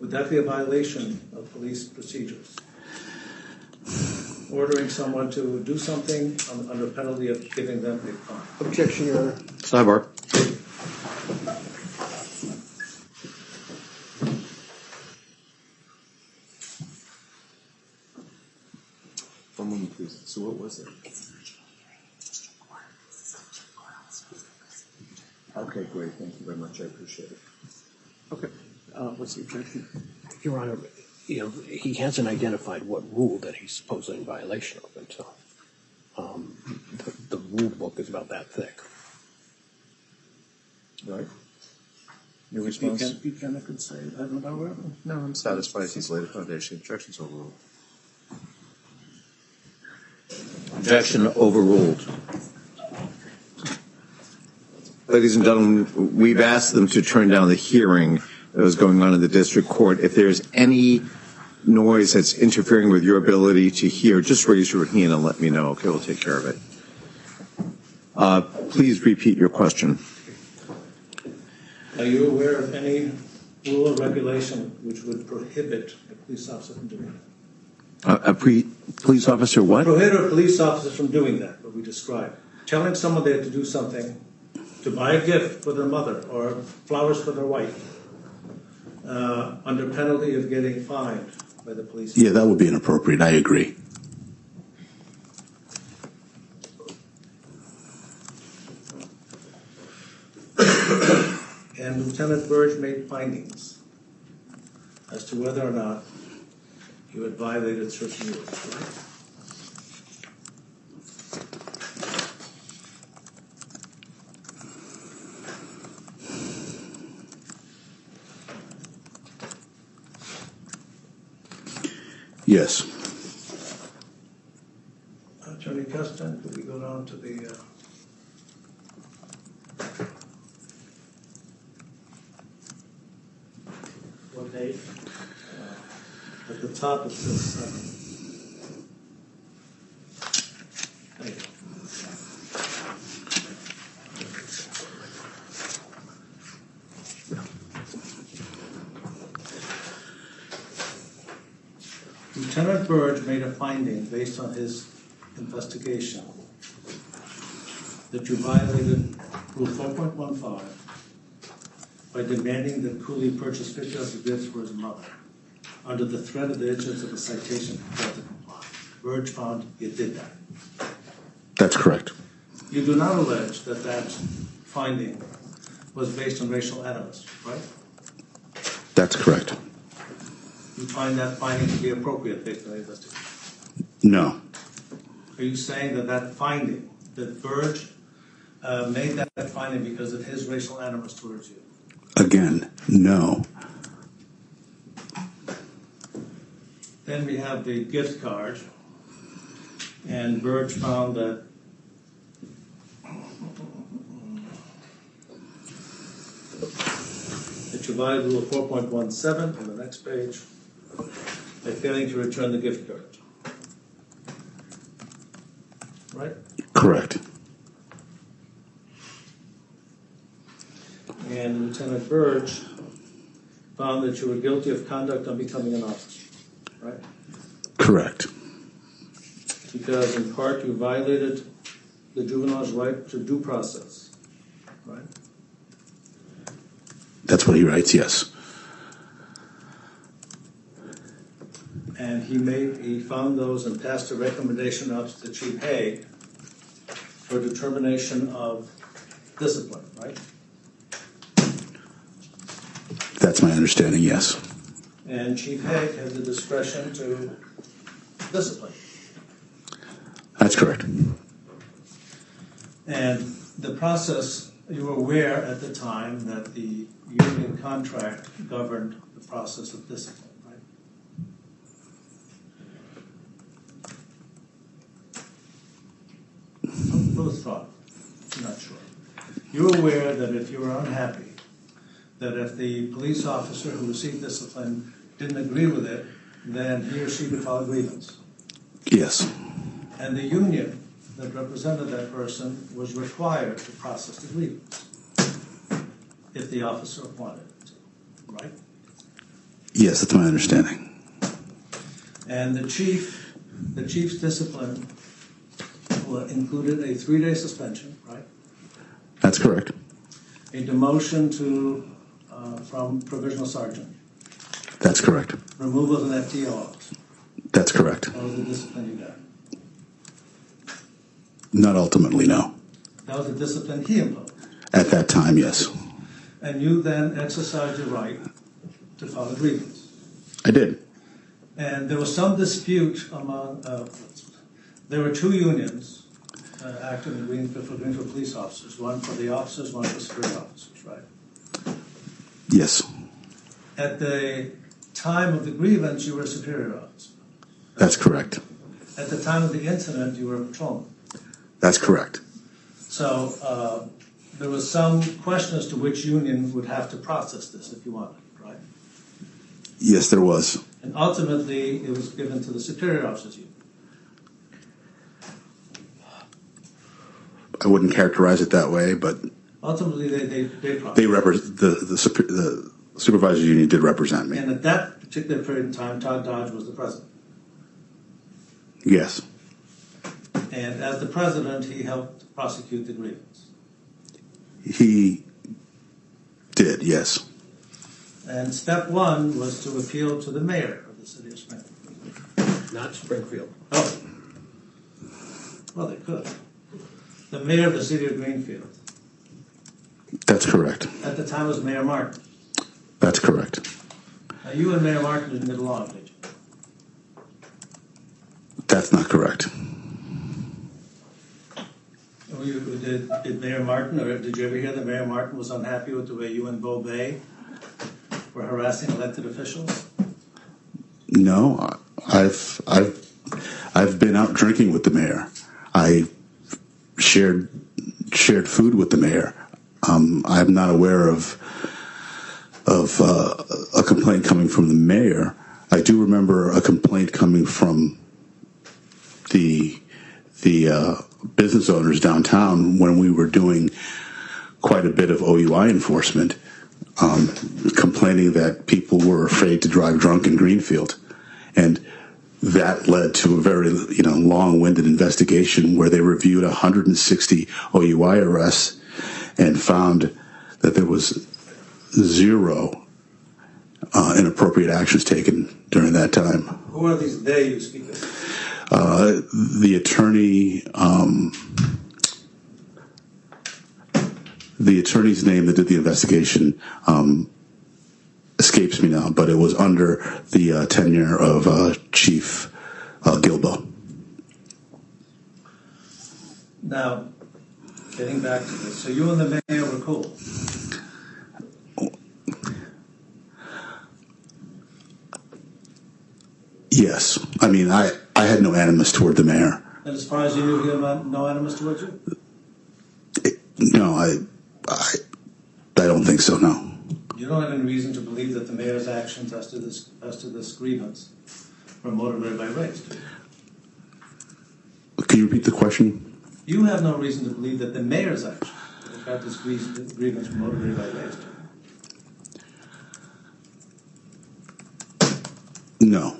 Would that be a violation of police procedures? Ordering someone to do something under penalty of giving them a fine? Objection, Your Honor. Sidebar. One moment, please. So what was it? Okay, great. Thank you very much. I appreciate it. Okay. What's the objection? Your Honor, he hasn't identified what rule that he's supposedly in violation of until the rule book is about that thick. Right? Your response? You can say, I don't know where. No, I'm satisfied. He's laid a foundation. Objection's overruled. Objection overruled. Ladies and gentlemen, we've asked them to turn down the hearing that was going on in the district court. If there's any noise that's interfering with your ability to hear, just raise your hand and let me know. Okay, we'll take care of it. Please repeat your question. Are you aware of any rule or regulation which would prohibit a police officer from doing that? A police officer what? Prohibit a police officer from doing that, what we described. Telling someone they have to do something, to buy a gift for their mother or flowers for their wife, under penalty of getting fined by the police. Yeah, that would be inappropriate. I agree. And Lieutenant Burge made findings as to whether or not you had violated certain rules, right? Yes. Attorney Custon, could we go down to the what date? At the top it says 7. Thank you. Lieutenant Burge made a finding based on his investigation that you violated Rule 4.15 by demanding that Cooley purchase pictures of gifts for his mother under the threat of the issuance of a citation for failure to comply. Burge found you did that. That's correct. You do not allege that that finding was based on racial animus, right? That's correct. You find that finding to be appropriate based on the investigation? No. Are you saying that that finding, that Burge made that finding because of his racial animus towards you? Again, no. Then we have the gift card, and Burge found that you violated Rule 4.17 on the next page by failing to return the gift card. Right? Correct. and Lieutenant Burge found that you were guilty of conduct unbecoming an officer, right? Correct. Because in part you violated the juvenile's right to due process, right? That's what he writes, yes. And he found those and passed a recommendation up to Chief Hay for determination of discipline, right? That's my understanding, yes. And Chief Hay has the discretion to discipline. That's correct. And the process, you were aware at the time that the union contract governed the process of discipline, right? Both thought, I'm not sure. You're aware that if you were unhappy, that if the police officer who received discipline didn't agree with it, then he or she would file a grievance. Yes. And the union that represented that person was required to process the grievance if the officer wanted it to, right? Yes, that's my understanding. And the chief's discipline included a 3-day suspension, right? That's correct. A demotion from provisional sergeant. That's correct. Removal of an FTO officer. That's correct. That was the discipline you got. Not ultimately, no. That was the discipline he imposed. At that time, yes. And you then exercised your right to file a grievance. I did. And there was some dispute among, there were 2 unions active in Greenfield for Greenfield police officers, one for the officers, one for superior officers, right? Yes. At the time of the grievance, you were a superior officer. That's correct. At the time of the incident, you were a patrolman. That's correct. So there was some question as to which union would have to process this if you wanted, right? Yes, there was. And ultimately, it was given to the superior officers union. I wouldn't characterize it that way, but Ultimately, they processed. the supervisors union did represent me. And at that particular period in time, Todd Dodge was the president. Yes. And as the president, he helped prosecute the grievance. He did, yes. And step 1 was to appeal to the mayor of the city of Springfield. Not Springfield. Oh. Well, they could. The mayor of the city of Greenfield. That's correct. At the time was Mayor Martin. That's correct. Now, you and Mayor Martin didn't get along, did you? That's not correct. Did Mayor Martin, or did you ever hear that Mayor Martin was unhappy with the way you and Bo Bay were harassing elected officials? No, I've been out drinking with the mayor. I shared food with the mayor. I'm not aware of a complaint coming from the mayor. I do remember a complaint coming from the business owners downtown when we were doing quite a bit of OUI enforcement, complaining that people were afraid to drive drunk in Greenfield. And that led to a very long-winded investigation where they reviewed 160 OUI arrests and found that there was 0 inappropriate actions taken during that time. Who are these they you speak of? The attorney's name that did the investigation escapes me now, but it was under the tenure of Chief Gilbo. Now, getting back to this, so you and the mayor were cool. Yes. I mean, I had no animus toward the mayor. And as far as you knew, he had no animus towards you? No, I don't think so, no. You don't have any reason to believe that the mayor's actions as to this grievance were motivated by race, do you? Can you repeat the question? You have no reason to believe that the mayor's actions as to this grievance were motivated by race, do you? No.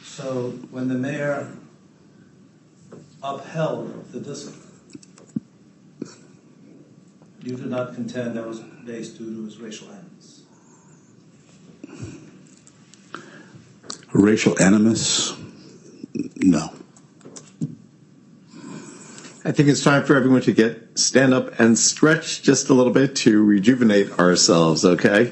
So when the mayor upheld the discipline, you do not contend that was based due to his racial animus? Racial animus? No. I think it's time for everyone to stand up and stretch just a little bit to rejuvenate ourselves, okay?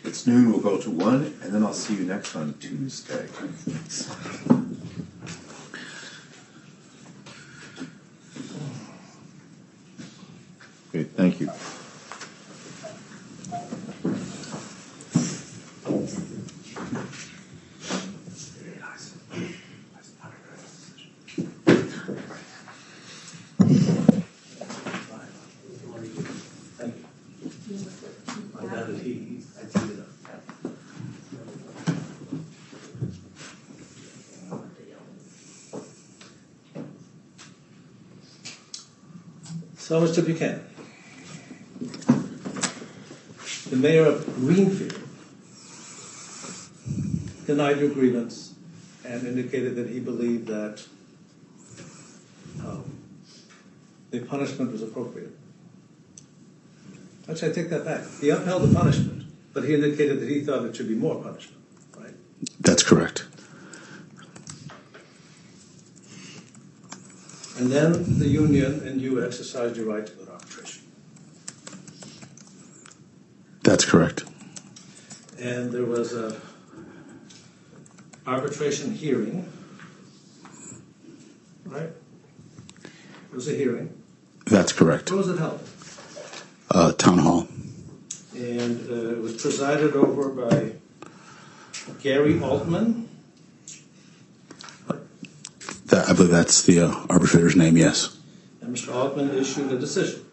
It's noon, we'll go to 1, and then I'll see you next on Tuesday. Great, thank you. So, Mr. Buchanan, the mayor of Greenfield denied your grievance and indicated that he believed that the punishment was appropriate. Actually, I take that back. He upheld the punishment, but he indicated that he thought it should be more punishment, right? That's correct. And then the union and you exercised your right to go to arbitration. That's correct. And there was a arbitration hearing, right? It was a hearing. That's correct. Where was it held? Town hall. And it was presided over by Gary Altman. I believe that's the arbitrator's name, yes. And Mr. Altman issued a decision.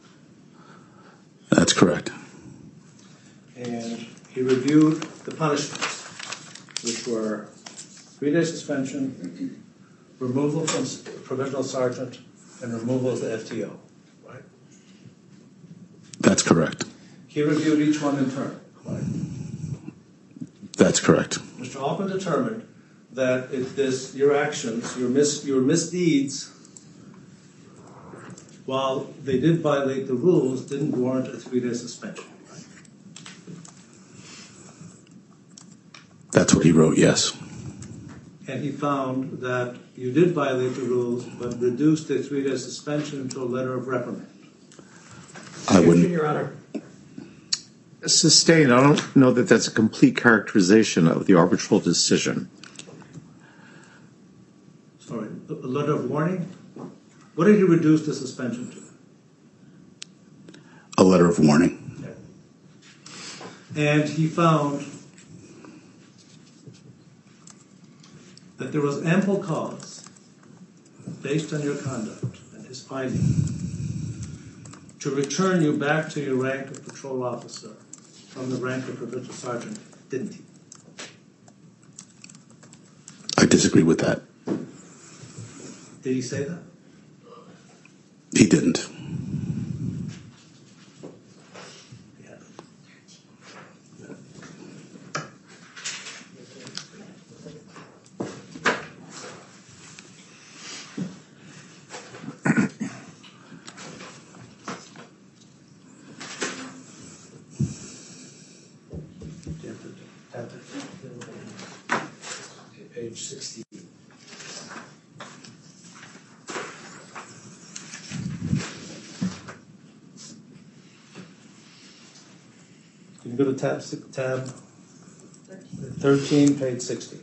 That's correct. And he reviewed the punishments, which were 3-day suspension, removal from provisional sergeant, and removal as the FTO, right? That's correct. He reviewed each one in turn, right? That's correct. Mr. Altman determined that your actions, your misdeeds, while they did violate the rules, didn't warrant a 3-day suspension. Right? That's what he wrote, yes. And he found that you did violate the rules, but reduced a 3-day suspension to a letter of reprimand. I wouldn't. Your Honor. Sustained. I don't know that that's a complete characterization of the arbitral decision. Sorry, a letter of warning? What did he reduce the suspension to? A letter of warning. And he found that there was ample cause, based on your conduct and his finding, to return you back to your rank of patrol officer from the rank of provincial sergeant, didn't he? I disagree with that. Did he say that? He didn't. Yeah. Page 60. You can go to tab 13, page 60.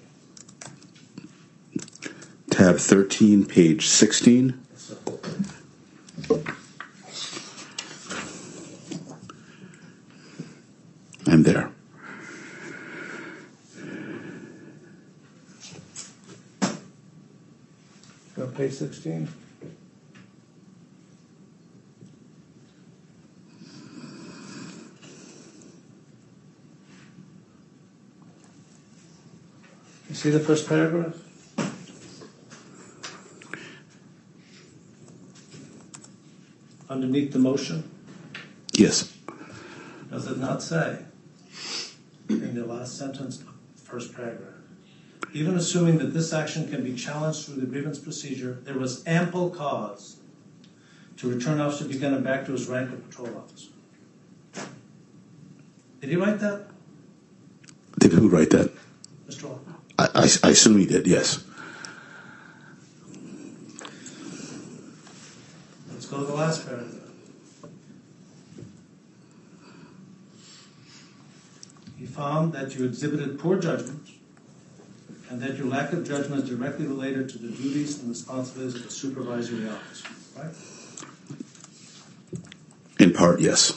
Tab 13, page 16. I'm there. Go to page 16. see the first paragraph? Underneath the motion? Yes. Does it not say in the last sentence, first paragraph? Even assuming that this action can be challenged through the grievance procedure, there was ample cause to return Officer Buchanan back to his rank of patrol officer. Did he write that, Did who write that? Mr. Hall? I assume he did, yes. Let's go to the last paragraph. He found that you exhibited poor judgment and that your lack of judgment is directly related to the duties and responsibilities of the supervisory officer, right? In part, yes.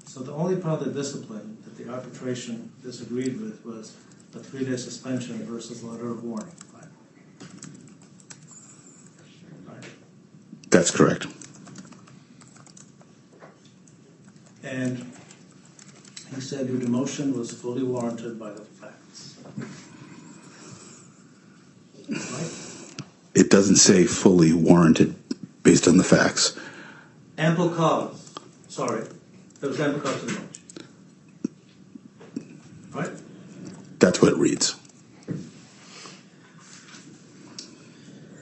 So the only part of the discipline that the arbitration disagreed with was a 3-day suspension versus letter of warning, right? Right. That's correct. And he said your demotion was fully warranted by the facts. Right? It doesn't say fully warranted based on the facts. Ample cause. Sorry. There was ample cause to the motion. Right? That's what it reads.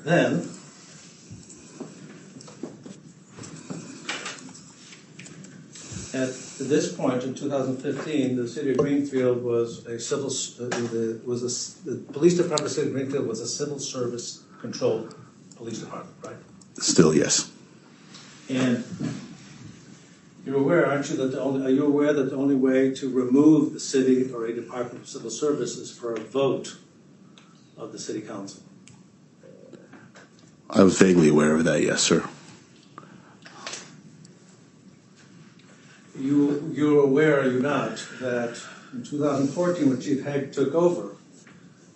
Then, at this point in 2015, the city of Greenfield was a civil. The police department of the city of Greenfield was a civil service controlled police department, right? Still, yes. And you're aware, aren't you, are you aware that the only way to remove the city or a department of civil service is for a vote of the city council? I was vaguely aware of that, yes, sir. You're aware, are you not, that in 2014 when Chief Haig took over,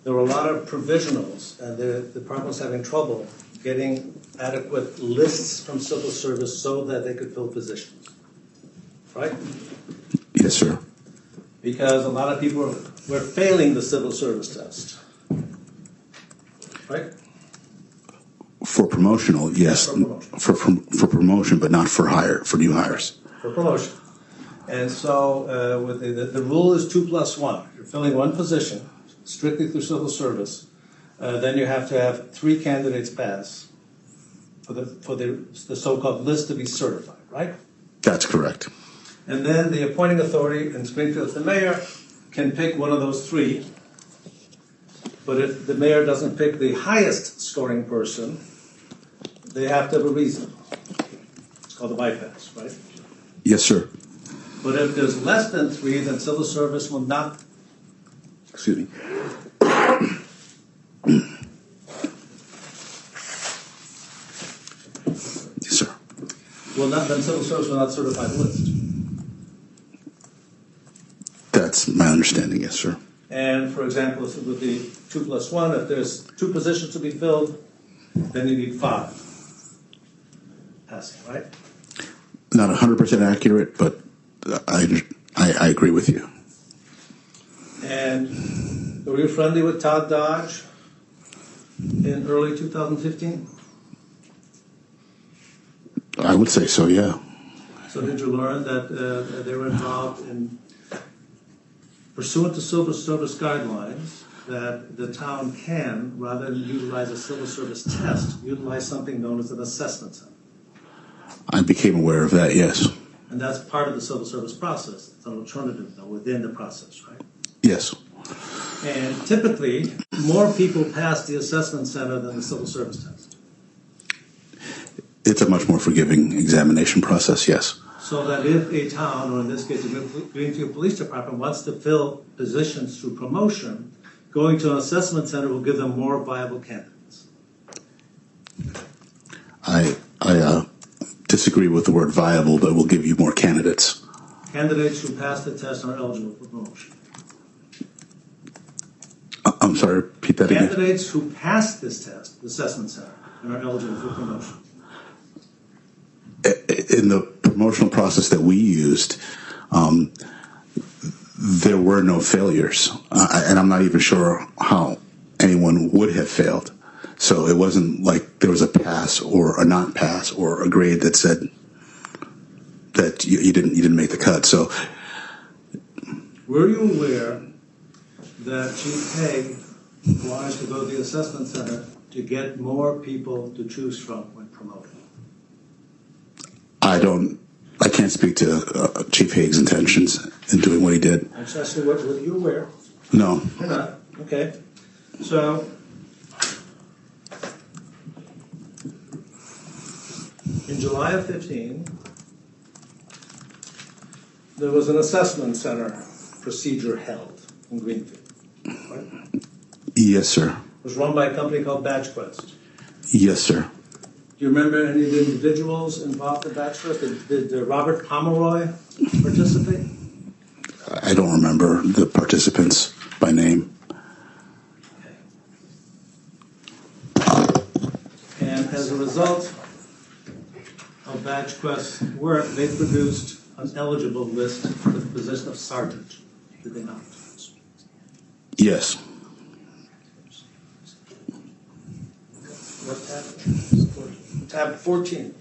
there were a lot of provisionals and the department was having trouble getting adequate lists from civil service so that they could fill positions, right? Yes, sir. Because a lot of people were failing the civil service test, right? For promotional, yes. For promotion. For promotion, but not for new hires. For promotion. And so with the rule is 2+1. You're filling one position strictly through civil service. Then you have to have 3 candidates pass for the so-called list to be certified, right? That's correct. And then the appointing authority in Springfield, the mayor, can pick one of those 3. But if the mayor doesn't pick the highest scoring person, they have to have a reason. It's called a bypass, right? Yes, sir. But if there's less than 3, then civil service will not. Excuse me. Yes, sir. Then civil service will not certify the list. That's my understanding, yes, sir. And for example, with the 2+1, if there's 2 positions to be filled, then you need 5 passing, right? Not 100% accurate, but I agree with you. And were you friendly with Todd Dodge in early 2015? I would say so, yeah. So did you learn that they were involved in, pursuant to civil service guidelines, that the town can, rather than utilize a civil service test, utilize something known as an assessment center? I became aware of that, yes. And that's part of the civil service process. It's an alternative, though, within the process, right? Yes. And typically, more people pass the assessment center than the civil service test. It's a much more forgiving examination process, yes. So that if a town, or in this case, the Greenfield Police Department, wants to fill positions through promotion, going to an assessment center will give them more viable candidates. I disagree with the word viable, but will give you more candidates. Candidates who pass the test are eligible for promotion. I'm sorry, repeat that again. Candidates who pass this test, the assessment center, are eligible for promotion. In the promotional process that we used, there were no failures, and I'm not even sure how anyone would have failed. So it wasn't like there was a pass or a not pass or a grade that said that you didn't make the cut. So Were you aware that Chief Haig wanted to go to the assessment center to get more people to choose from when promoted? I can't speak to Chief Haig's intentions in doing what he did. I'm just asking, were you aware? No. You're not. Okay. So, in July of 15, there was an assessment center procedure held in Greenfield. Right? Yes, sir. It was run by a company called BatchQuest. Yes, sir. Do you remember any of the individuals involved in BatchQuest? Did Robert Pomeroy participate? I don't remember the participants by name. And as a result of BatchQuest's work, they produced an eligible list for the position of sergeant. Did they not? Yes. What tab? Tab 14.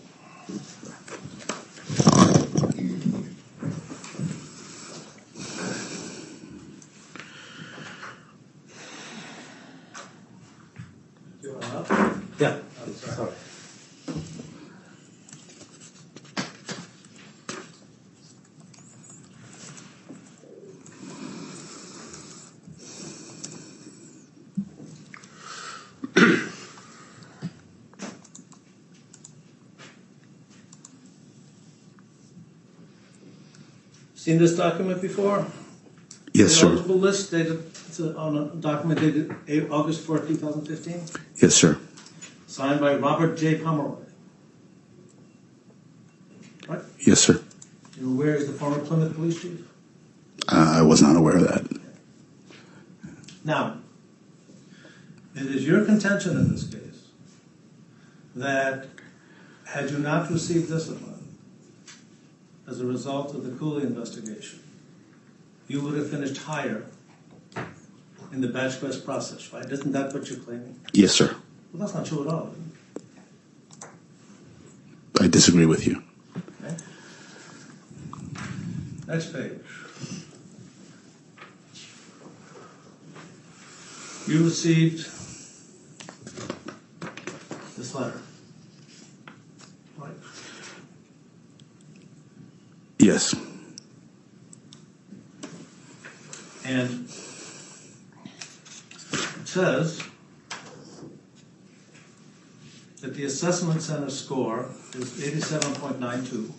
Yeah. Sorry. Seen this document before? Yes, The sir. eligible list dated on a document dated August 4, 2015, Yes, sir. signed by Robert J. Pomeroy. Right? Yes, sir. You're aware he's the former Plymouth police chief? I was not aware of that. Now, it is your contention in this case that had you not received discipline as a result of the Cooley investigation, you would have finished higher in the BatchQuest process, right? Isn't that what you're claiming? Yes, sir. Well, that's not true at all. I disagree with you. Okay. Next page. You received this letter. Right. Yes. And it says that the assessment center score is 87.92,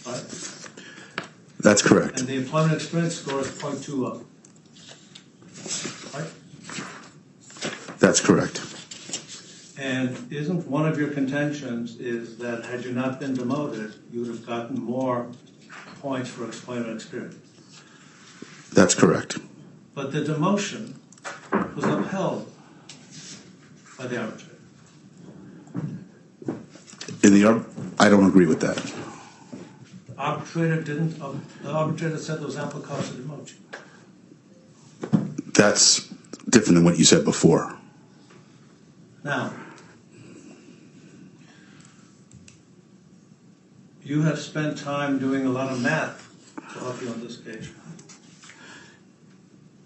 right? That's correct. And the employment experience score is 0.20, right? That's correct. And isn't one of your contentions is that had you not been demoted, you would have gotten more points for employment experience? That's correct. But the demotion was upheld by the arbitrator. I don't agree with that. The arbitrator said there was ample cause to demote you. That's different than what you said before. Now, you have spent time doing a lot of math to help you on this case.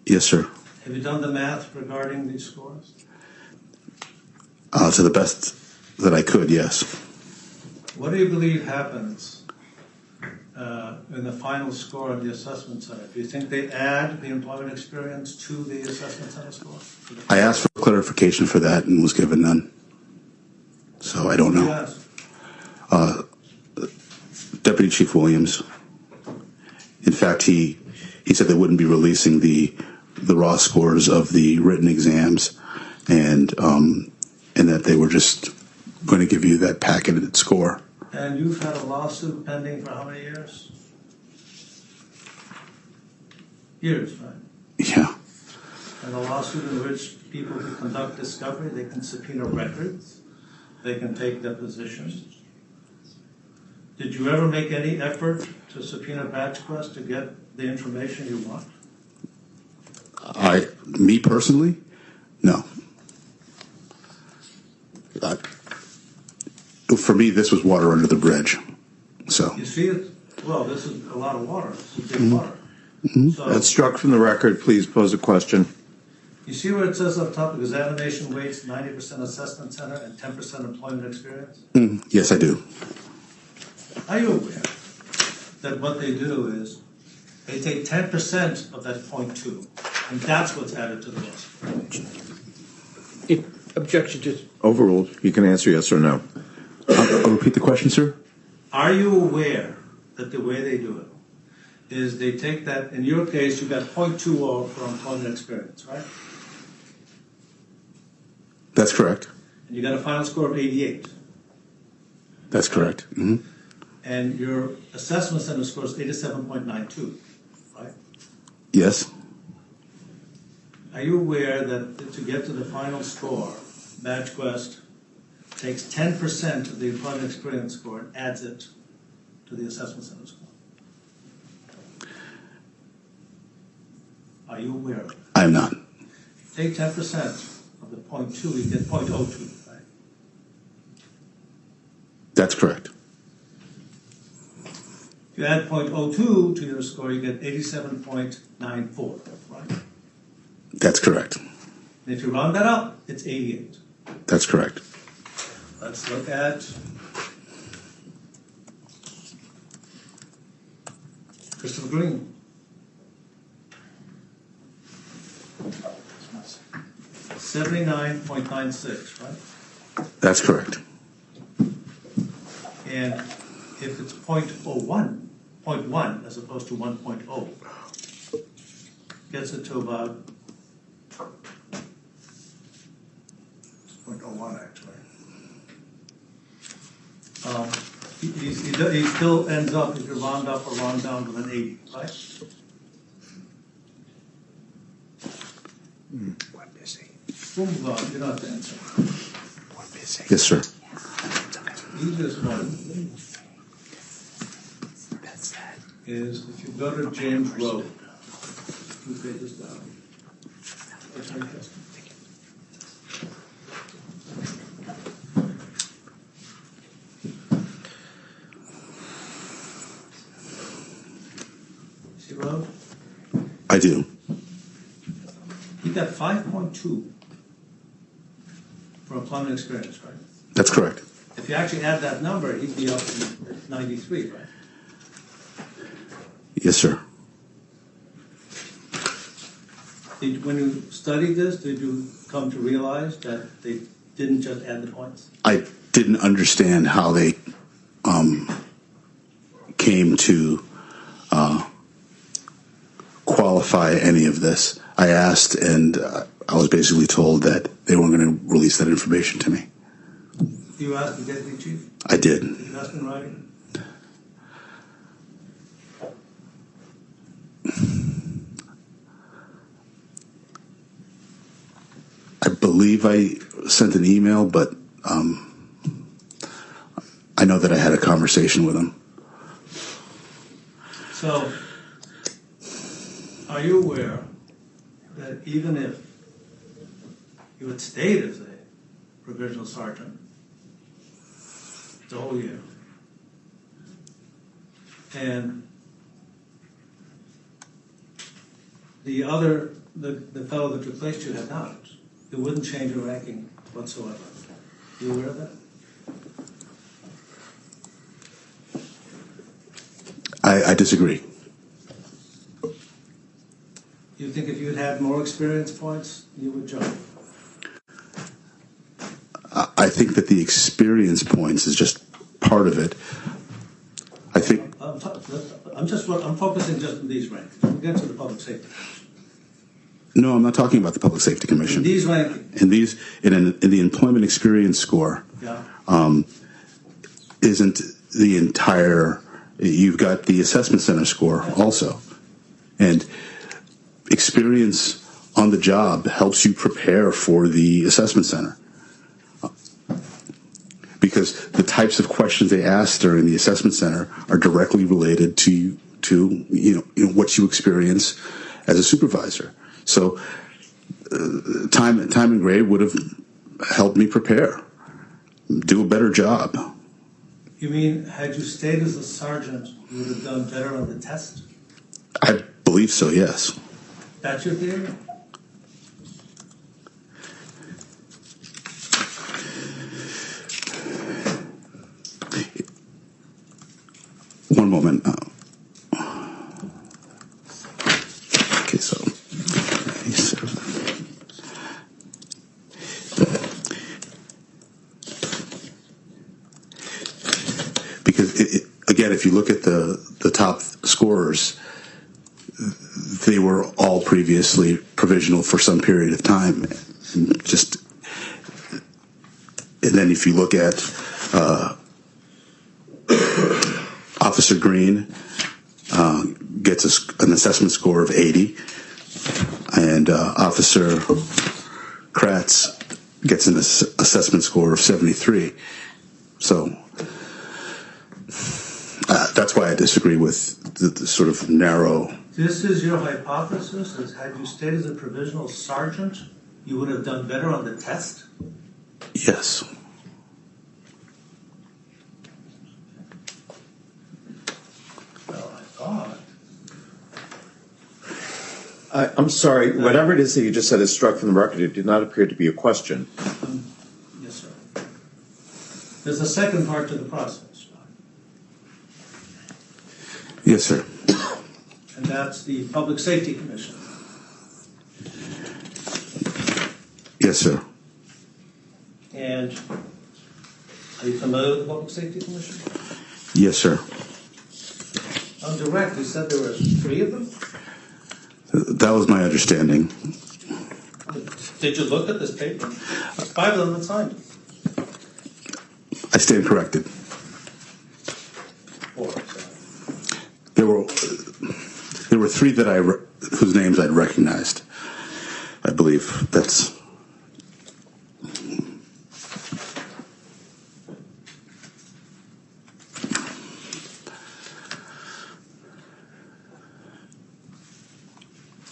Yes, sir. Have you done the math regarding these scores? To the best that I could, yes. What do you believe happens in the final score of the assessment center? Do you think they add the employment experience to the assessment center score? I asked for clarification for that and was given none. So I don't know. Yes. Deputy Chief Williams. In fact, he said they wouldn't be releasing the raw scores of the written exams, and that they were just going to give you that packeted score. And you've had a lawsuit pending for how many years? Years, right? Yeah. And a lawsuit in which people who conduct discovery, they can subpoena records, they can take depositions. Did you ever make any effort to subpoena BatchQuest to get the information you want? Me personally, no. For me, this was water under the bridge. So You see it? Well, this is a lot of water. This is big water. So That's struck from the record. Please pose a question. you see where it says up top, examination weights 90% assessment center and 10% employment experience? yes, I do. Are you aware that what they do is they take 10% of that 0.2, and that's what's added to the list? Objection to. Overruled. You can answer yes or no. I'll repeat the question, sir. Are you aware that the way they do it is they take that, in your case, you got 0.20 for employment experience, right? That's correct. And you got a final score of 88. That's correct. Mm-hmm. And your assessment center score is 87.92, right? Yes. Are you aware that to get to the final score, BadgeQuest takes 10% of the employment experience score and adds it to the assessment center score? Are you aware of it? I'm not. Take 10% of the 0.2, you get 0.02, right? That's correct. If you add 0.02 to your score, you get 87.94, right? That's correct. And if you round that up, it's 88. That's correct. Let's look at Christopher Green. $79.96, right? That's correct. And if it's 0.1 as opposed to 1.0, gets it to about 0.01 actually. He still ends up, if you round up or round down, with an 80, right? We're busy. We'll move on, you don't have to answer. We're busy. Yes, sir. Easiest one That's that. is if you go to James Road, 2 pages down. See Road? I do. He got 5.2 for employment experience, right? That's correct. If you actually add that number, he'd be up to 93, right? Yes, sir. When you studied this, did you come to realize that they didn't just add the points? I didn't understand how they came to qualify any of this. I asked, and I was basically told that they weren't going to release that information to me. You asked the deputy chief? I did. Did you ask in writing? I believe I sent an email, but I know that I had a conversation with him. So, are you aware that even if you had stayed as a provisional sergeant the whole year, and the fellow that replaced you had not, it wouldn't change your ranking whatsoever? You aware of that? I disagree. You think if you had had more experience points, you would jump? I think that the experience points is just part of it. I think I'm focusing just on these rankings. We'll get to the public safety. no, I'm not talking about the Public Safety Commission. These rankings. In the employment experience score, Yeah. isn't the entire. You've got the assessment center score also, and experience on the job helps you prepare for the assessment center. Because the types of questions they ask during the assessment center are directly related to what you experience as a supervisor. So time and grade would have helped me prepare, do a better job. You mean, had you stayed as a sergeant, you would have done better on the test? I believe so, yes. That's your theory? One moment. Okay, so because again, if you look at the top scorers, they were all previously provisional for some period of time, and then if you look at Officer Green gets an assessment score of 80, and Officer Kratz gets an assessment score of 73. So that's why I disagree with the sort of narrow. This is your hypothesis, is had you stayed as a provisional sergeant, you would have done better on the test? Yes. Well, I thought. I'm sorry, whatever it is that you just said is struck from the record. It did not appear to be a question. Yes, sir. There's a second part to the process. Yes, sir. And that's the Public Safety Commission. Yes, sir. And are you familiar with the Public Safety Commission? Yes, sir. On direct, you said there were 3 of them? That was my understanding. Did you look at this paper? 5 of them that signed it. I stand corrected. 4, sorry. There were 3 that whose names I'd recognized. I believe that's.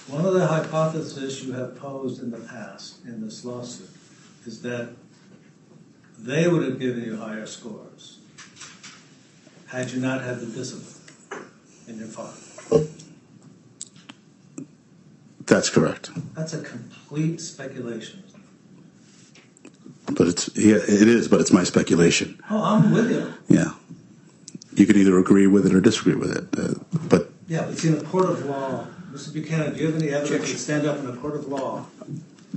One of the hypotheses you have posed in the past in this lawsuit is that they would have given you higher scores had you not had the discipline in your file. That's correct. That's a complete speculation. But it is, but it's my speculation. Oh, I'm with you. Yeah. You can either agree with it or disagree with it. But Yeah, but it's in a court of law. Mr. Buchanan, do you have any evidence to stand up in a court of law?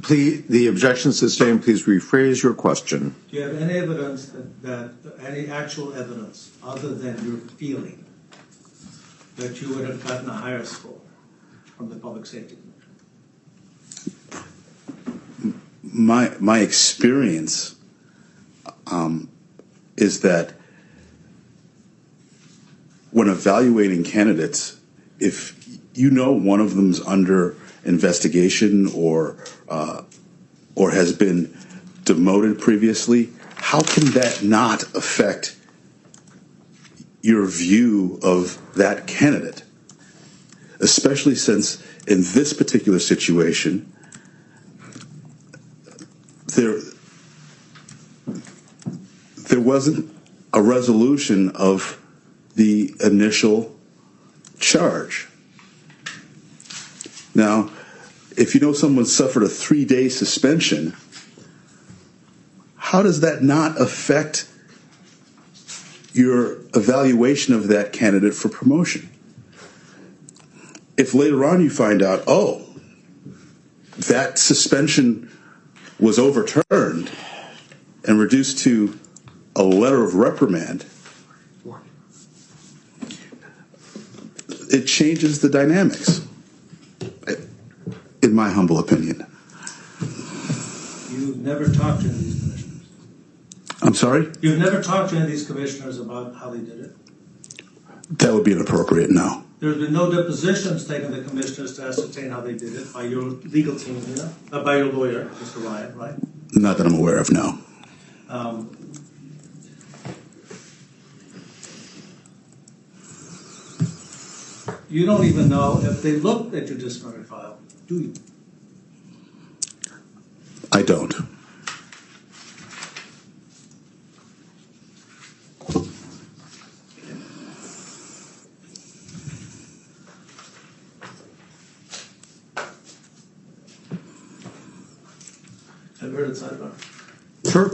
Please, the objection sustained, please rephrase your question. Do you have any evidence that any actual evidence other than your feeling that you would have gotten a higher score from the Public Safety Commission? my experience is that when evaluating candidates, if you know one of them's under investigation or has been demoted previously, how can that not affect your view of that candidate? Especially since in this particular situation, there wasn't a resolution of the initial charge. Now, if you know someone suffered a 3-day suspension, how does that not affect your evaluation of that candidate for promotion? If later on you find out, oh, that suspension was overturned and reduced to a letter of reprimand, it changes the dynamics, in my humble opinion. You've never talked to any of these commissioners? I'm sorry? You've never talked to any of these commissioners about how they did it? That would be inappropriate, no. There's been no depositions taken to the commissioners to ascertain how they did it by your legal team, by your lawyer, Mr. Ryan, right? Not that I'm aware of, no. You don't even know if they looked at your disciplinary file, do you? I don't. Have you heard of sidebar? Sure.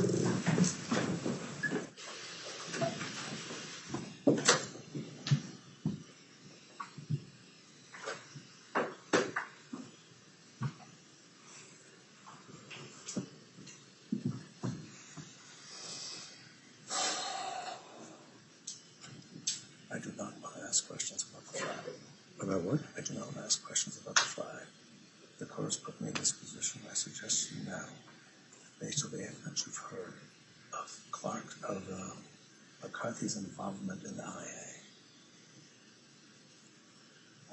I do not want to ask questions about the flag. About what? I do not want to ask questions about the flag. The court has put me in this position. I suggest to you now, based on the evidence you've heard of McCarthy's involvement in the IA,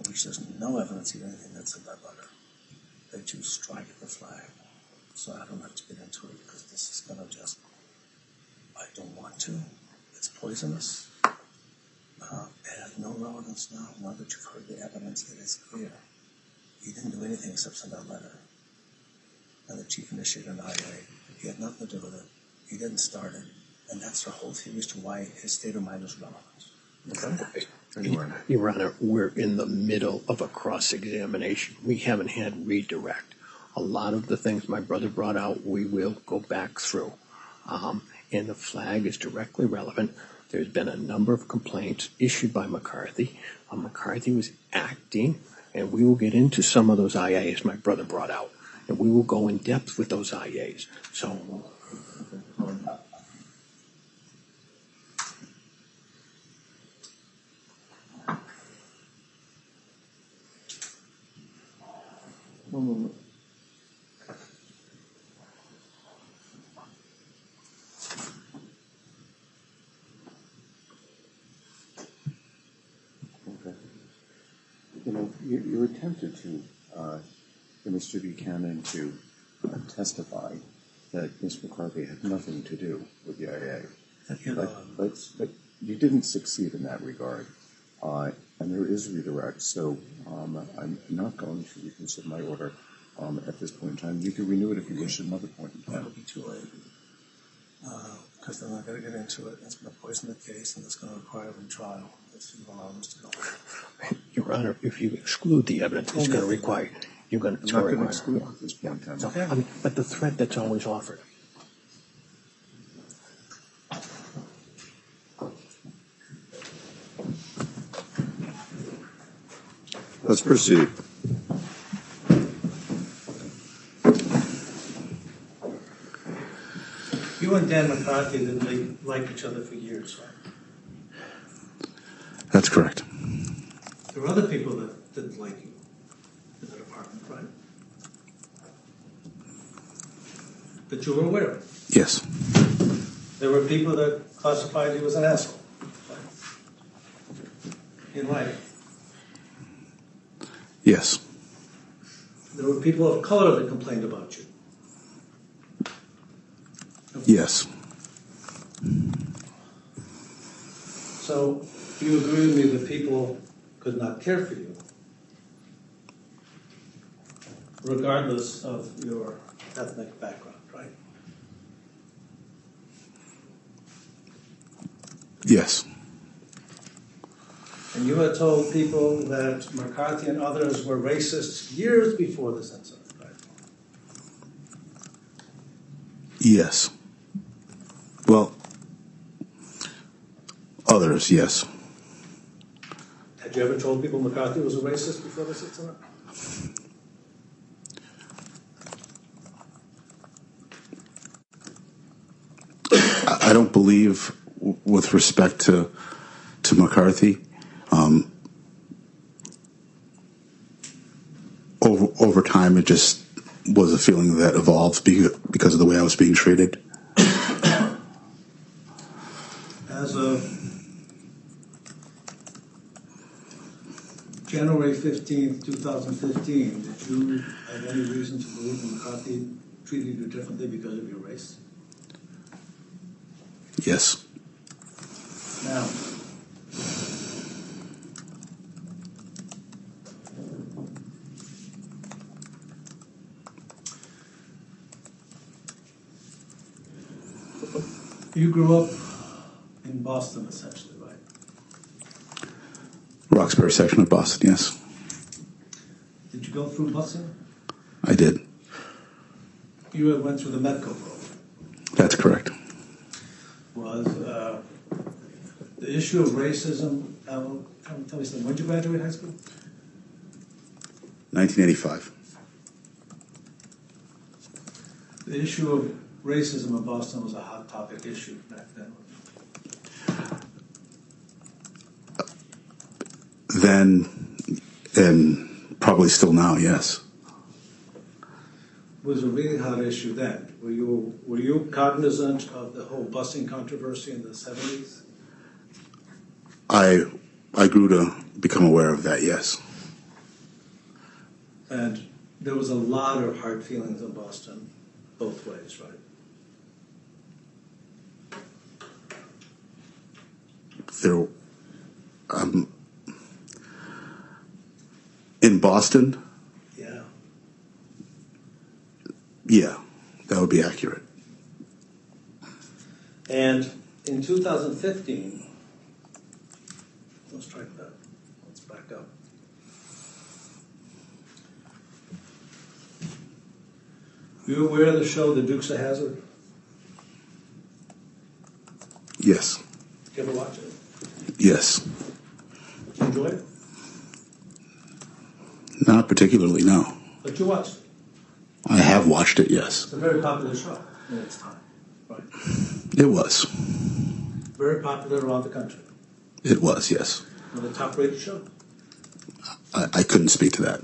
which there's no evidence of anything that's in that letter, that you strike the flag. So I don't have to get into it because this is going to just, I don't want to. It's poisonous. It has no relevance now. Now that you've heard the evidence, it is clear. He didn't do anything except send that letter. And the chief initiated an IA. He had nothing to do with it. He didn't start it. And that's the whole theory as to why his state of mind is relevant. Okay. Your Honor, we're in the middle of a cross-examination. We haven't had redirect. A lot of the things my brother brought out, we will go back through. And the flag is directly relevant. There's been a number of complaints issued by McCarthy. McCarthy was acting, and we will get into some of those IAs my brother brought out. And we will go in depth with those IAs. So, One moment. Okay. You know, you attempted to get Mr. Buchanan to testify that Ms. McCarthy had nothing to do with the IA. But you didn't succeed in that regard. And there is redirect, so I'm not going to reconsider my order at this point in time. You can renew it if you wish at another point in time. It'll be too late. Because then I'm going to get into it. It's going to poison the case, and it's going to require a retrial if you allow us to go. Your Honor, if you exclude the evidence, it's going to require, you're going to, I'm not going to exclude at this point in time. I mean, but the threat that's always offered. Let's proceed. You and Dan McCarthy didn't like each other for years, right? That's correct. There were other people that didn't like you in the department, right? That you were aware of. Yes. There were people that classified you as an asshole, right? In life. Yes. There were people of color that complained about you. Yes. So you agree with me that people could not care for you, regardless of your ethnic background, right? Yes. And you had told people that McCarthy and others were racists years before this incident, right? Yes. Well, others, yes. Had you ever told people McCarthy was a racist before this incident? I don't believe, with respect to McCarthy, over time it just was a feeling that evolved because of the way I was being treated. As of January 15th, 2015, did you have any reason to believe that McCarthy treated you differently because of your race? Yes. Now, You grew up in Boston, essentially, right? Roxbury section of Boston, yes. Did you go through busing? I did. You went through the medical program. That's correct. Was the issue of racism, tell me something, when did you graduate high school? 1985. The issue of racism in Boston was a hot topic issue back then. Then, and probably still now, yes. Was a really hot issue then. Were you cognizant of the whole busing controversy in the 70s? I grew to become aware of that, yes. And there was a lot of hard feelings in Boston, both ways, right? There, in Boston, yeah, that would be accurate. And in 2015, let's try that. Let's back up. You aware of the show The Dukes of Hazzard? Yes. Did you ever watch it? Yes. Did you enjoy it? Not particularly, no. But you watched it. I have watched it, yes. It's a very popular show in its time, right? It was. Very popular around the country. It was, yes. One of the top-rated shows. I couldn't speak to that.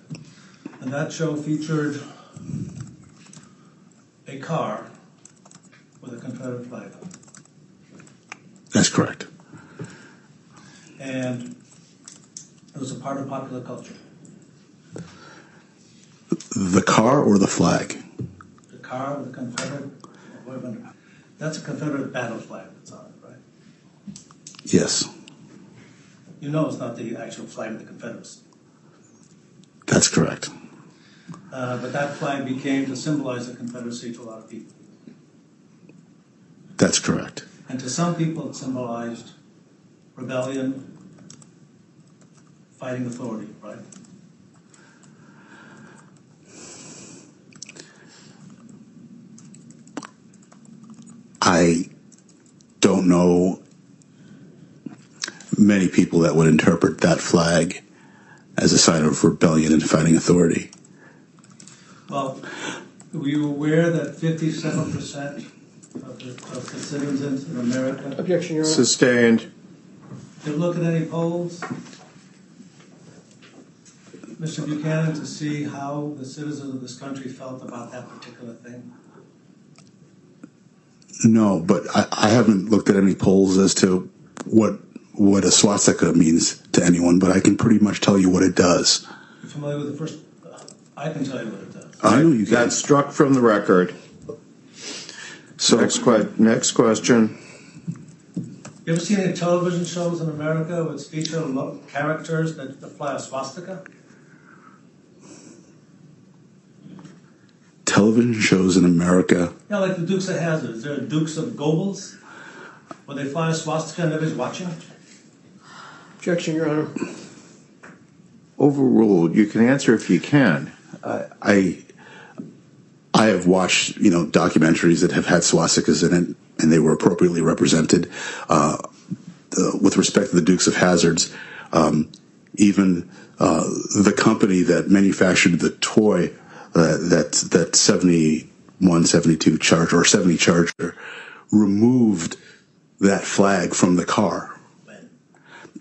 And that show featured a car with a Confederate flag on it. That's correct. And it was a part of popular culture. The car or the flag? The car with the Confederate, that's a Confederate battle flag that's on it, right? Yes. You know it's not the actual flag of the Confederacy. That's correct. But that flag became to symbolize the Confederacy to a lot of people. That's correct. And to some people it symbolized rebellion, fighting authority, right? I don't know many people that would interpret that flag as a sign of rebellion and fighting authority. Well, were you aware that 57% of the citizens in America... Objection, Your Honor. Sustained. Did you look at any polls, Mr. Buchanan, to see how the citizens of this country felt about that particular thing? No, but I haven't looked at any polls as to what a swastika means to anyone, but I can pretty much tell you what it does. You familiar with the first... I can tell you what it does. I know you can. That's struck from the record. So Next question. You ever seen any television shows in America which feature characters that fly a swastika? Television shows in America. Yeah, like the Dukes of Hazzard. Is there Dukes of Gobles? Where they fly a swastika and everybody's watching? Objection, Your Honor. Overruled. You can answer if you can. I have watched, documentaries that have had swastikas in it, and they were appropriately represented. With respect to the Dukes of Hazzards, even the company that manufactured the toy, that 71, 72 Charger or 70 Charger, removed that flag from the car. When?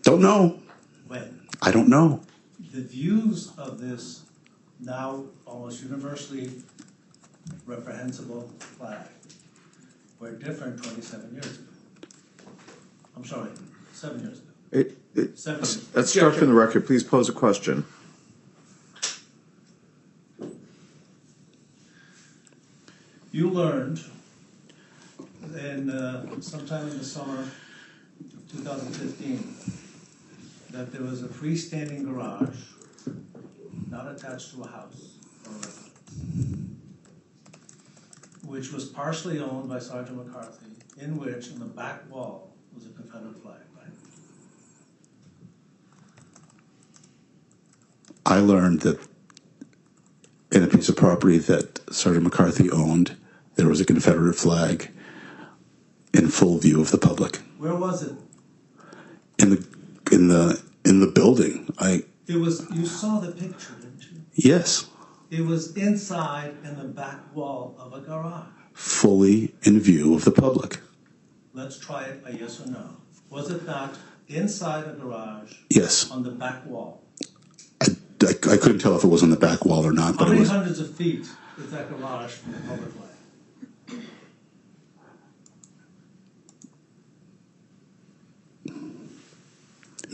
Don't know. When? I don't know. The views of this now almost universally reprehensible flag were different 27 years ago. I'm sorry, 7 years ago. 7 years. That's struck from the record. Please pose a question. You learned sometime in the summer of 2015 that there was a freestanding garage not attached to a house or a residence, which was partially owned by Sergeant McCarthy in which on the back wall was a Confederate flag, right? I learned that in a piece of property that Sergeant McCarthy owned, there was a Confederate flag in full view of the public. Where was it? In the building. It was. You saw the picture, didn't you? Yes. It was inside in the back wall of a garage. Fully in view of the public. Let's try it a yes or no. Was it not inside a garage? Yes. On the back wall? I couldn't tell if it was on the back wall or not, but How many it was. hundreds of feet is that garage from the public way?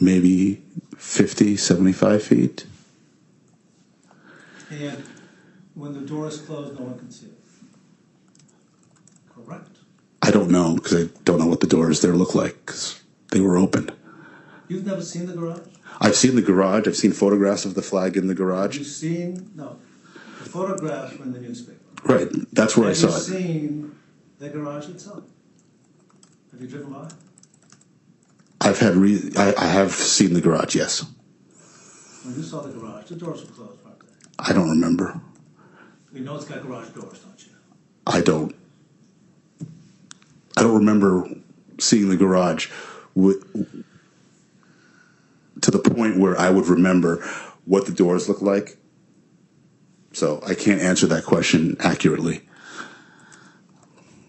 Maybe 50, 75 feet. And when the door is closed, no one can see it. Correct? I don't know, because I don't know what the doors there look like, because they were open. You've never seen the garage? I've seen the garage. I've seen photographs of the flag in the garage. Have you seen, no, the photographs were in the newspaper. Right, that's where I saw Have you it. seen the garage itself? Have you driven by? I have seen the garage, yes. When you saw the garage, the doors were closed, weren't they? I don't remember. You know it's got garage doors, don't you? I don't remember seeing the garage to the point where I would remember what the doors look like. So I can't answer that question accurately.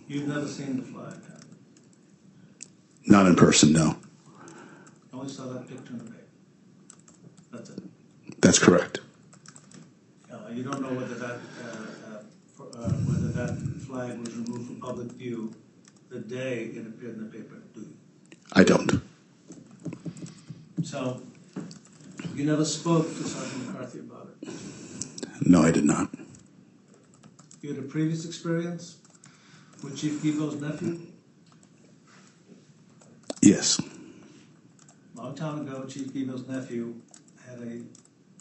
You've never seen the flag, have you? Not in person, no. You only saw that picture in the paper. That's it. That's correct. You don't know whether that flag was removed from public view the day it appeared in the paper, do you? I don't. So, you never spoke to Sergeant McCarthy about it? No, I did not. You had a previous experience with Chief Gibo's nephew? Yes. A long time ago, Chief Gibo's nephew had a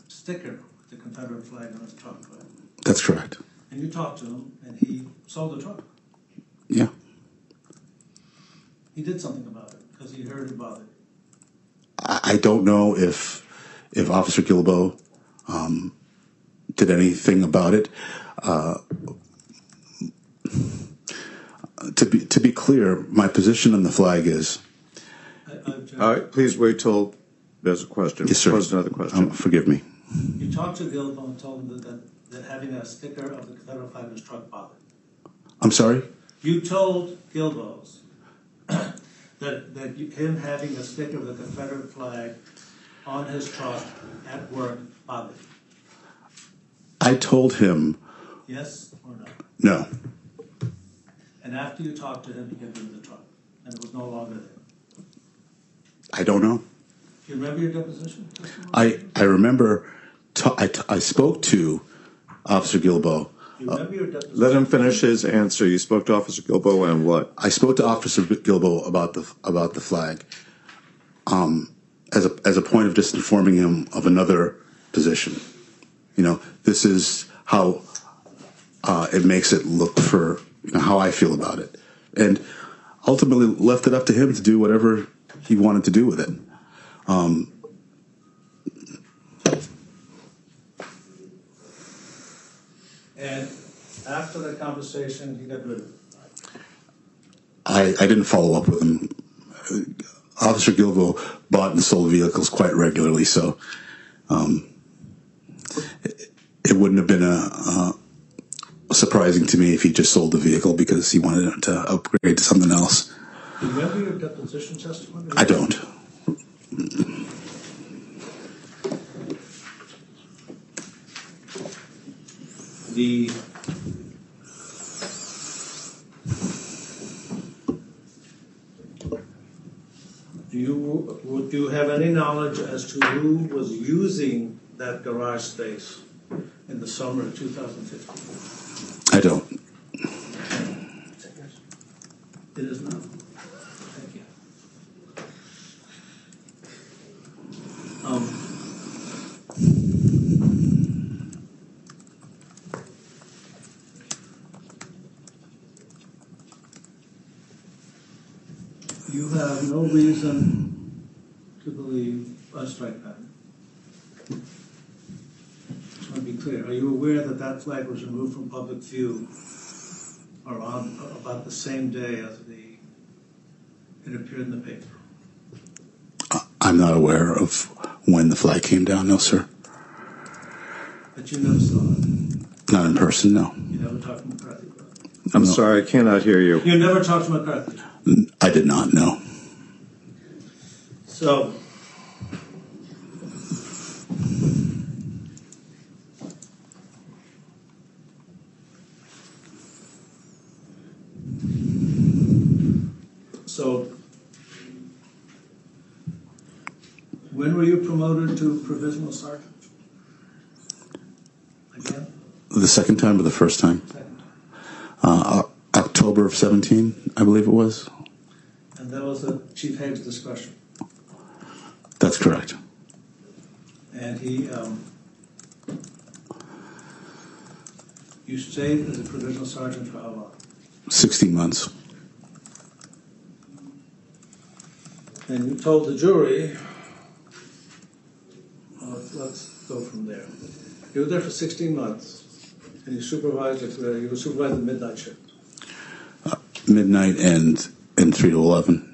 sticker with the Confederate flag on his truck, right? That's correct. And you talked to him, and he sold the truck. Yeah. He did something about it, because he heard it bothered. I don't know if Officer Gilbo did anything about it. To be clear, my position on the flag is. All right, please wait till there's a question. Yes, sir. Pose another question. Forgive me. You talked to Gilbo and told him that having a sticker of the Confederate flag on his truck bothered. I'm sorry? You told Gilbo's that him having a sticker of the Confederate flag on his truck at work bothered him. I told him Yes or no? no. And after you talked to him, he got rid of the truck, and it was no longer there. I don't know. Do you remember your deposition testimony? I remember I spoke to Officer Gilbo. Do you remember your deposition? Let him finish his answer. You spoke to Officer Gilbo and what? I spoke to Officer Gilbo about the flag as a point of just informing him of another position. You know, this is how it makes it look for how I feel about it, and ultimately left it up to him to do whatever he wanted to do with it. And after that conversation, he got rid of it. I didn't follow up with him. Officer Gilbo bought and sold vehicles quite regularly, so it wouldn't have been surprising to me if he just sold the vehicle because he wanted to upgrade to something else. Do you remember your deposition testimony? I don't. Do you have any knowledge as to who was using that garage space in the summer of 2015? I don't. It is not. Thank you. have no reason to believe a strike pattern. Just want to be clear. Are you aware that that flag was removed from public view or on about the same day as it appeared in the paper? I'm not aware of when the flag came down, no, sir. But you never saw it? Not in person, no. You never talked to McCarthy about it? I'm sorry, I cannot hear you. You never talked to McCarthy? I did not know. So, when were you promoted to provisional sergeant? Again? The second time or the first time? Second time. October of 17, I believe it was. And that was at Chief Haig's discretion. That's correct. And you stayed as a provisional sergeant for how long? 16 months. And you told the jury, let's go from there. You were there for 16 months, and you were supervised the midnight shift. Midnight and 3 to 11.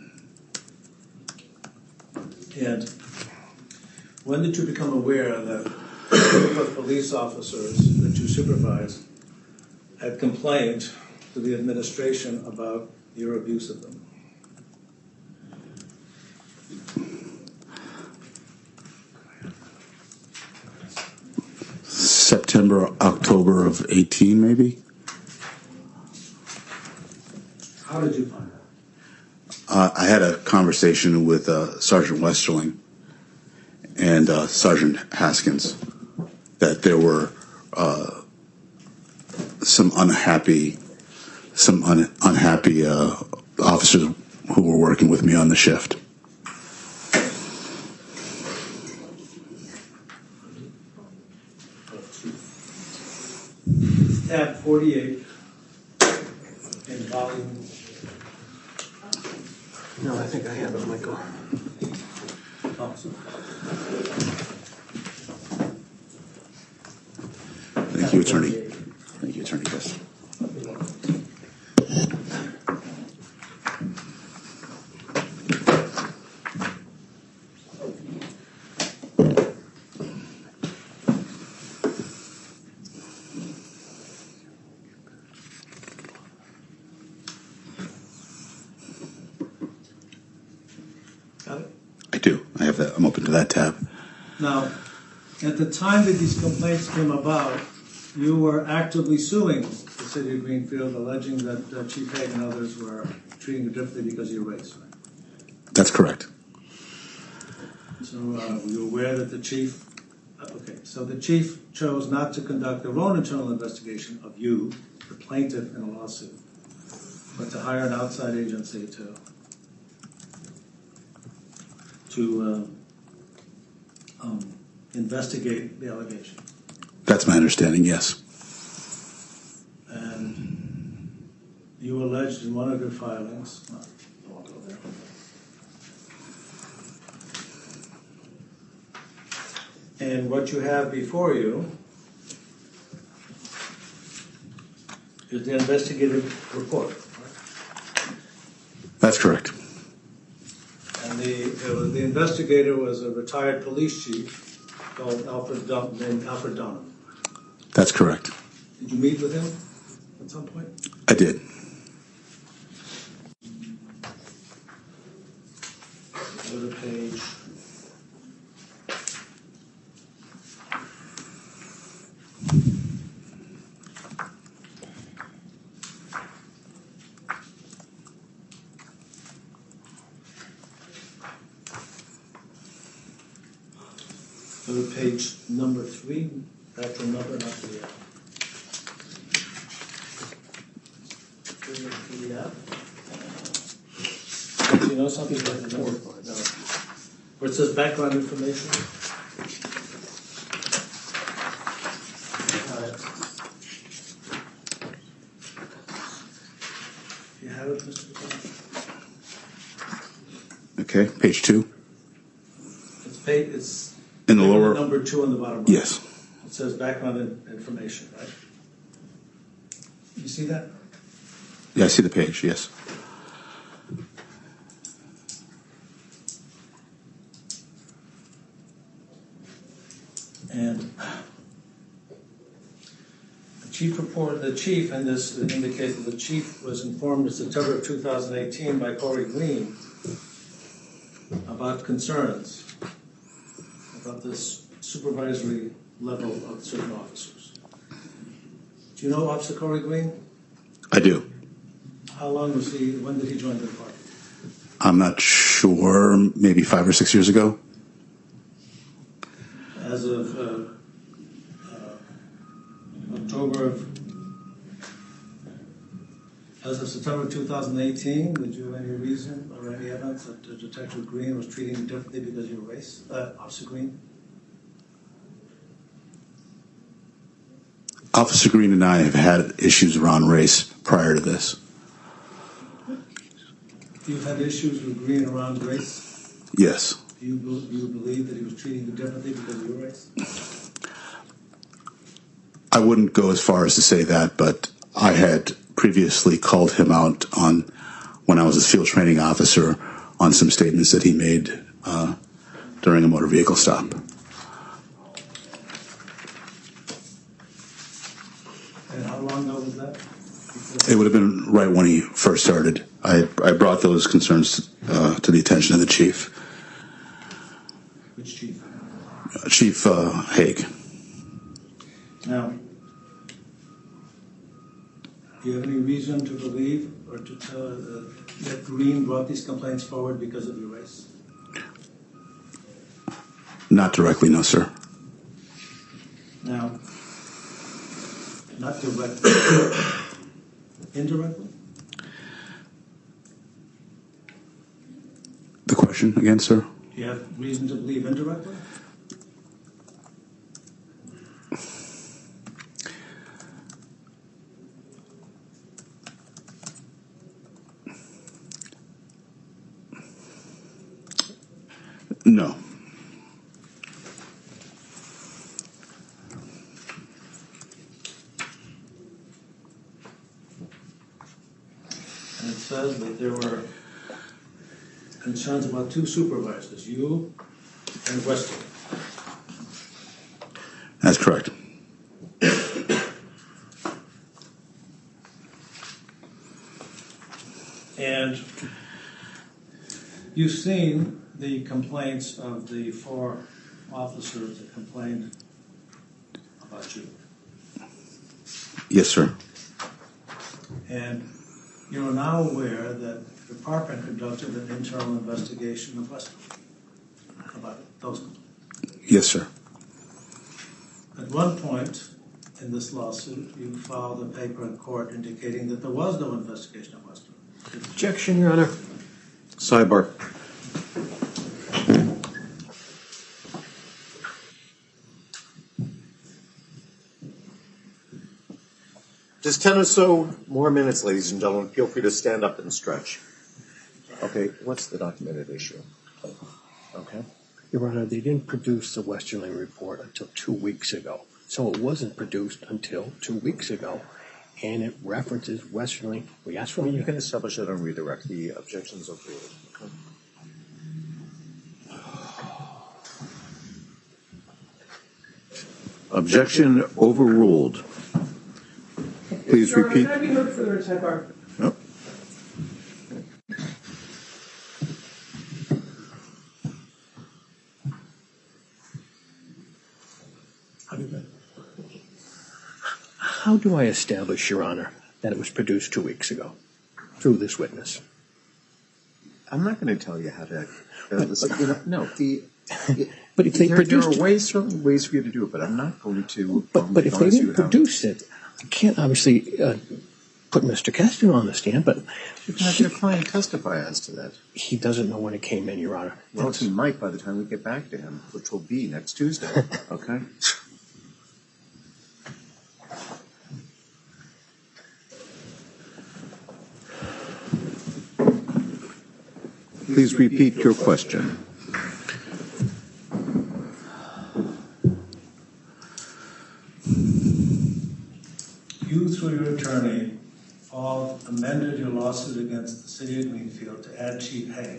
And when did you become aware that a group of police officers that you supervised had complained to the administration about your abuse of them? September, October of 18, maybe? How did you find out? I had a conversation with Sergeant Westerling and Sergeant Haskins that there were some unhappy officers who were working with me on the shift. Tab 48 in volume. No, I think I have it, Michael. Thank you, Attorney. Thank you, Attorney. Yes. Got it? I do. I have that. I'm open to that tab. Now, at the time that these complaints came about, you were actively suing the city of Greenfield, alleging that Chief Haig and others were treating you differently because of your race, right? That's correct. So were you aware that the chief, so the chief chose not to conduct their own internal investigation of you, the plaintiff in a lawsuit, but to hire an outside agency to investigate the allegation. That's my understanding, yes. And you alleged in one of your filings, I won't go there. And what you have before you is the investigative report. Right? That's correct. And the investigator was a retired police chief called named Alfred Dunham. That's correct. Did you meet with him at some point? I did. Go to page. Go to page number 3, actual number, not the you know something about the number? No. Where it says background information? You have it, Mr. McCall? Okay, page 2. It's In the lower. number 2 on the bottom right. Yes. It says background information, right? You see that? Yeah, I see the page, yes. And the chief in this indicates that the chief was informed in September of 2018 by Corey Green about concerns about this supervisory level of certain officers. Do you know Officer Corey Green? I do. How long was he, when did he join the department? I'm not sure, maybe 5 or 6 years ago. As of as of September 2018, did you have any reason or any evidence that Detective Green was treating you differently because of your race, Officer Green? Officer Green and I have had issues around race prior to this. You've had issues with Green around race? Yes. Do you believe that he was treating you differently because of your race? I wouldn't go as far as to say that, but I had previously called him out on, when I was his field training officer, on some statements that he made during a motor vehicle stop. And how long ago was that? It would have been right when he first started. I brought those concerns to the attention of the chief. Which chief? Chief Haig. Now, do you have any reason to believe or to tell that Green brought these complaints forward because of your race? Not directly, no, sir. Now, not directly, indirectly? The question again, sir? Do you have reason to believe indirectly? No. And it says that there were concerns about 2 supervisors, you and Weston. That's correct. And you've seen the complaints of the 4 officers that complained about you. Yes, sir. And you are now aware that the department conducted an internal investigation of Weston about those complaints. Yes, sir. At one point in this lawsuit, you filed a paper in court indicating that there was no investigation of Weston. Objection, Your Honor. Sidebar. Just 10 or so more minutes, ladies and gentlemen. Feel free to stand up and stretch. Okay, what's the documented issue? Okay. Your Honor, they didn't produce the Westerling report until 2 weeks ago. So it wasn't produced until 2 weeks ago. And it references Westerling. We asked for You can establish that on redirect. The objections are ruled. Okay. Objection overruled. Please repeat. Can I be heard further in sidebar? Yep. How do I establish, Your Honor, that it was produced 2 weeks ago through this witness? I'm not going to tell you how to. No. But if they produced, there are certainly ways for you to do it, but I'm not going to. But if they didn't produce it, I can't obviously put Mr. Keston on the stand. But you can have your client testify as to that. He doesn't know when it came in, Your Honor. Well, he might by the time we get back to him, which will be next Tuesday. Okay. Please repeat your question. You, through your attorney, all amended your lawsuit against the city of Greenfield to add cheap hay,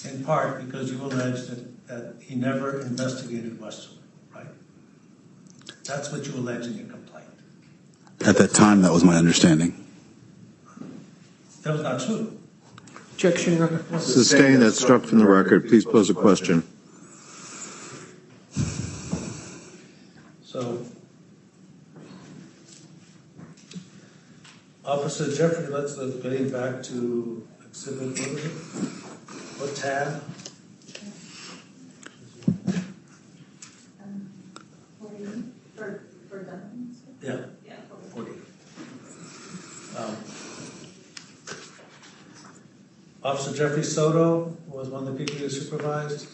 in part because you alleged that he never investigated Westerly, right? That's what you allege in your complaint. At that time, that was my understanding. That was not true. Objection, Your Honor. Sustained, that's struck from the record. Please pose a question. So, Officer Jeffrey, let's getting back to exhibit, what is it? What tab? 40 for Duncan? Yeah. Yeah. 40. Officer Jeffrey Soto was one of the people you supervised?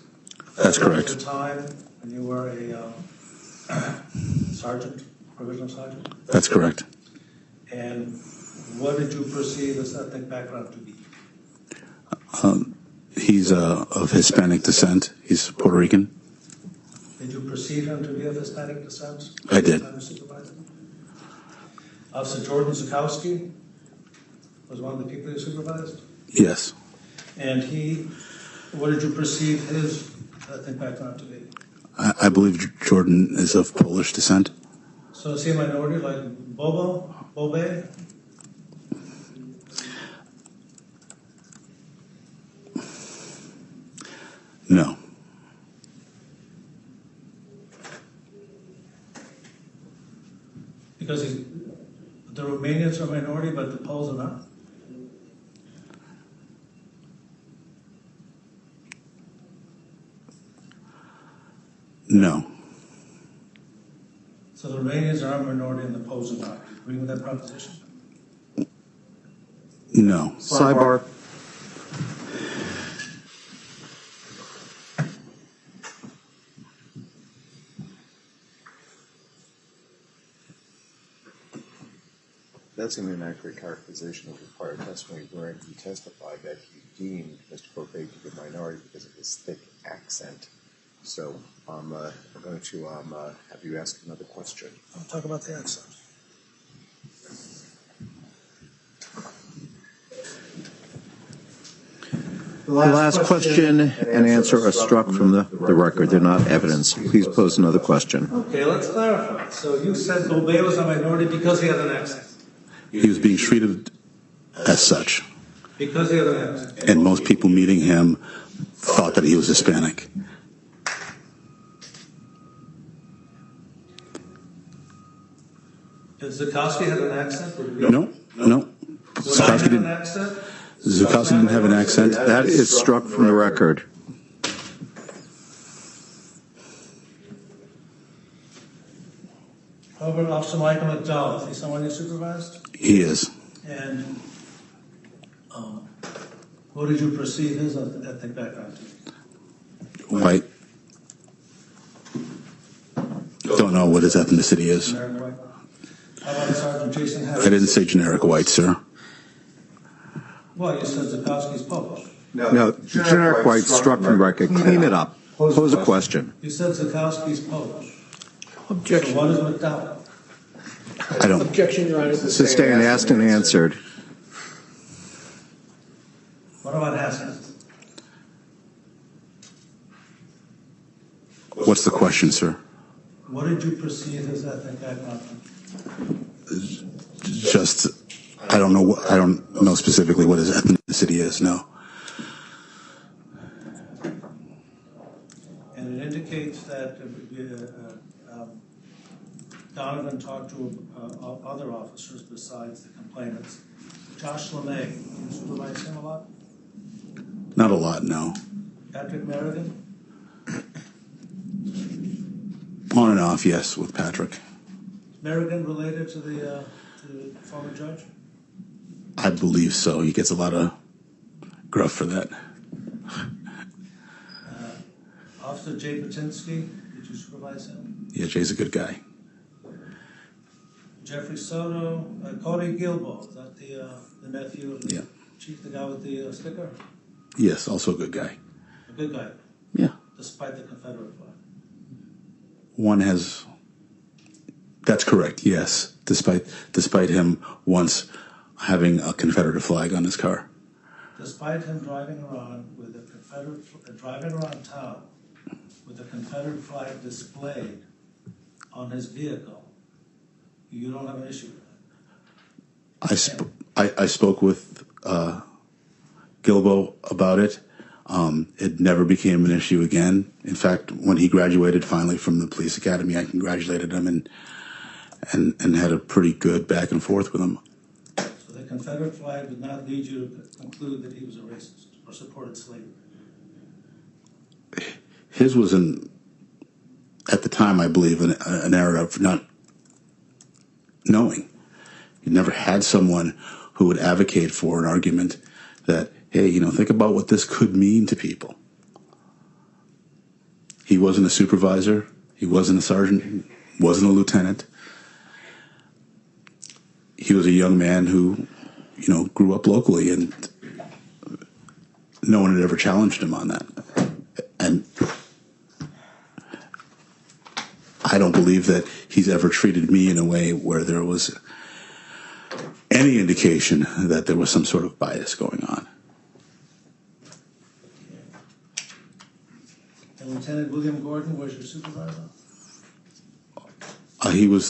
That's correct. At the time when you were a sergeant, provisional sergeant? That's correct. And what did you perceive his ethnic background to be? He's of Hispanic descent. He's Puerto Rican. Did you perceive him to be of Hispanic descent? I did. Officer Jordan Zukowski was one of the people you supervised? Yes. And what did you perceive his ethnic background to be? I believe Jordan is of Polish descent. So is he a minority like Bobe? No. Because the Romanians are a minority, but the Poles are not? No. So the Romanians are a minority and the Poles are not. Do you agree with that proposition? No. Sidebar. That's an inaccurate characterization of the prior testimony wherein he testified that he deemed Mr. Bopé to be a minority because of his thick accent. So I'm going to have you ask another question. I'll talk about the accent. The last question and answer are struck from the record. They're not evidence. Please pose another question. Okay, let's clarify. So you said Bobe was a minority because he had an accent? He was being treated as such. Because he had an accent? And most people meeting him thought that he was Hispanic. Did Zukowski have an accent? No. Zukowski didn't. An accent? Zukowski didn't have an accent. That is struck from the record. How about Officer Michael McDowell? Is he someone you supervised? He is. And what did you perceive his ethnic background to be? White. Don't know what his ethnicity is. Generic white? How about Sergeant Jason Harris? I didn't say generic white, sir. Well, you said Zukowski's Polish. No, generic white struck from the record. Clean it up. Pose a question. You said Zukowski's Polish. Objection. So what is McDowell? I don't. Objection, Your Honor. Sustained, asked and answered. What about Haskins? What's the question, sir? What did you perceive his ethnic background to be? Just, I don't know specifically what his ethnicity is. No. And it indicates that Donovan talked to other officers besides the complainants. Josh LeMay, you supervise him a lot? Not a lot, no. Patrick Merrigan? On and off, yes, with Patrick. Merrigan related to the former judge? I believe so. He gets a lot of gruff for that. Officer Jay Patinsky, did you supervise him? Yeah, Jay's a good guy. Jeffrey Soto, Cody Gilbo, is that the nephew of the Yeah. chief, the guy with the sticker? Yes, also a good guy. A good guy, Yeah. despite the Confederate flag. One has. That's correct. Yes, despite him once having a Confederate flag on his car. Despite him driving around town with a Confederate flag displayed on his vehicle, you don't have an issue with that. I spoke with Gilbo about it. It never became an issue again. In fact, when he graduated finally from the police academy, I congratulated him and had a pretty good back and forth with him. So the Confederate flag did not lead you to conclude that he was a racist or supported slavery? His was at the time, I believe, an era of not knowing. You never had someone who would advocate for an argument that, hey, think about what this could mean to people. He wasn't a supervisor. He wasn't a sergeant. Wasn't a lieutenant. He was a young man who, grew up locally, and no one had ever challenged him on that. And I don't believe that he's ever treated me in a way where there was any indication that there was some sort of bias going on. And Lieutenant William Gordon was your supervisor? He was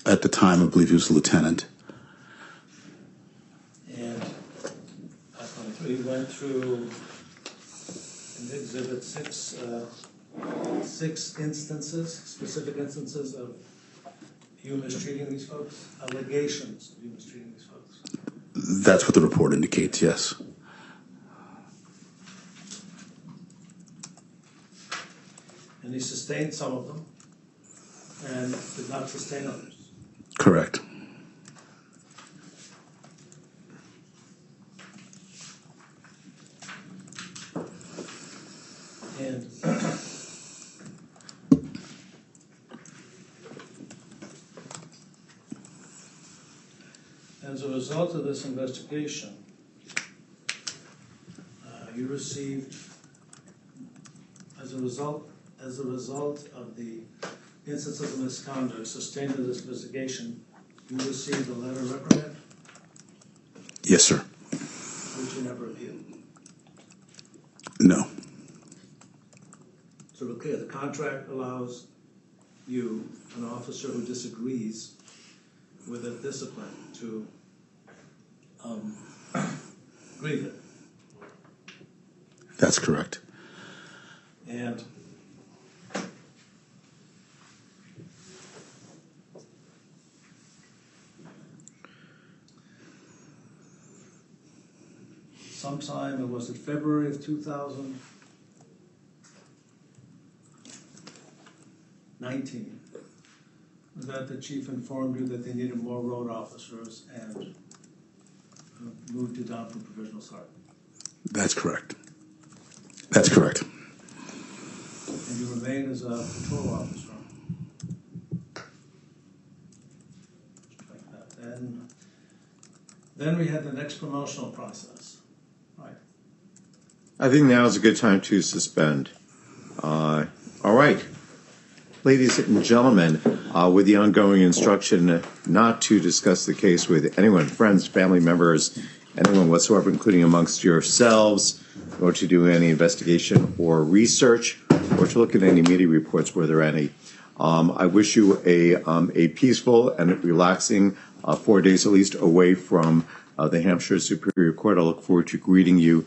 at the time, I believe he was a lieutenant. And we went through in Exhibit 6, 6 instances, specific instances of you mistreating these folks, allegations of you mistreating these folks. That's what the report indicates, yes. And he sustained some of them and did not sustain others. Correct. And as a result of this investigation, you received, as a result of the instances of misconduct sustained in this investigation, you received a letter of reprimand? Yes, sir. Which you never appealed? No. So we're clear, the contract allows you, an officer who disagrees with a discipline, to grieve it. That's correct. And sometime, was it February of 2019, that the chief informed you that they needed more road officers and moved you down from provisional sergeant? That's correct. That's correct. And you remain as a patrol officer. Like that. And then we had the next promotional process. Right. I think now is a good time to suspend. All right. Ladies and gentlemen, with the ongoing instruction not to discuss the case with anyone, friends, family members, anyone whatsoever, including amongst yourselves, or to do any investigation or research, or to look at any media reports where there are any. I wish you a peaceful and relaxing 4 days at least away from the Hampshire Superior Court. I look forward to greeting you